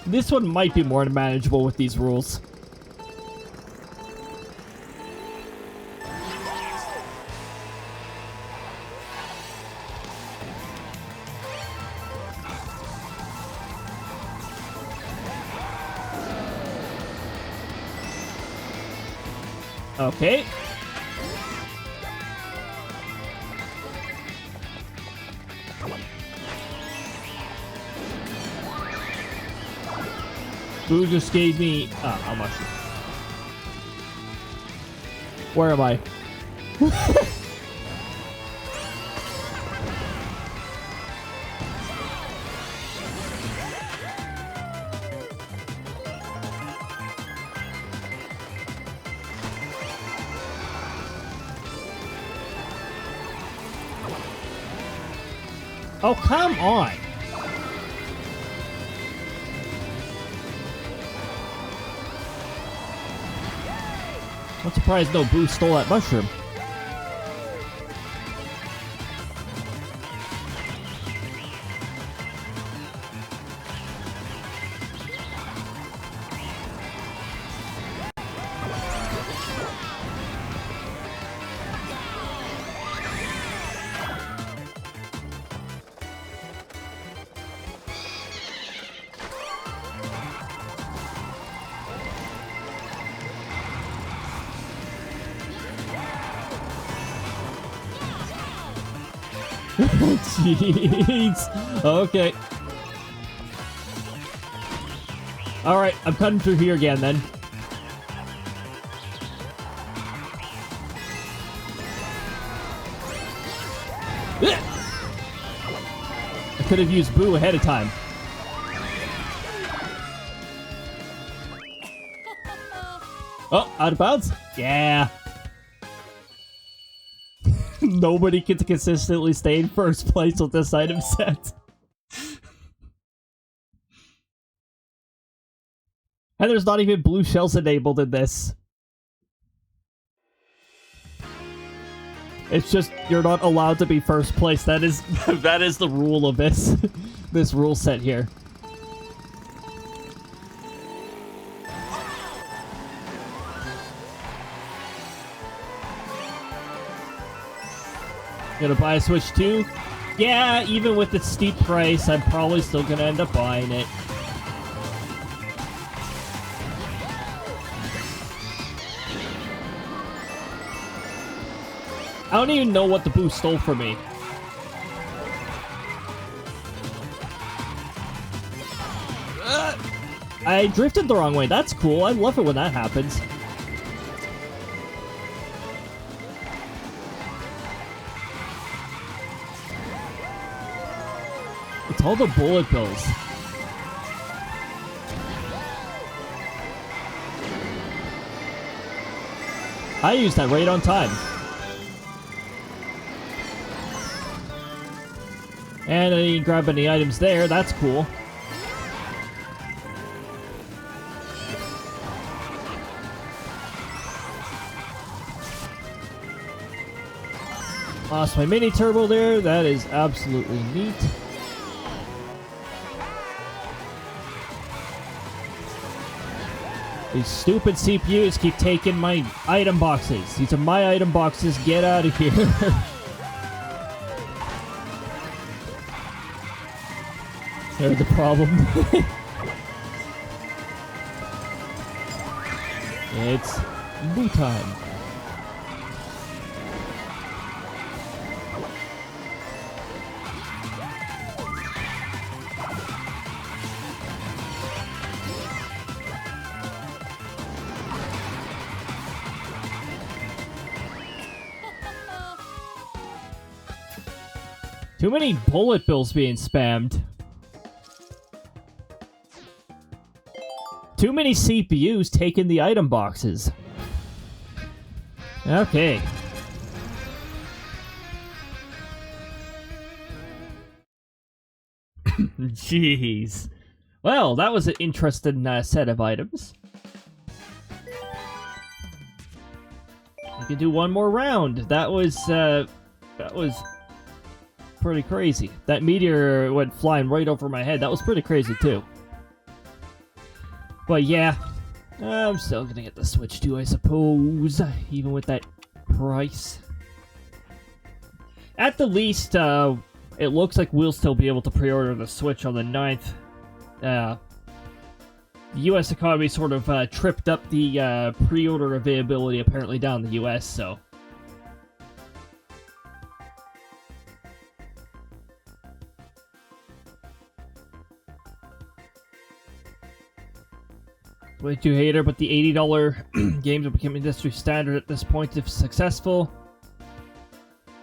This one might be more manageable with these rules. Okay. Boo just gave me... how much? Where am I? Oh, come on! I'm surprised no Boo stole that mushroom. Jeez. Okay. Alright, I'm cutting through here again then. I could have used Boo ahead of time. Oh, out of bounds? Yeah. Nobody can consistently stay in first place with this item set. And there's not even blue shells enabled in this. It's just, you're not allowed to be first place. That is that is the rule of this this rule set here. Gonna buy a Switch 2? Yeah, even with its steep price, I'm probably still gonna end up buying it. I don't even know what the Boo stole from me. I drifted the wrong way. That's cool. I love it when that happens. It's all the bullet bills. I used that right on time. And I didn't grab any items there. That's cool. Lost my mini turbo there. That is absolutely neat. These stupid CPUs keep taking my item boxes. These are my item boxes. Get out of here. They're the problem. It's Boo time. Too many bullet bills being spammed. Too many CPUs taking the item boxes. Okay. Jeez. Well, that was an interesting set of items. We can do one more round. That was pretty crazy. That meteor went flying right over my head. That was pretty crazy too. But yeah, I'm still gonna get the Switch 2, I suppose, even with that price. At the least, it looks like we'll still be able to pre-order the Switch on the 9th. The US economy sort of tripped up the pre-order availability apparently down in the US, so... Way too hater, but the $80 games will become industry standard at this point if successful.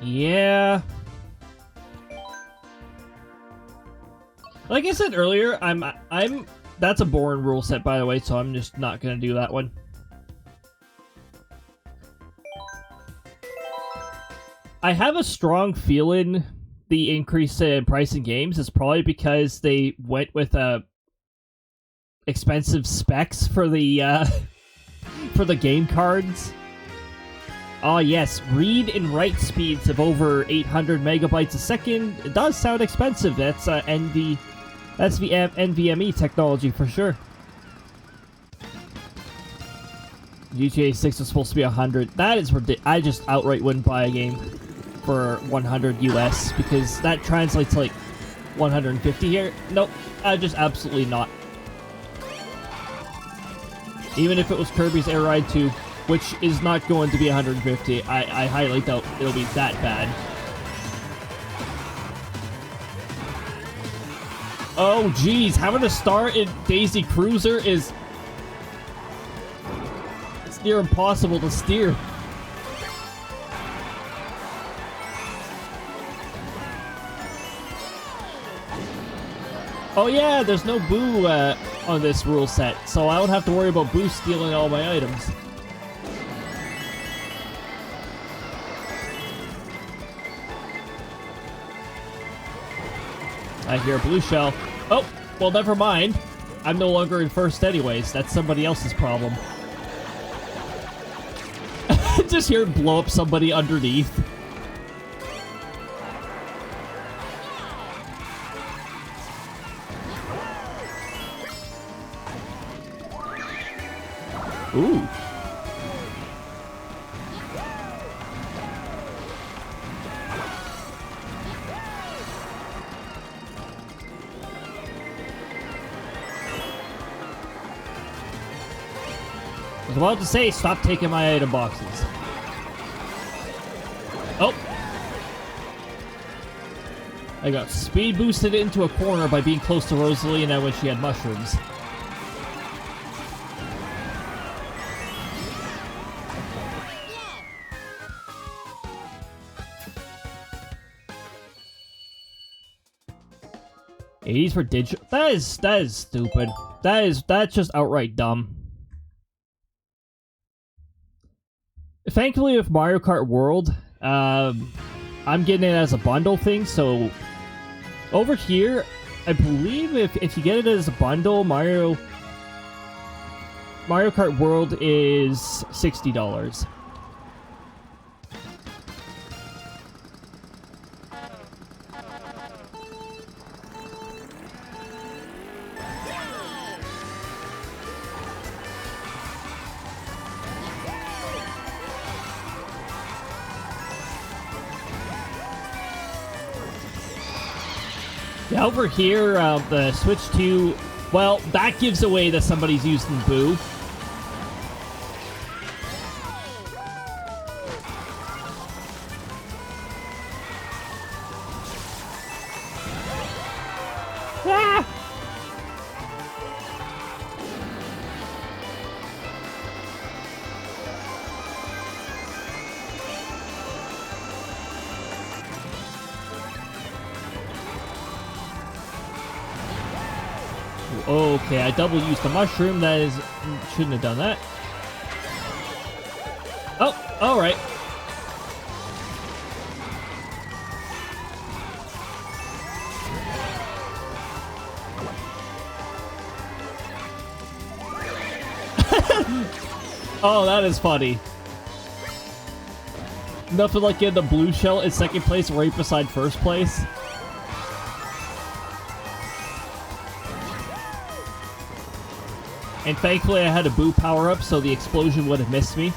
Yeah. Like I said earlier, that's a boring rule set, by the way, so I'm just not gonna do that one. I have a strong feeling the increase in price in games is probably because they went with expensive specs for the game cards. Oh yes, read and write speeds of over 800 megabytes a second. It does sound expensive. That's NVMe technology for sure. GTA 6 is supposed to be 100. That is ridiculous. I just outright wouldn't buy a game for 100 US because that translates like 150 here. Nope, just absolutely not. Even if it was Kirby's Air Ride 2, which is not going to be 150, I highly doubt it'll be that bad. Oh, geez, having a star in Daisy Cruiser is... it's near impossible to steer. Oh yeah, there's no Boo on this rule set, so I don't have to worry about Boo stealing all my items. I hear a blue shell. Oh, well, never mind. I'm no longer in first anyways. That's somebody else's problem. Just hear it blow up somebody underneath. Ooh. I was about to say, stop taking my item boxes. Oh. I got speed boosted into a corner by being close to Rosalina when she had mushrooms. $80s for digital. That is stupid. That's just outright dumb. Thankfully, with Mario Kart World, I'm getting it as a bundle thing. So over here, I believe if you get it as a bundle, Mario Kart World is $60. Yeah, over here, the Switch 2, well, that gives away that somebody's using Boo. Ah! Okay, I double used the mushroom. That is... shouldn't have done that. Oh, alright. Oh, that is funny. Nothing like getting the blue shell in second place right beside first place. And thankfully I had a Boo power-up, so the explosion would have missed me.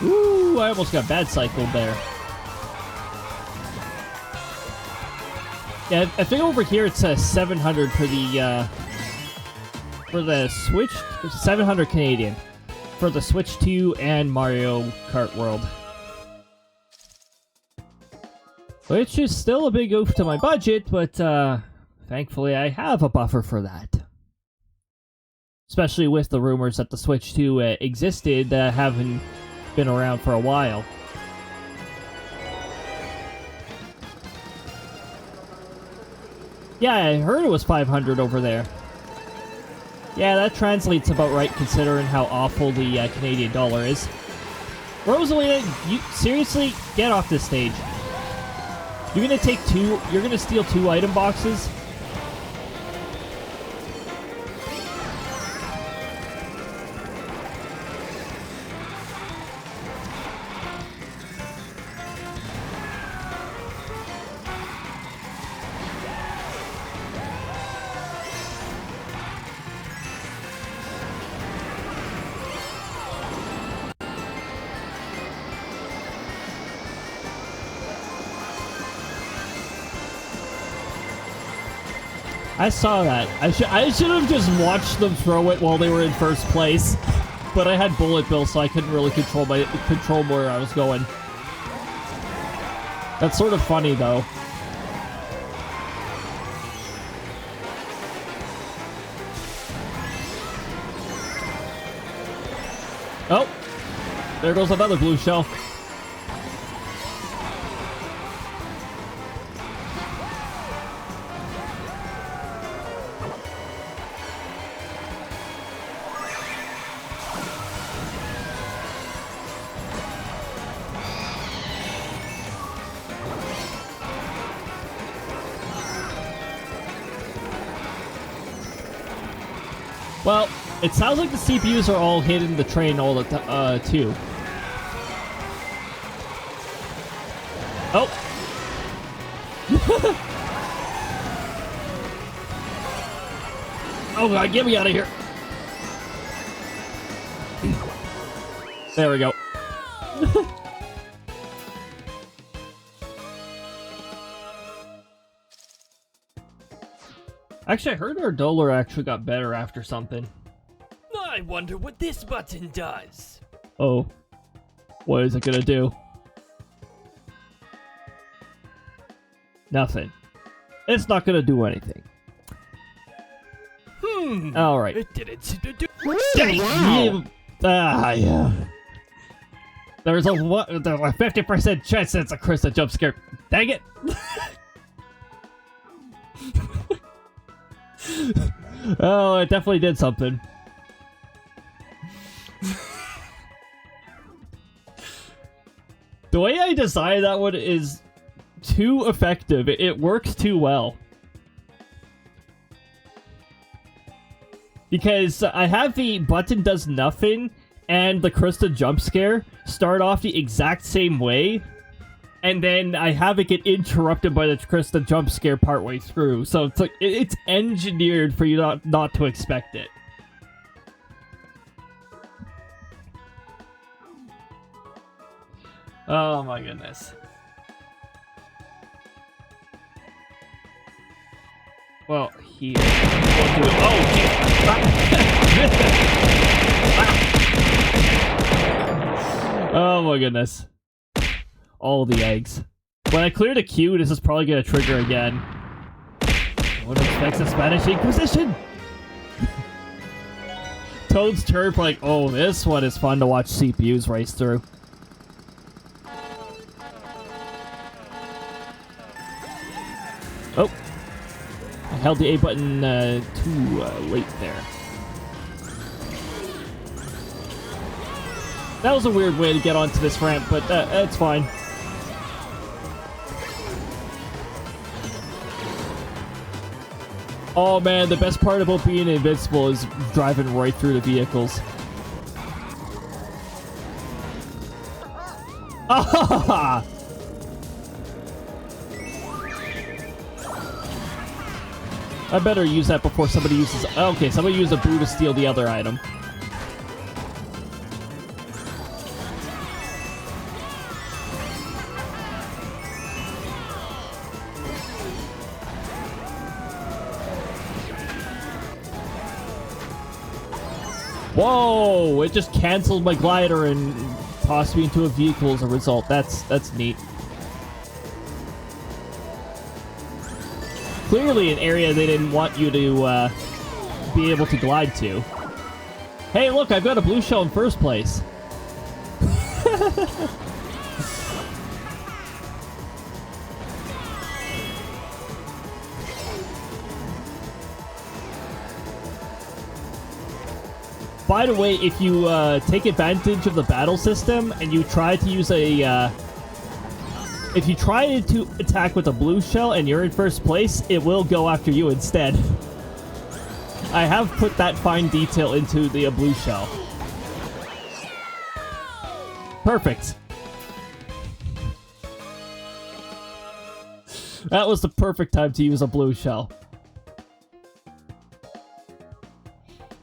Ooh, I almost got bad cycled there. Yeah, I think over here it says 700 for the Switch, 700 Canadian for the Switch 2 and Mario Kart World. Which is still a big oof to my budget, but thankfully I have a buffer for that. Especially with the rumors that the Switch 2 existed, haven't been around for a while. Yeah, I heard it was 500 over there. Yeah, that translates about right considering how awful the Canadian dollar is. Rosalina, you seriously get off this stage. You're gonna take two. You're gonna steal 2 item boxes. I saw that. I should have just watched them throw it while they were in first place, but I had bullet bill, so I couldn't really control where I was going. That's sort of funny, though. Oh, there goes another blue shell. Well, it sounds like the CPUs are all hitting the train all the too. Oh. Oh god, get me out of here. There we go. Actually, I heard our dollar actually got better after something. I wonder what this button does. Oh. What is it gonna do? Nothing. It's not gonna do anything. Alright. It didn't seem to do. Wow. Yeah. There's a 50% chance it's a Krista jump scare. Dang it! Oh, it definitely did something. The way I designed that one is too effective. It works too well. Because I have the button does nothing and the Krista jump scare start off the exact same way. And then I have it get interrupted by the Krista jump scare partway through. So it's like, it's engineered for you not to expect it. Oh my goodness. Well, here. We'll do it. Oh, oh my goodness. All the eggs. When I clear the queue, this is probably gonna trigger again. What expects a Spanish Inquisition? Toad's turn, like, oh, this one is fun to watch CPUs race through. Oh. I held the A button too late there. That was a weird way to get onto this ramp, but that's fine. Oh man, the best part about being invincible is driving right through the vehicles. Ah! I better use that before somebody uses... Okay, somebody used a boo to steal the other item. Whoa! It just canceled my glider and tossed me into a vehicle as a result. That's neat. Clearly an area they didn't want you to be able to glide to. Hey, look, I've got a blue shell in first place. By the way, if you take advantage of the battle system and you try to use a... if you try to attack with a blue shell and you're in first place, it will go after you instead. I have put that fine detail into the blue shell. Perfect. That was the perfect time to use a blue shell.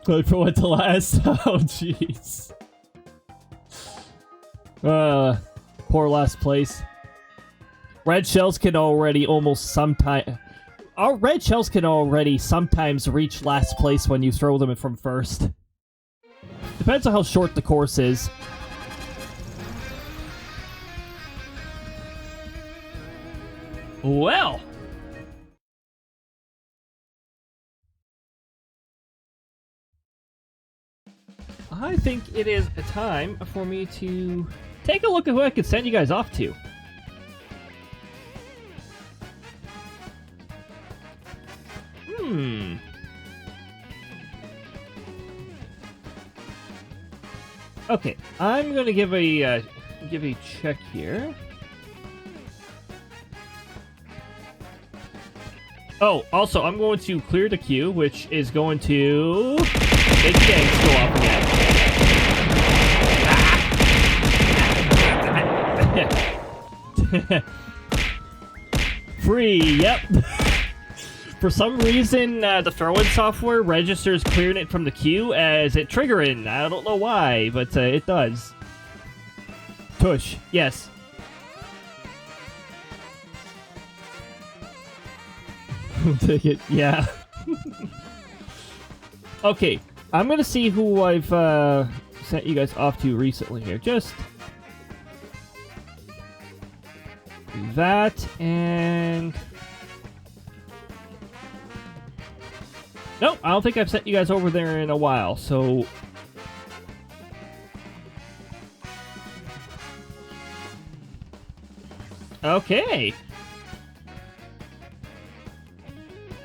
Wait for what to last. Oh, jeez. Poor last place. Red shells can already sometimes reach last place when you throw them from first. Depends on how short the course is. Well. I think it is a time for me to take a look at who I could send you guys off to. Okay, I'm gonna give a check here. Oh, also, I'm going to clear the queue, which is going to make gangs go off again. Free, yep. For some reason, the throw-in software registers clearing it from the queue as it triggering. I don't know why, but it does. Tush, yes. Take it, yeah. Okay, I'm gonna see who I've sent you guys off to recently here. Just that and... Nope, I don't think I've sent you guys over there in a while, so... Okay.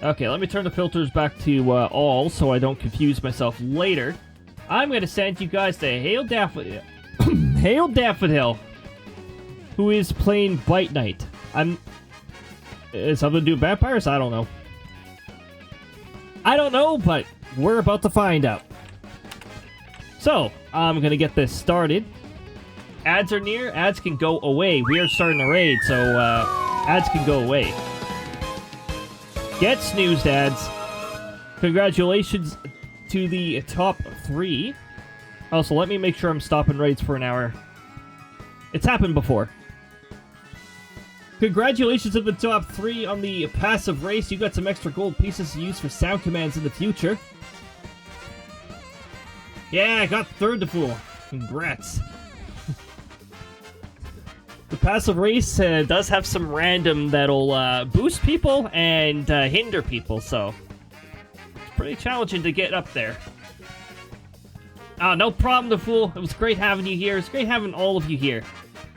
Okay, let me turn the filters back to all so I don't confuse myself later. I'm going to send you guys to Hail Daffodil. Hail Daffodil, who is playing Bite Night. Is something to do with vampires? I don't know. I don't know, but we're about to find out. So, I'm going to get this started. Ads are near. Ads can go away. We are starting a raid, so ads can go away. Get snoozed, ads. Congratulations to the top 3. Also, let me make sure I'm stopping raids for an hour. It's happened before. Congratulations to the top 3 on the passive race. You got some extra gold pieces to use for sound commands in the future. Yeah, I got third to fool. Congrats. The passive race does have some random that'll boost people and hinder people, so it's pretty challenging to get up there. No problem, the fool. It was great having you here. It's great having all of you here.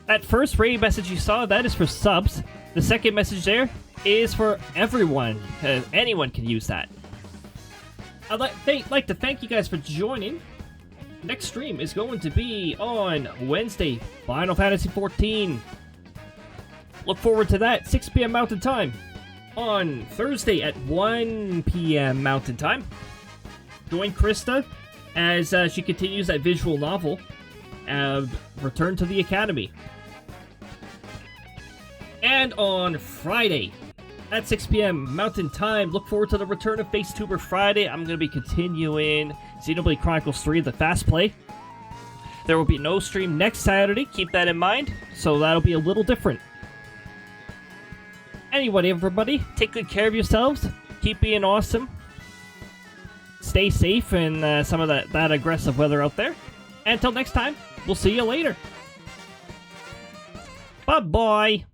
That first raid message you saw, that is for subs. The second message there is for everyone. Anyone can use that. I'd like to thank you guys for joining. Next stream is going to be on Wednesday, Final Fantasy XIV. Look forward to that, 6 p.m. Mountain Time. On Thursday at 1 p.m. Mountain Time. Join Krista as she continues that visual novel, Return to the Academy. And on Friday at 6 p.m. Mountain Time, look forward to the return of FaceTuber Friday. I'm going to be continuing Xenoblade Chronicles 3, the Fast Play. There will be no stream next Saturday, keep that in mind, so that'll be a little different. Anyway, everybody, take good care of yourselves, keep being awesome, stay safe in some of that aggressive weather out there. And until next time, we'll see you later. Bye-bye.